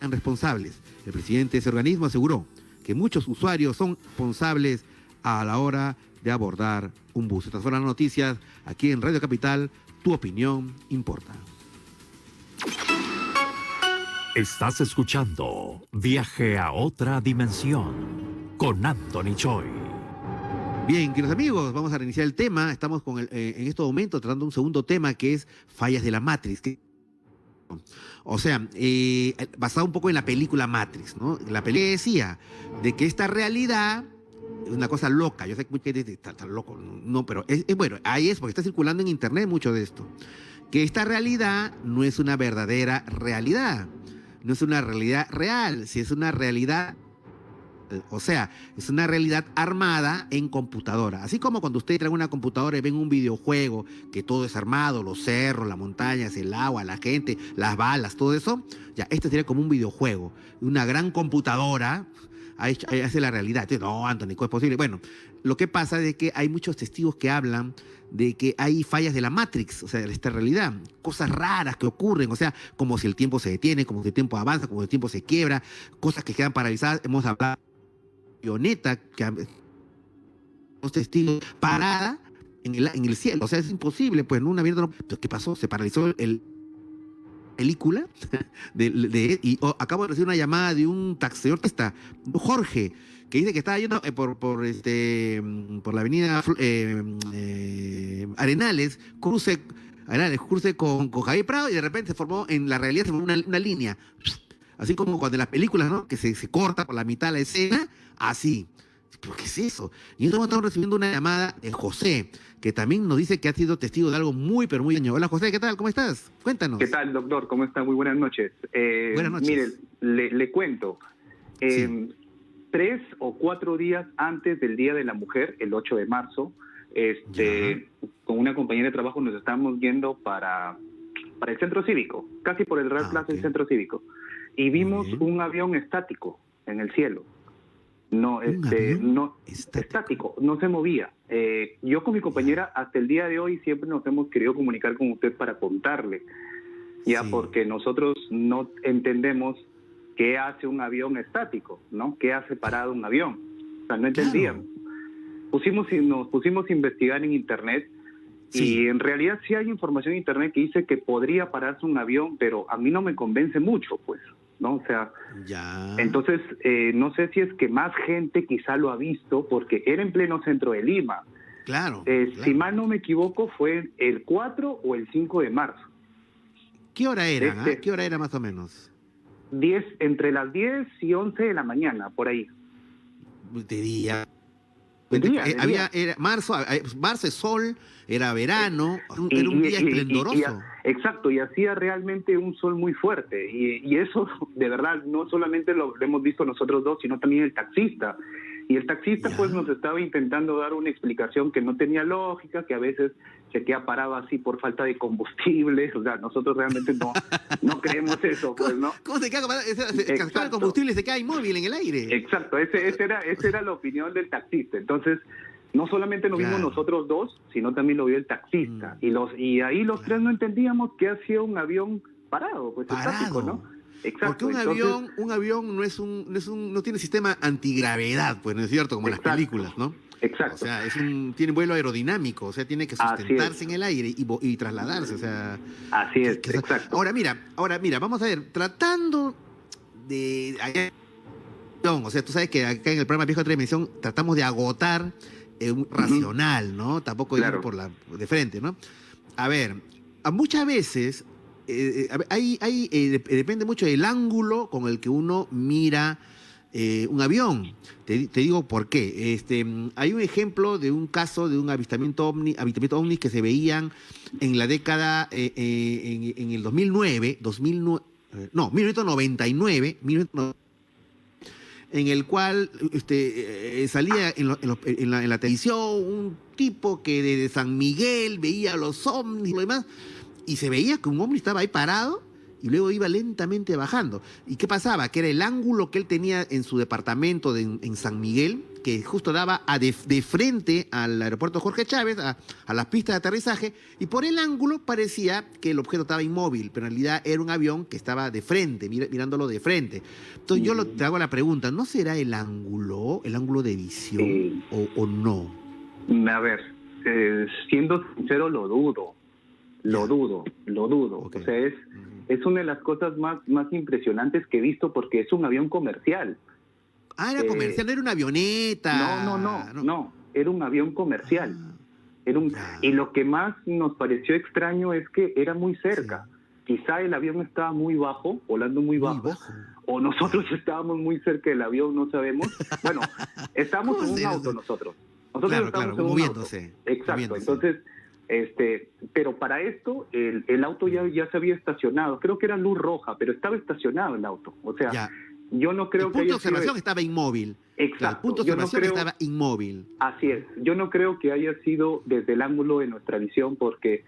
Speaker 1: responsables. El presidente de ese organismo aseguró que muchos usuarios son responsables a la hora de abordar un bus. Estas fueron las noticias aquí en Radio Capital. Tu opinión importa.
Speaker 2: Estás escuchando Viaje a otra dimensión con Anthony Choi.
Speaker 1: Bien, queridos amigos, vamos a reiniciar el tema. Estamos en estos momentos tratando un segundo tema que es fallas de la Matrix. O sea, basado un poco en la película Matrix, ¿no? La película decía de que esta realidad es una cosa loca. Yo sé que mucha gente está loco, no, pero bueno, ahí es porque está circulando en internet mucho de esto. Que esta realidad no es una verdadera realidad, no es una realidad real, si es una realidad. O sea, es una realidad armada en computadora. Así como cuando usted trae una computadora y ven un videojuego que todo es armado, los cerros, las montañas, el agua, la gente, las balas, todo eso. Ya, este sería como un videojuego. Una gran computadora hace la realidad. Entonces, no, Anthony, ¿cómo es posible? Bueno, lo que pasa es que hay muchos testigos que hablan de que hay fallas de la Matrix, o sea, de esta realidad, cosas raras que ocurren, o sea, como si el tiempo se detiene, como si el tiempo avanza, como si el tiempo se quiebra, cosas que quedan paralizadas. Hemos hablado avioneta que los testigos parada en el cielo, o sea, es imposible, pues no, una avioneta no. ¿Qué pasó? Se paralizó la película y acabo de recibir una llamada de un taxista, Jorge, que dice que estaba yendo por la avenida Arenales, cruce con Javier Prado, y de repente se formó, en la realidad se formó una línea, así como cuando en las películas, ¿no? Que se corta por la mitad la escena, así. ¿Pero qué es eso? Y entonces estamos recibiendo una llamada de José, que también nos dice que ha sido testigo de algo muy, pero muy extraño. Hola, José, ¿qué tal? ¿Cómo estás? Cuéntanos.
Speaker 9: ¿Qué tal, doctor? ¿Cómo está? Muy buenas noches.
Speaker 1: Buenas noches.
Speaker 9: Mire, le cuento.
Speaker 1: Sí.
Speaker 9: 3 o 4 días antes del Día de la Mujer, el 8 de marzo, con una compañera de trabajo nos estábamos yendo para el centro cívico, casi por el Real Plaza del centro cívico. Y vimos un avión estático en el cielo. No, estático, no se movía. Yo con mi compañera hasta el día de hoy siempre nos hemos querido comunicar con usted para contarle, porque nosotros no entendemos qué hace un avión estático, ¿no? ¿Qué hace parado un avión? O sea, no entendíamos. Nos pusimos a investigar en internet. Sí. Y en realidad sí hay información en internet que dice que podría pararse un avión, pero a mí no me convence mucho, pues, ¿no? O sea, entonces no sé si es que más gente quizá lo ha visto, porque era en pleno centro de Lima.
Speaker 1: Claro.
Speaker 9: Si mal no me equivoco, fue el 4 o el 5 de marzo.
Speaker 1: ¿Qué hora era? ¿Qué hora era más o menos?
Speaker 9: Entre las 10 y 11 de la mañana, por ahí.
Speaker 1: De día. Era marzo es sol, era verano, era un día esplendoroso.
Speaker 9: Exacto, y hacía realmente un sol muy fuerte. Y eso, de verdad, no solamente lo hemos visto nosotros dos, sino también el taxista. Y el taxista pues nos estaba intentando dar una explicación que no tenía lógica, que a veces se queda parado así por falta de combustible. O sea, nosotros realmente no creemos eso, pues, ¿no?
Speaker 1: ¿Cómo se queda el combustible y se queda inmóvil en el aire?
Speaker 9: Exacto, esa era la opinión del taxista. Entonces, no solamente lo vimos nosotros dos, sino también lo vio el taxista. Y ahí los tres no entendíamos qué hacía un avión parado, pues estático, ¿no? Exacto.
Speaker 1: Porque un avión no tiene sistema antigravedad, pues, ¿no es cierto? Como en las películas, ¿no?
Speaker 9: Exacto.
Speaker 1: O sea, tiene vuelo aerodinámico, o sea, tiene que sustentarse en el aire y trasladarse, o sea.
Speaker 9: Así es, exacto.
Speaker 1: Ahora mira, vamos a ver, tratando de... O sea, tú sabes que acá en el programa Vieja Otra Dimensión tratamos de agotar un racional, ¿no? Tampoco ir de frente, ¿no? A ver, muchas veces depende mucho del ángulo con el que uno mira un avión. Te digo por qué. Hay un ejemplo de un caso de un avistamiento ovni que se veían en la década, en el 1999, en el cual salía en la televisión un tipo que desde San Miguel veía los ovnis y lo demás, y se veía que un ovni estaba ahí parado y luego iba lentamente bajando. ¿Y qué pasaba? Que era el ángulo que él tenía en su departamento en San Miguel, que justo daba de frente al aeropuerto Jorge Chávez, a las pistas de aterrizaje, y por el ángulo parecía que el objeto estaba inmóvil, pero en realidad era un avión que estaba de frente, mirándolo de frente. Entonces yo te hago la pregunta, ¿no será el ángulo de visión o no?
Speaker 9: A ver, siendo sincero, lo dudo. Okay. O sea, es una de las cosas más impresionantes que he visto porque es un avión comercial.
Speaker 1: Ah, era comercial, no era una avioneta.
Speaker 9: No, era un avión comercial. Y lo que más nos pareció extraño es que era muy cerca. Sí. Quizá el avión estaba muy bajo, volando muy bajo, o nosotros estábamos muy cerca del avión, no sabemos. Bueno, estábamos en un auto nosotros. Nosotros estábamos en un
Speaker 1: moviéndose.
Speaker 9: Auto. Exacto, entonces... pero para esto el auto ya se había estacionado, creo que era luz roja, pero estaba estacionado el auto, o sea, yo no creo que
Speaker 1: el punto de observación estaba inmóvil.
Speaker 9: Exacto,
Speaker 1: el punto de observación estaba inmóvil.
Speaker 9: Así es, yo no creo que haya sido desde el ángulo de nuestra visión, porque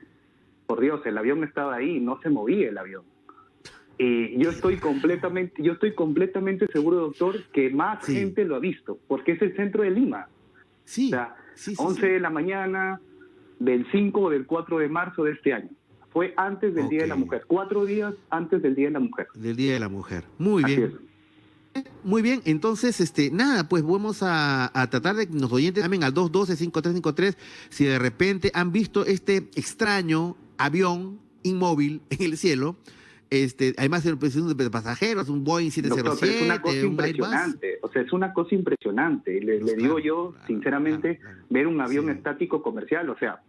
Speaker 9: por Dios, el avión estaba ahí, no se movía el avión. Y yo estoy completamente seguro, doctor, que más gente lo ha visto, porque es el centro de Lima.
Speaker 1: Sí.
Speaker 9: O sea, 11 de la mañana del 5 o del 4 de marzo de este año. Fue antes del Día de la Mujer. 4 días antes del Día de la Mujer.
Speaker 1: Del Día de la Mujer. Muy bien. Muy bien, entonces, nada, pues vamos a tratar de que nos oyentes llamen al 212-5353 si de repente han visto este extraño avión inmóvil en el cielo. Además de pasajeros, un Boeing 707,
Speaker 9: doctor, es una cosa impresionante. O sea, es una cosa impresionante. Le digo yo, sinceramente, ver un avión estático comercial, o sea,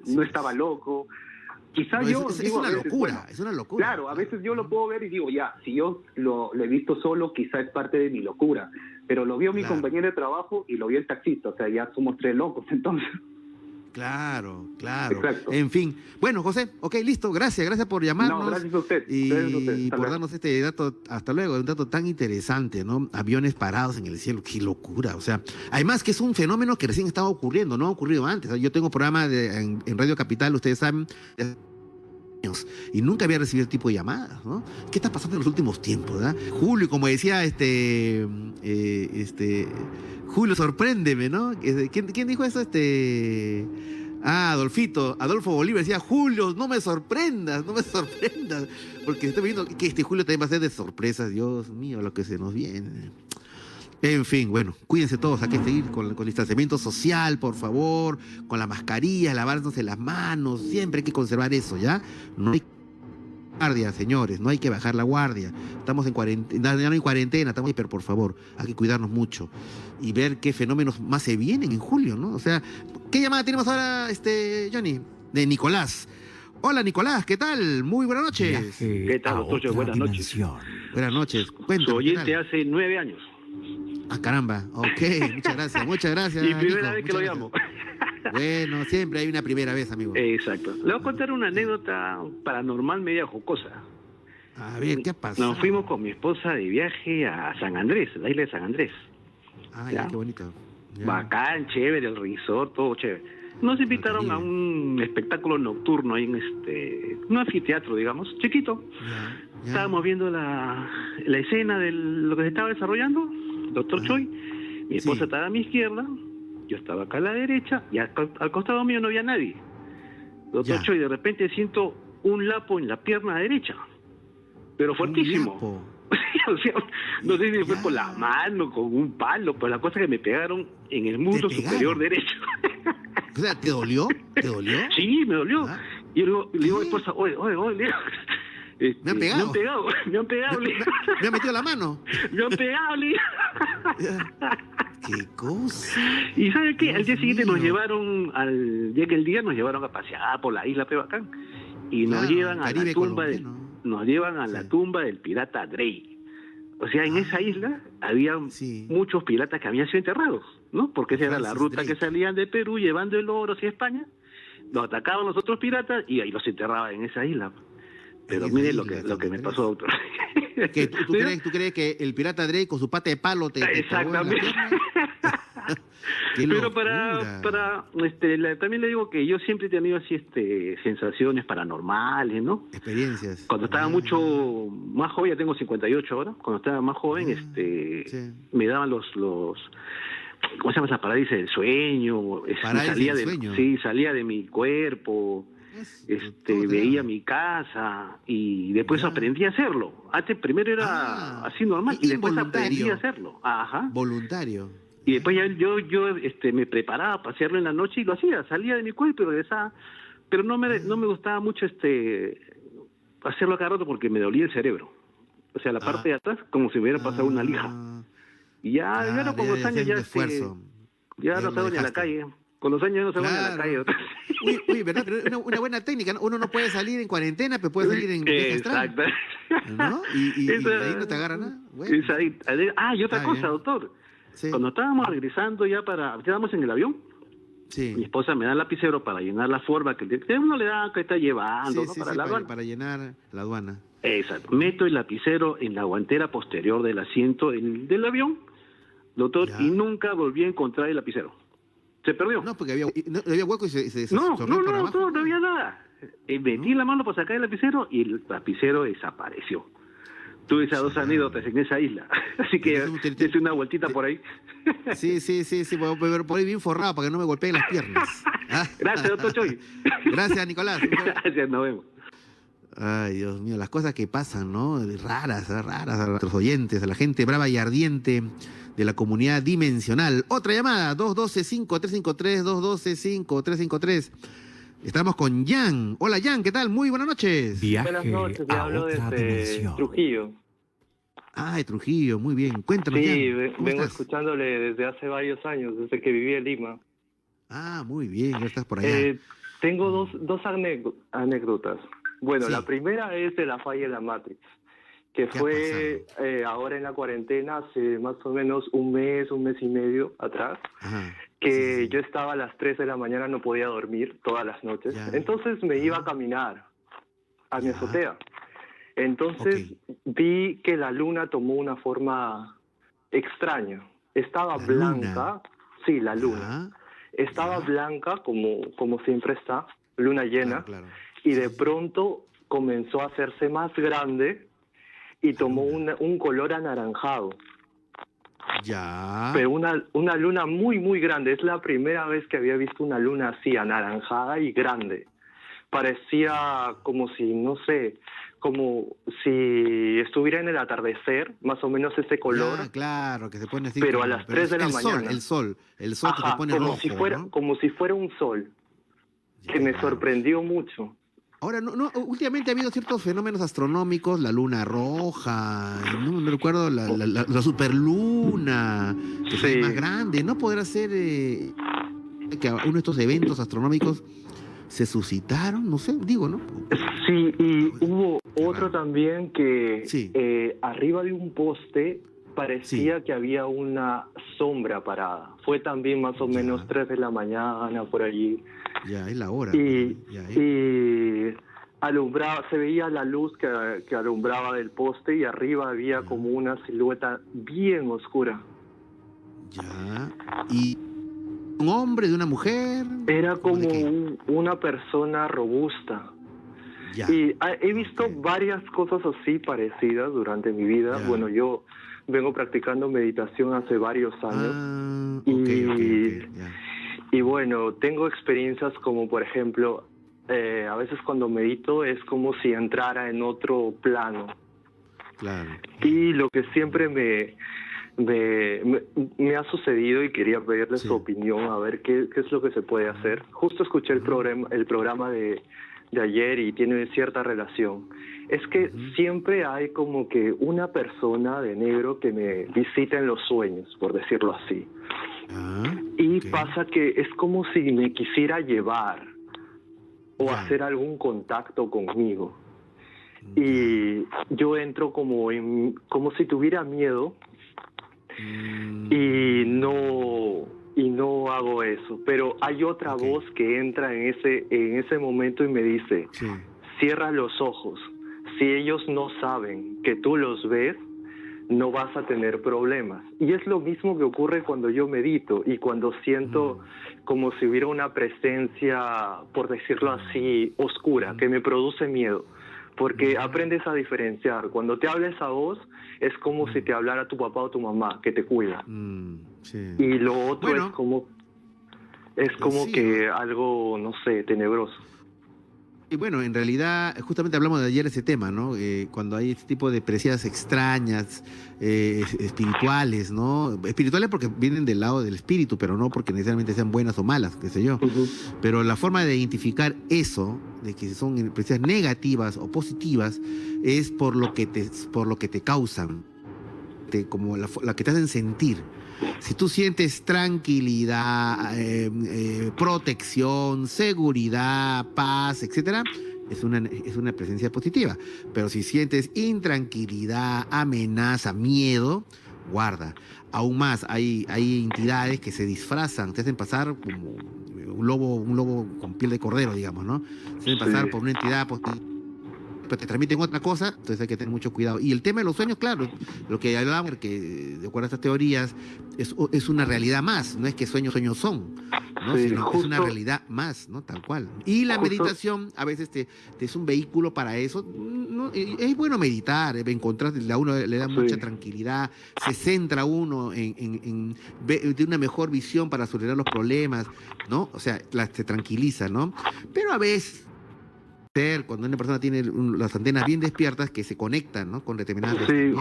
Speaker 9: no estaba loco. Quizá
Speaker 1: es una locura.
Speaker 9: Claro, a veces yo lo puedo ver y digo, si yo lo he visto solo, quizá es parte de mi locura. Pero lo vio mi compañero de trabajo y lo vio el taxista, o sea, ya somos 3 locos, entonces...
Speaker 1: Claro.
Speaker 9: Exacto.
Speaker 1: En fin. Bueno, José, listo. Gracias por llamarnos.
Speaker 9: No, gracias a usted.
Speaker 1: Y por darnos este dato, hasta luego, un dato tan interesante, ¿no? Aviones parados en el cielo, qué locura. O sea, además que es un fenómeno que recién estaba ocurriendo, no ha ocurrido antes. Yo tengo programa en Radio Capital, ustedes saben, y nunca había recibido este tipo de llamadas, ¿no? ¿Qué está pasando en los últimos tiempos, ¿verdad? Julio, como decía Julio, sorpréndeme, ¿no? ¿Quién dijo eso? Adolfo Bolívar decía, Julio, no me sorprendas, porque estoy viendo que este Julio también va a ser de sorpresas, Dios mío, lo que se nos viene. En fin, bueno, cuídense todos, hay que seguir con el distanciamiento social, por favor, con la mascarilla, lavándose las manos, siempre hay que conservar eso, ¿ya? No hay guardia, señores, no hay que bajar la guardia. Estamos en cuarentena, ya no hay cuarentena, estamos ahí, pero por favor, hay que cuidarnos mucho y ver qué fenómenos más se vienen en julio, ¿no? O sea, ¿qué llamada tenemos ahora, Johnny? De Nicolás. Hola, Nicolás, ¿qué tal? Muy buenas noches.
Speaker 10: ¿Qué tal, doctor? Buenas noches.
Speaker 1: Buenas noches. Cuéntame.
Speaker 10: Soy oyente hace 9 años.
Speaker 1: Ah, caramba. Ok, muchas gracias.
Speaker 10: Y primera vez que lo llamo.
Speaker 1: Bueno, siempre hay una primera vez, amigo.
Speaker 10: Exacto. Le voy a contar una anécdota paranormal media jocosa.
Speaker 1: A ver, ¿qué pasó?
Speaker 10: Nos fuimos con mi esposa de viaje a San Andrés, la isla de San Andrés.
Speaker 1: Ah, ya, qué bonito. Ya.
Speaker 10: Bacán, chévere, el resort, todo chévere. Nos invitaron a un espectáculo nocturno ahí en un anfiteatro, digamos, chiquito. Ya. Estábamos viendo la escena de lo que se estaba desarrollando, doctor Choi. Mi esposa estaba a mi izquierda, yo estaba acá a la derecha, y al costado mío no había nadie. Doctor Choi, de repente siento un lapo en la pierna derecha, pero fuertísimo. O sea, no sé si fue por la mano, con un palo, pero la cosa es que me pegaron en el muslo superior derecho.
Speaker 1: O sea, ¿te dolió? ¿Te dolió?
Speaker 10: Sí, me dolió. Y yo le digo, esposa, oye, le digo,
Speaker 1: me han pegado.
Speaker 10: Me han pegado.
Speaker 1: Me han metido la mano.
Speaker 10: Me han pegado, le digo.
Speaker 1: ¿Qué cosa?
Speaker 10: Y ¿sabe qué?
Speaker 1: Dios
Speaker 10: al día siguiente
Speaker 1: mío.
Speaker 10: nos llevaron, al día que el día nos llevaron a pasear por la isla Pebacán. Y nos
Speaker 1: Claro,
Speaker 10: llevan a la
Speaker 1: Caribe
Speaker 10: tumba
Speaker 1: colombiano.
Speaker 10: nos llevan a la tumba del pirata Drey. O sea, en esa isla había muchos piratas que habían sido enterrados, ¿no? Porque esa era la ruta que salían de Perú llevando el oro hacia España. Los atacaban los otros piratas y ahí los enterraban en esa isla. Pero mire lo que me pasó, doctor.
Speaker 1: ¿Qué, ¿Tú crees que el pirata Drake con su pata de palo te
Speaker 10: Exactamente. Pero también le digo que yo siempre he tenido así sensaciones paranormales, ¿no?
Speaker 1: Experiencias.
Speaker 10: Cuando estaba mucho más joven, ya tengo 58 ahora, cuando estaba más joven, me daban los ¿cómo se llama esa parálisis del sueño? Salía de mi cuerpo. Veía mi casa y después aprendí a hacerlo. Antes primero era así normal y después aprendí a hacerlo. Ajá.
Speaker 1: Voluntario.
Speaker 10: Y después yo me preparaba para hacerlo en la noche y lo hacía, salía de mi cuerpo y regresaba, pero no me gustaba mucho hacerlo a cada rato porque me dolía el cerebro. O sea, la parte de atrás como si me hubiera pasado una lija. Y ya con los años ya no salgo ni a la calle. Con los años no salgo ni a la calle.
Speaker 1: Uy, ¿verdad? Pero una buena técnica, ¿no? Uno no puede salir en cuarentena, pero puede salir en viaje astral.
Speaker 10: Exacto.
Speaker 1: ¿No? Y ahí no te agarra nada. Bueno.
Speaker 10: Y otra cosa, doctor. Sí. Cuando estábamos regresando ya estábamos en el avión, mi esposa me da el lapicero para llenar la forma que uno le da, que está llevando, ¿no? Para la aduana.
Speaker 1: Para llenar la aduana.
Speaker 10: Exacto. Meto el lapicero en la guantera posterior del asiento del avión, doctor, y nunca volví a encontrar el lapicero. Se perdió.
Speaker 1: No, porque había hueco y se
Speaker 10: No había nada. Metí la mano para sacar el lapicero y el lapicero desapareció. Tuve esas dos anécdotas en esa isla. Así que hice una vueltita por ahí.
Speaker 1: Sí, por ahí bien forrado para que no me golpeen las piernas.
Speaker 10: Gracias, doctor Choy.
Speaker 1: Gracias, Nicolás.
Speaker 10: Gracias, nos vemos.
Speaker 1: Ay, Dios mío, las cosas que pasan, ¿no? Raras a nuestros oyentes, a la gente brava y ardiente de la comunidad dimensional. Otra llamada, 212-5353, 212-5353. Estamos con Jan. Hola, Jan, ¿qué tal? Muy buenas noches.
Speaker 11: Buenas noches, te hablo desde Trujillo.
Speaker 1: Ah, de Trujillo, muy bien. Cuéntanos,
Speaker 11: sí,
Speaker 1: Jan.
Speaker 11: vengo escuchándole desde hace varios años, desde que viví en Lima.
Speaker 1: Ah, muy bien, ya estás por allá.
Speaker 11: Tengo dos anécdotas. Bueno, la primera es de la falla de la Matrix, que fue ahora en la cuarentena, hace más o menos un mes y medio atrás, que yo estaba a las 3 de la mañana, no podía dormir todas las noches, entonces me iba a caminar a mi azotea. Entonces vi que la luna tomó una forma extraña, estaba blanca, sí, la luna, estaba blanca como siempre está, luna llena, y de pronto comenzó a hacerse más grande y tomó un color anaranjado. Pero una luna muy, muy grande. Es la primera vez que había visto una luna así, anaranjada y grande. Parecía como si, no sé, como si estuviera en el atardecer, más o menos ese color.
Speaker 1: Claro, que se pone así.
Speaker 11: Pero a las 3 de la mañana.
Speaker 1: El sol que se pone
Speaker 11: como
Speaker 1: rojo,
Speaker 11: si fuera,
Speaker 1: ¿no?
Speaker 11: como si fuera un sol, que me sorprendió mucho.
Speaker 1: Ahora, últimamente ha habido ciertos fenómenos astronómicos, la luna roja, no me recuerdo, la superluna, que es más grande, ¿no? Podrá ser que uno de estos eventos astronómicos se suscitaron, no sé, digo, ¿no?
Speaker 11: Sí, y hubo otro también que arriba de un poste parecía que había una sombra parada. Fue también más o menos 3 de la mañana, por allí.
Speaker 1: Ya, es la hora.
Speaker 11: Y alumbraba, se veía la luz que alumbraba del poste y arriba había como una silueta bien oscura.
Speaker 1: Ya. ¿Y un hombre, de una mujer?
Speaker 11: Era como una persona robusta.
Speaker 1: Ya.
Speaker 11: Y he visto varias cosas así parecidas durante mi vida.
Speaker 1: Ya.
Speaker 11: Bueno, yo vengo practicando meditación hace varios años. Y bueno, tengo experiencias como, por ejemplo, a veces cuando medito es como si entrara en otro plano.
Speaker 1: Claro.
Speaker 11: Y lo que siempre me ha sucedido, y quería pedirle su opinión, a ver qué es lo que se puede hacer. Justo escuché el programa de ayer y tiene cierta relación. Es que siempre hay como que una persona de negro que me visita en los sueños, por decirlo así. Y pasa que es como si me quisiera llevar o hacer algún contacto conmigo. Y yo entro como si tuviera miedo y no hago eso. Pero hay otra voz que entra en ese momento y me dice, cierra los ojos. Si ellos no saben que tú los ves, no vas a tener problemas. Y es lo mismo que ocurre cuando yo medito y cuando siento como si hubiera una presencia, por decirlo así, oscura, que me produce miedo. Porque aprendes a diferenciar. Cuando te habla esa voz, es como si te hablara tu papá o tu mamá, que te cuida. Y lo otro es como que algo, no sé, tenebroso.
Speaker 1: Y bueno, en realidad, justamente hablamos de ayer ese tema, ¿no? Cuando hay este tipo de presencias extrañas, espirituales, ¿no? Espirituales porque vienen del lado del espíritu, pero no porque necesariamente sean buenas o malas, qué sé yo. Pero la forma de identificar eso, de que son presencias negativas o positivas, es por lo que te causan, como la que te hacen sentir. Si tú sientes tranquilidad, protección, seguridad, paz, etcétera, es una presencia positiva. Pero si sientes intranquilidad, amenaza, miedo, guarda. Aún más, hay entidades que se disfrazan, te hacen pasar como un lobo con piel de cordero, digamos, ¿no? Se hacen pasar por una entidad pero te transmiten otra cosa, entonces hay que tener mucho cuidado. Y el tema de los sueños, claro, lo que hablábamos, que de acuerdo a estas teorías, es una realidad más, no es que sueños son, ¿no? Sino es una realidad más, ¿no? Tal cual. Y la meditación a veces te es un vehículo para eso. ¿No? Es bueno meditar, encontrar, a uno le da mucha tranquilidad, se centra uno en de una mejor visión para solucionar los problemas, ¿no? O sea, te tranquiliza, ¿no? Pero a veces, cuando una persona tiene las antenas bien despiertas, que se conectan, ¿no? Con determinadas...
Speaker 11: Sí,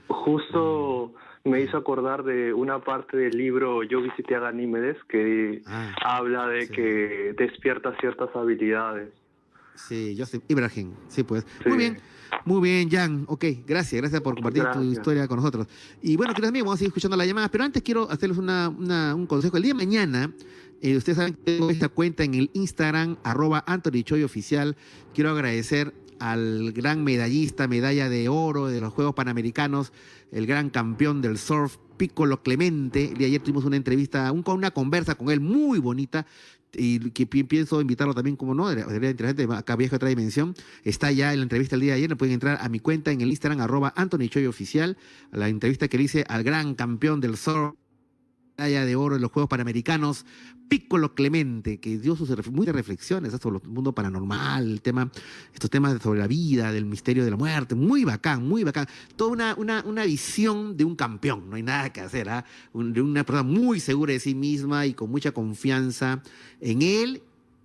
Speaker 11: justo me hizo acordar de una parte del libro Yo visité a Ganímedes, que habla de que despierta ciertas habilidades.
Speaker 1: Sí, Joseph Ibrahim, sí, pues. Muy bien, Jan. Ok, gracias por compartir tu historia con nosotros. Y bueno, queridos amigos, vamos a seguir escuchando las llamadas, pero antes quiero hacerles un consejo. El día de mañana, ustedes saben que tengo esta cuenta en el Instagram, @AnthonyChoyOficial. Quiero agradecer al gran medallista, medalla de oro de los Juegos Panamericanos, el gran campeón del surf, Piccolo Clemente. De ayer tuvimos una entrevista, una conversa con él muy bonita, y que pienso invitarlo también, como no, sería interesante, acá Viaje a Otra Dimensión. Está ya en la entrevista el día de ayer, pueden entrar a mi cuenta en el Instagram, @AnthonyChoyOficial, a la entrevista que le hice al gran campeón del surf, medalla de oro en los Juegos Panamericanos, Piccolo Clemente, que dio sus muchas reflexiones sobre el mundo paranormal, estos temas sobre la vida, del misterio de la muerte. Muy bacán, muy bacán. Toda una visión de un campeón, no hay nada que hacer, de una persona muy segura de sí misma y con mucha confianza en él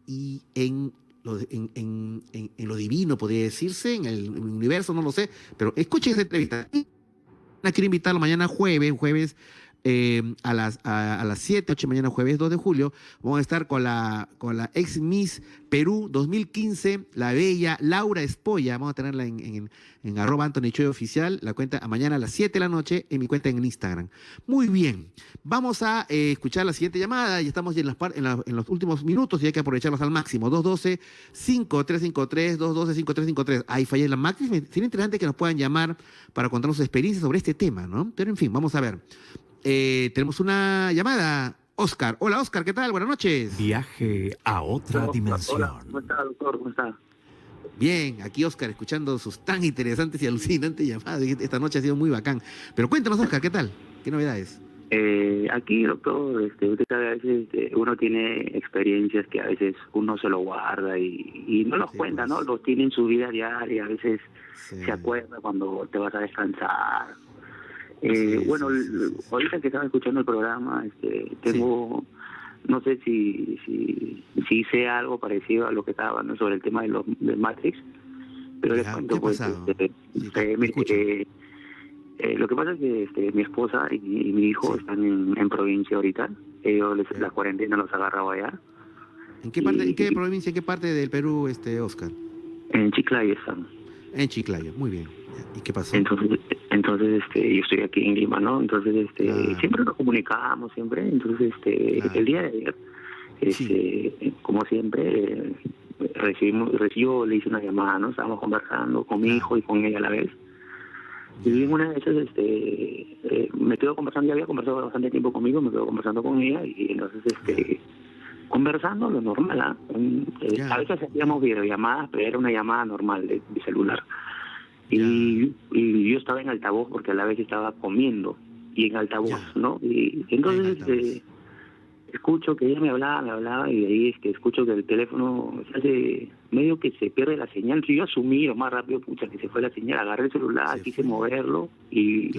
Speaker 1: y en lo divino, podría decirse, en el universo, no lo sé, pero escuchen esa entrevista. Quiero invitarlo mañana jueves, a las 7, 8 mañana jueves 2 de julio, vamos a estar con la ex Miss Perú 2015, la bella Laura Espolla. Vamos a tenerla en @AnthonyChoyOficial, la cuenta mañana a las 7 de la noche en mi cuenta en Instagram. Muy bien, vamos a escuchar la siguiente llamada. Ya estamos en los últimos minutos y hay que aprovecharlos al máximo. 212-5353, 212-5353. Ahí fallé la máxima. Sería interesante que nos puedan llamar para contarnos sus experiencias sobre este tema, ¿no? Pero en fin, vamos a ver. Tenemos una llamada. Oscar. Hola, Oscar, ¿qué tal? Buenas noches.
Speaker 2: Viaje a otra dimensión.
Speaker 3: Hola, ¿cómo está, doctor? ¿Cómo está?
Speaker 1: Bien, aquí Oscar, escuchando sus tan interesantes y alucinantes llamadas. Esta noche ha sido muy bacán. Pero cuéntanos, Oscar, ¿qué tal? ¿Qué novedades?
Speaker 12: Aquí, doctor, usted sabe, a veces uno tiene experiencias que a veces uno se lo guarda y no los cuenta, ¿no? Los tiene en su vida diaria, a veces se acuerda cuando te vas a descansar. Bueno, ahorita que estaba escuchando el programa, tengo, no sé si sé algo parecido a lo que estaba hablando sobre el tema de Matrix. Pero les cuento, pues, lo que pasa es que mi esposa y mi hijo están en provincia ahorita. Ellos la cuarentena los ha agarrado allá.
Speaker 1: ¿En qué provincia, en qué parte del Perú, Oscar?
Speaker 12: En Chiclayo están.
Speaker 1: En Chiclayo, muy bien. ¿Y qué pasó?
Speaker 12: Entonces yo estoy aquí en Lima, ¿no? Entonces siempre nos comunicamos, siempre. Entonces el día de ayer, como siempre, yo le hice una llamada, ¿no? Estábamos conversando con mi hijo y con ella a la vez. Y en una de esas me quedo conversando, ya había conversado bastante tiempo conmigo, me quedo conversando con ella y entonces conversando lo normal, a veces hacíamos videollamadas, pero era una llamada normal de celular. Y yo estaba en altavoz porque a la vez estaba comiendo y en altavoz, ¿no? Y entonces escucho que ella me hablaba y de ahí es que escucho que el teléfono se hace medio que se pierde la señal. Yo asumí lo más rápido, que se fue la señal, agarré el celular, quise moverlo y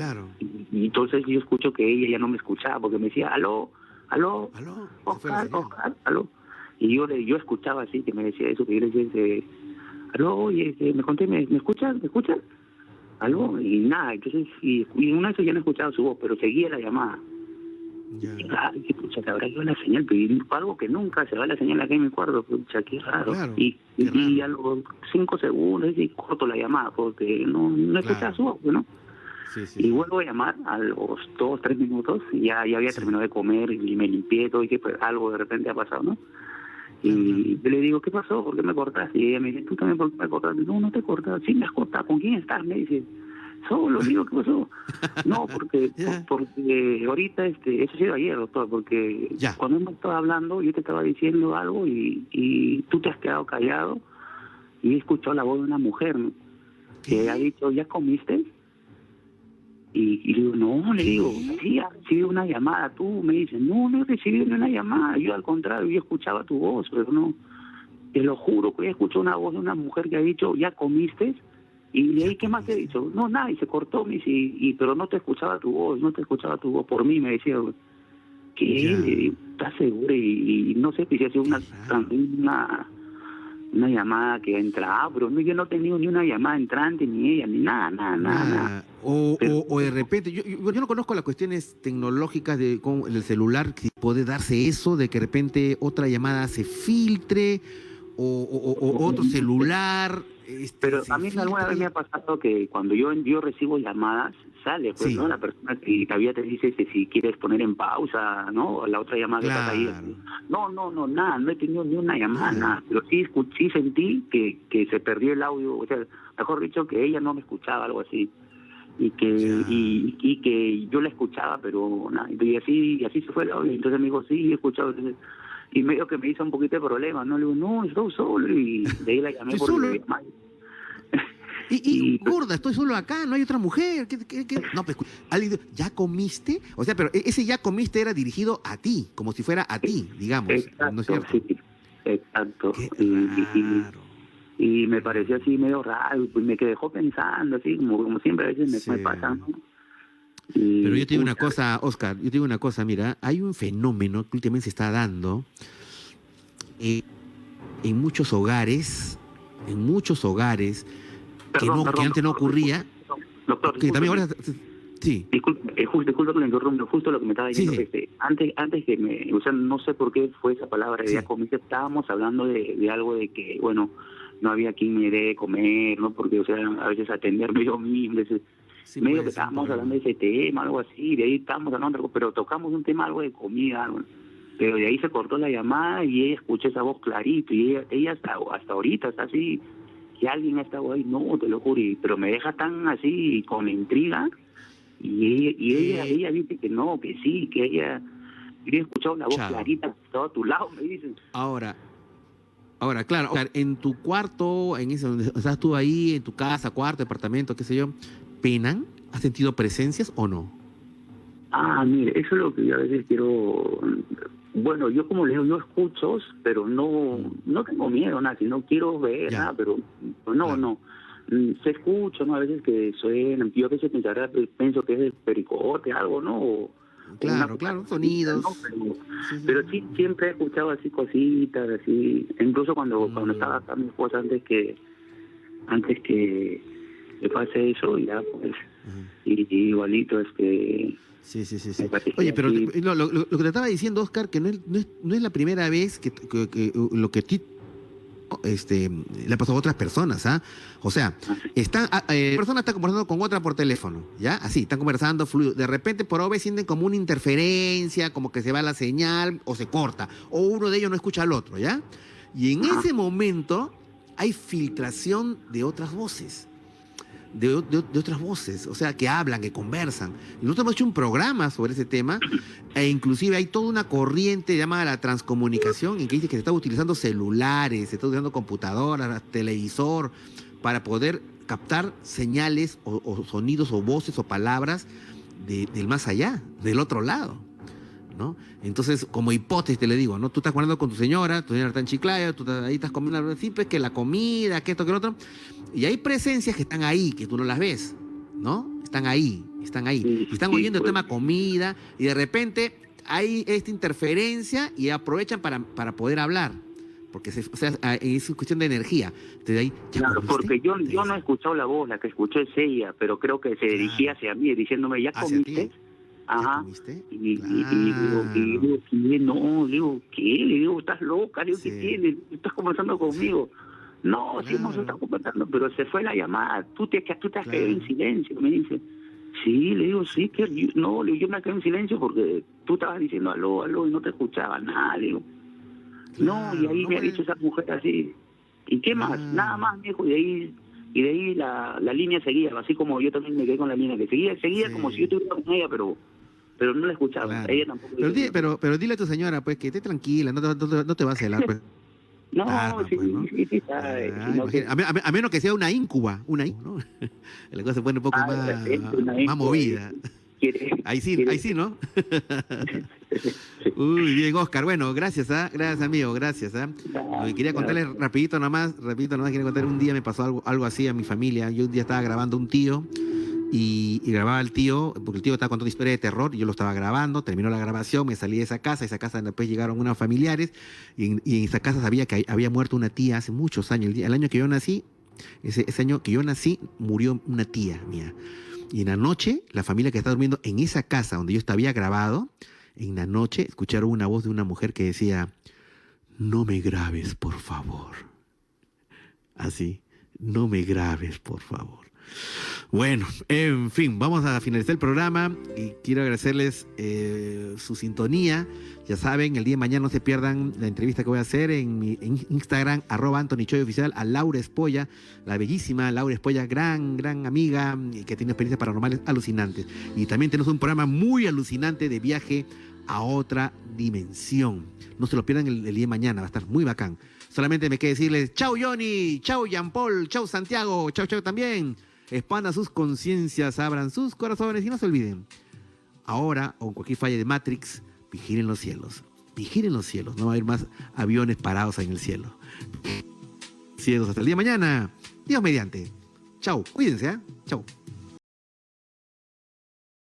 Speaker 12: entonces yo escucho que ella ya no me escuchaba porque me decía, aló, Oscar, aló. Y yo escuchaba así, que me decía eso, que yo le decía, aló, oye, ¿me escuchas? Aló, y nada, entonces, y una vez ya no escuchaba su voz, pero seguía la llamada. Y pucha, que habrá ido la señal, pero algo que nunca se va la señal aquí en mi cuarto, pucha, qué raro. Y a los 5 segundos y corto la llamada, porque no escuchaba su voz, ¿no? Y vuelvo a llamar a los 2, 3 minutos, y ya había terminado de comer y me limpié todo, y que pues, algo de repente ha pasado, ¿no? Y le digo, ¿qué pasó? ¿Por qué me cortaste? Y ella me dice, ¿tú también por qué me cortaste? No te he cortado. Sí, me has cortado. ¿Con quién estás? Me dice, solo. Digo, ¿qué pasó? No, porque ahorita, eso ha sido ayer, doctor, porque cuando hemos estado hablando, yo te estaba diciendo algo y tú te has quedado callado y he escuchado la voz de una mujer, ¿no? Que ha dicho, ¿ya comiste? Y le digo, no, le digo, sí, ha recibido una llamada, tú me dices, no he recibido ni una llamada, yo al contrario, yo escuchaba tu voz, pero no, te lo juro que he escuchado una voz de una mujer que ha dicho, ¿ya comiste? Y de ahí, ¿qué más te he dicho? No, nada, y se cortó, me dice, pero no te escuchaba tu voz, por mí, me decía, ¿qué? Le digo, ¿estás seguro? Y no sé si ha sido una llamada que ha entrado, pero no, yo no he tenido ni una llamada entrante, ni ella, ni nada.
Speaker 1: O de repente, yo no conozco las cuestiones tecnológicas del celular, si puede darse eso, de que de repente otra llamada se filtre, o otro celular.
Speaker 12: Pero a mí alguna vez me ha pasado que cuando yo recibo llamadas, sale, pues, ¿no? La persona que todavía te dice que si quieres poner en pausa, ¿no? La otra llamada que está ahí. No, nada, no he tenido ni una llamada, nada. Pero sí sentí que se perdió el audio, o sea, mejor dicho, que ella no me escuchaba, algo así. Y que yo la escuchaba, pero nada. Y así se fue el audio. Entonces me dijo, sí, he escuchado. Entonces, y medio que me hizo un poquito de problema, ¿no? Le digo, no, estoy solo. Y de ahí la llamé por el llamada.
Speaker 1: Y gorda, estoy solo acá, no hay otra mujer. ¿Qué? No, pues, ¿ya comiste? O sea, pero ese ya comiste era dirigido a ti, como si fuera a ti, digamos.
Speaker 12: Exacto,
Speaker 1: ¿no es cierto?
Speaker 12: Sí, exacto. Y me pareció así medio raro, pues me dejó pensando, así como siempre a veces me pasa, ¿no?
Speaker 1: Pero yo te digo una cosa, Oscar, mira, hay un fenómeno que últimamente se está dando en muchos hogares, que antes no ocurría.
Speaker 12: Doctor,
Speaker 1: que también ahora sí.
Speaker 12: Disculpe que le interrumpo, justo lo que me estaba diciendo. Sí. Antes que o sea, no sé por qué fue esa palabra de comida, estábamos hablando de algo de que, bueno, no había quien me dé comer, ¿no? Porque, o sea, a veces atenderme yo mismo, medio que estábamos hablando de ese tema, algo así, de ahí estábamos hablando, pero tocamos un tema, algo de comida, ¿no? Pero de ahí se cortó la llamada y ella escuchó esa voz clarito, y ella hasta ahorita está así, que alguien ha estado ahí, no, te lo juro, pero me deja tan así con intriga, y ella dice que no, que sí, que ella he escuchado una voz clarita que estaba a tu lado, me dicen.
Speaker 1: Ahora, claro, en tu cuarto, en ese donde estás tú ahí, en tu casa, cuarto, departamento, qué sé yo, ¿penan? ¿Has sentido presencias o no?
Speaker 12: Mire, eso es lo que yo a veces quiero. Bueno, yo como les digo, yo escucho, pero no tengo miedo, nada, si no quiero ver nada, pero no. Se escucha, ¿no? A veces que suenan, yo a veces pienso que es el pericote, algo, ¿no?
Speaker 1: Claro, sonidos.
Speaker 12: ¿No? Pero sí, siempre he escuchado así cositas, así. Incluso cuando estaba acá mi esposa, antes que antes que le pase eso, ya pues, y igualito
Speaker 1: Sí. Oye, pero lo que te estaba diciendo, Oscar, que no es la primera vez que lo que le pasó a otras personas, ¿ah? O sea, la persona está conversando con otra por teléfono, ¿ya? Así, están conversando fluido. De repente, por OV sienten como una interferencia, como que se va la señal o se corta, o uno de ellos no escucha al otro, ¿ya? Y en ese momento hay filtración de otras voces. De otras voces, o sea, que hablan, que conversan. Y nosotros hemos hecho un programa sobre ese tema, e inclusive hay toda una corriente llamada la transcomunicación, en que dice que se está utilizando celulares, se está utilizando computadoras, televisor, para poder captar señales o sonidos o voces o palabras del más allá, del otro lado, ¿no? Entonces, como hipótesis te le digo, ¿no? Tú estás hablando con tu señora está en Chiclayo, tú ahí estás comiendo algo así, pues que la comida, que esto, que lo otro, y hay presencias que están ahí, que tú no las ves, ¿no? Están ahí, y están oyendo el tema comida, y de repente hay esta interferencia y aprovechan para poder hablar, porque es cuestión de energía. Entonces, ahí,
Speaker 12: claro, porque yo no he escuchado la voz, la que escuché es ella, pero creo que se dirigía hacia mí, diciéndome, ¿ya comiste? Ajá. Y digo, ¿qué? No, digo, ¿qué? Le digo, ¿estás loca? Le digo, ¿qué tienes? ¿Estás conversando conmigo? No, sí hemos estado conversando, pero se fue la llamada. Tú te has quedado en silencio, me dice. Sí, le digo, sí, no, le digo, yo me quedé en silencio porque tú estabas diciendo aló, y no te escuchaba nada, le digo. No, y ahí me ha dicho esa mujer así. ¿Y qué más? Nada más, me dijo, y de ahí la línea seguía, así como yo también me quedé con la línea, que seguía como si yo estuviera con ella, pero no la escuchaba. Claro. Ella tampoco.
Speaker 1: Pero dile a tu señora, pues, que esté tranquila, no te va a celar, pues.
Speaker 12: No,
Speaker 1: claro,
Speaker 12: sí,
Speaker 1: pues, ¿no?
Speaker 12: Sí, sabe.
Speaker 1: A menos que sea una íncuba, ¿no? La cosa se pone un poco más movida. Ahí sí, ¿no? Uy, bien, Oscar. Bueno, gracias, amigo, gracias. Quería contarles rapidito nomás, quería contar, un día me pasó algo así a mi familia. Yo un día estaba grabando un tío y grababa al tío, porque el tío estaba contando historia de terror, y yo lo estaba grabando, terminó la grabación, me salí de esa casa después llegaron unos familiares, y en esa casa sabía que había muerto una tía hace muchos años. El año que yo nací, ese año que yo nací, murió una tía mía. Y en la noche, la familia que estaba durmiendo en esa casa donde yo había grabado, en la noche escucharon una voz de una mujer que decía, no me grabes, por favor. Así, no me grabes, por favor. Bueno, en fin, vamos a finalizar el programa y quiero agradecerles su sintonía. Ya saben, el día de mañana no se pierdan la entrevista que voy a hacer en mi Instagram, @AnthonyChoyOficial, a Laura Espolla, la bellísima Laura Espolla, gran amiga que tiene experiencias paranormales alucinantes. Y también tenemos un programa muy alucinante de viaje a otra dimensión. No se lo pierdan el día de mañana, va a estar muy bacán. Solamente me queda decirles, chau Johnny, chau Jean Paul, chau Santiago, chau también. Expandan sus conciencias, abran sus corazones y no se olviden. Ahora, o en cualquier falla de Matrix, vigilen los cielos. Vigilen los cielos. No va a haber más aviones parados en el cielo. Cielos hasta el día de mañana. Dios mediante. Chau. Cuídense, ¿eh? Chau.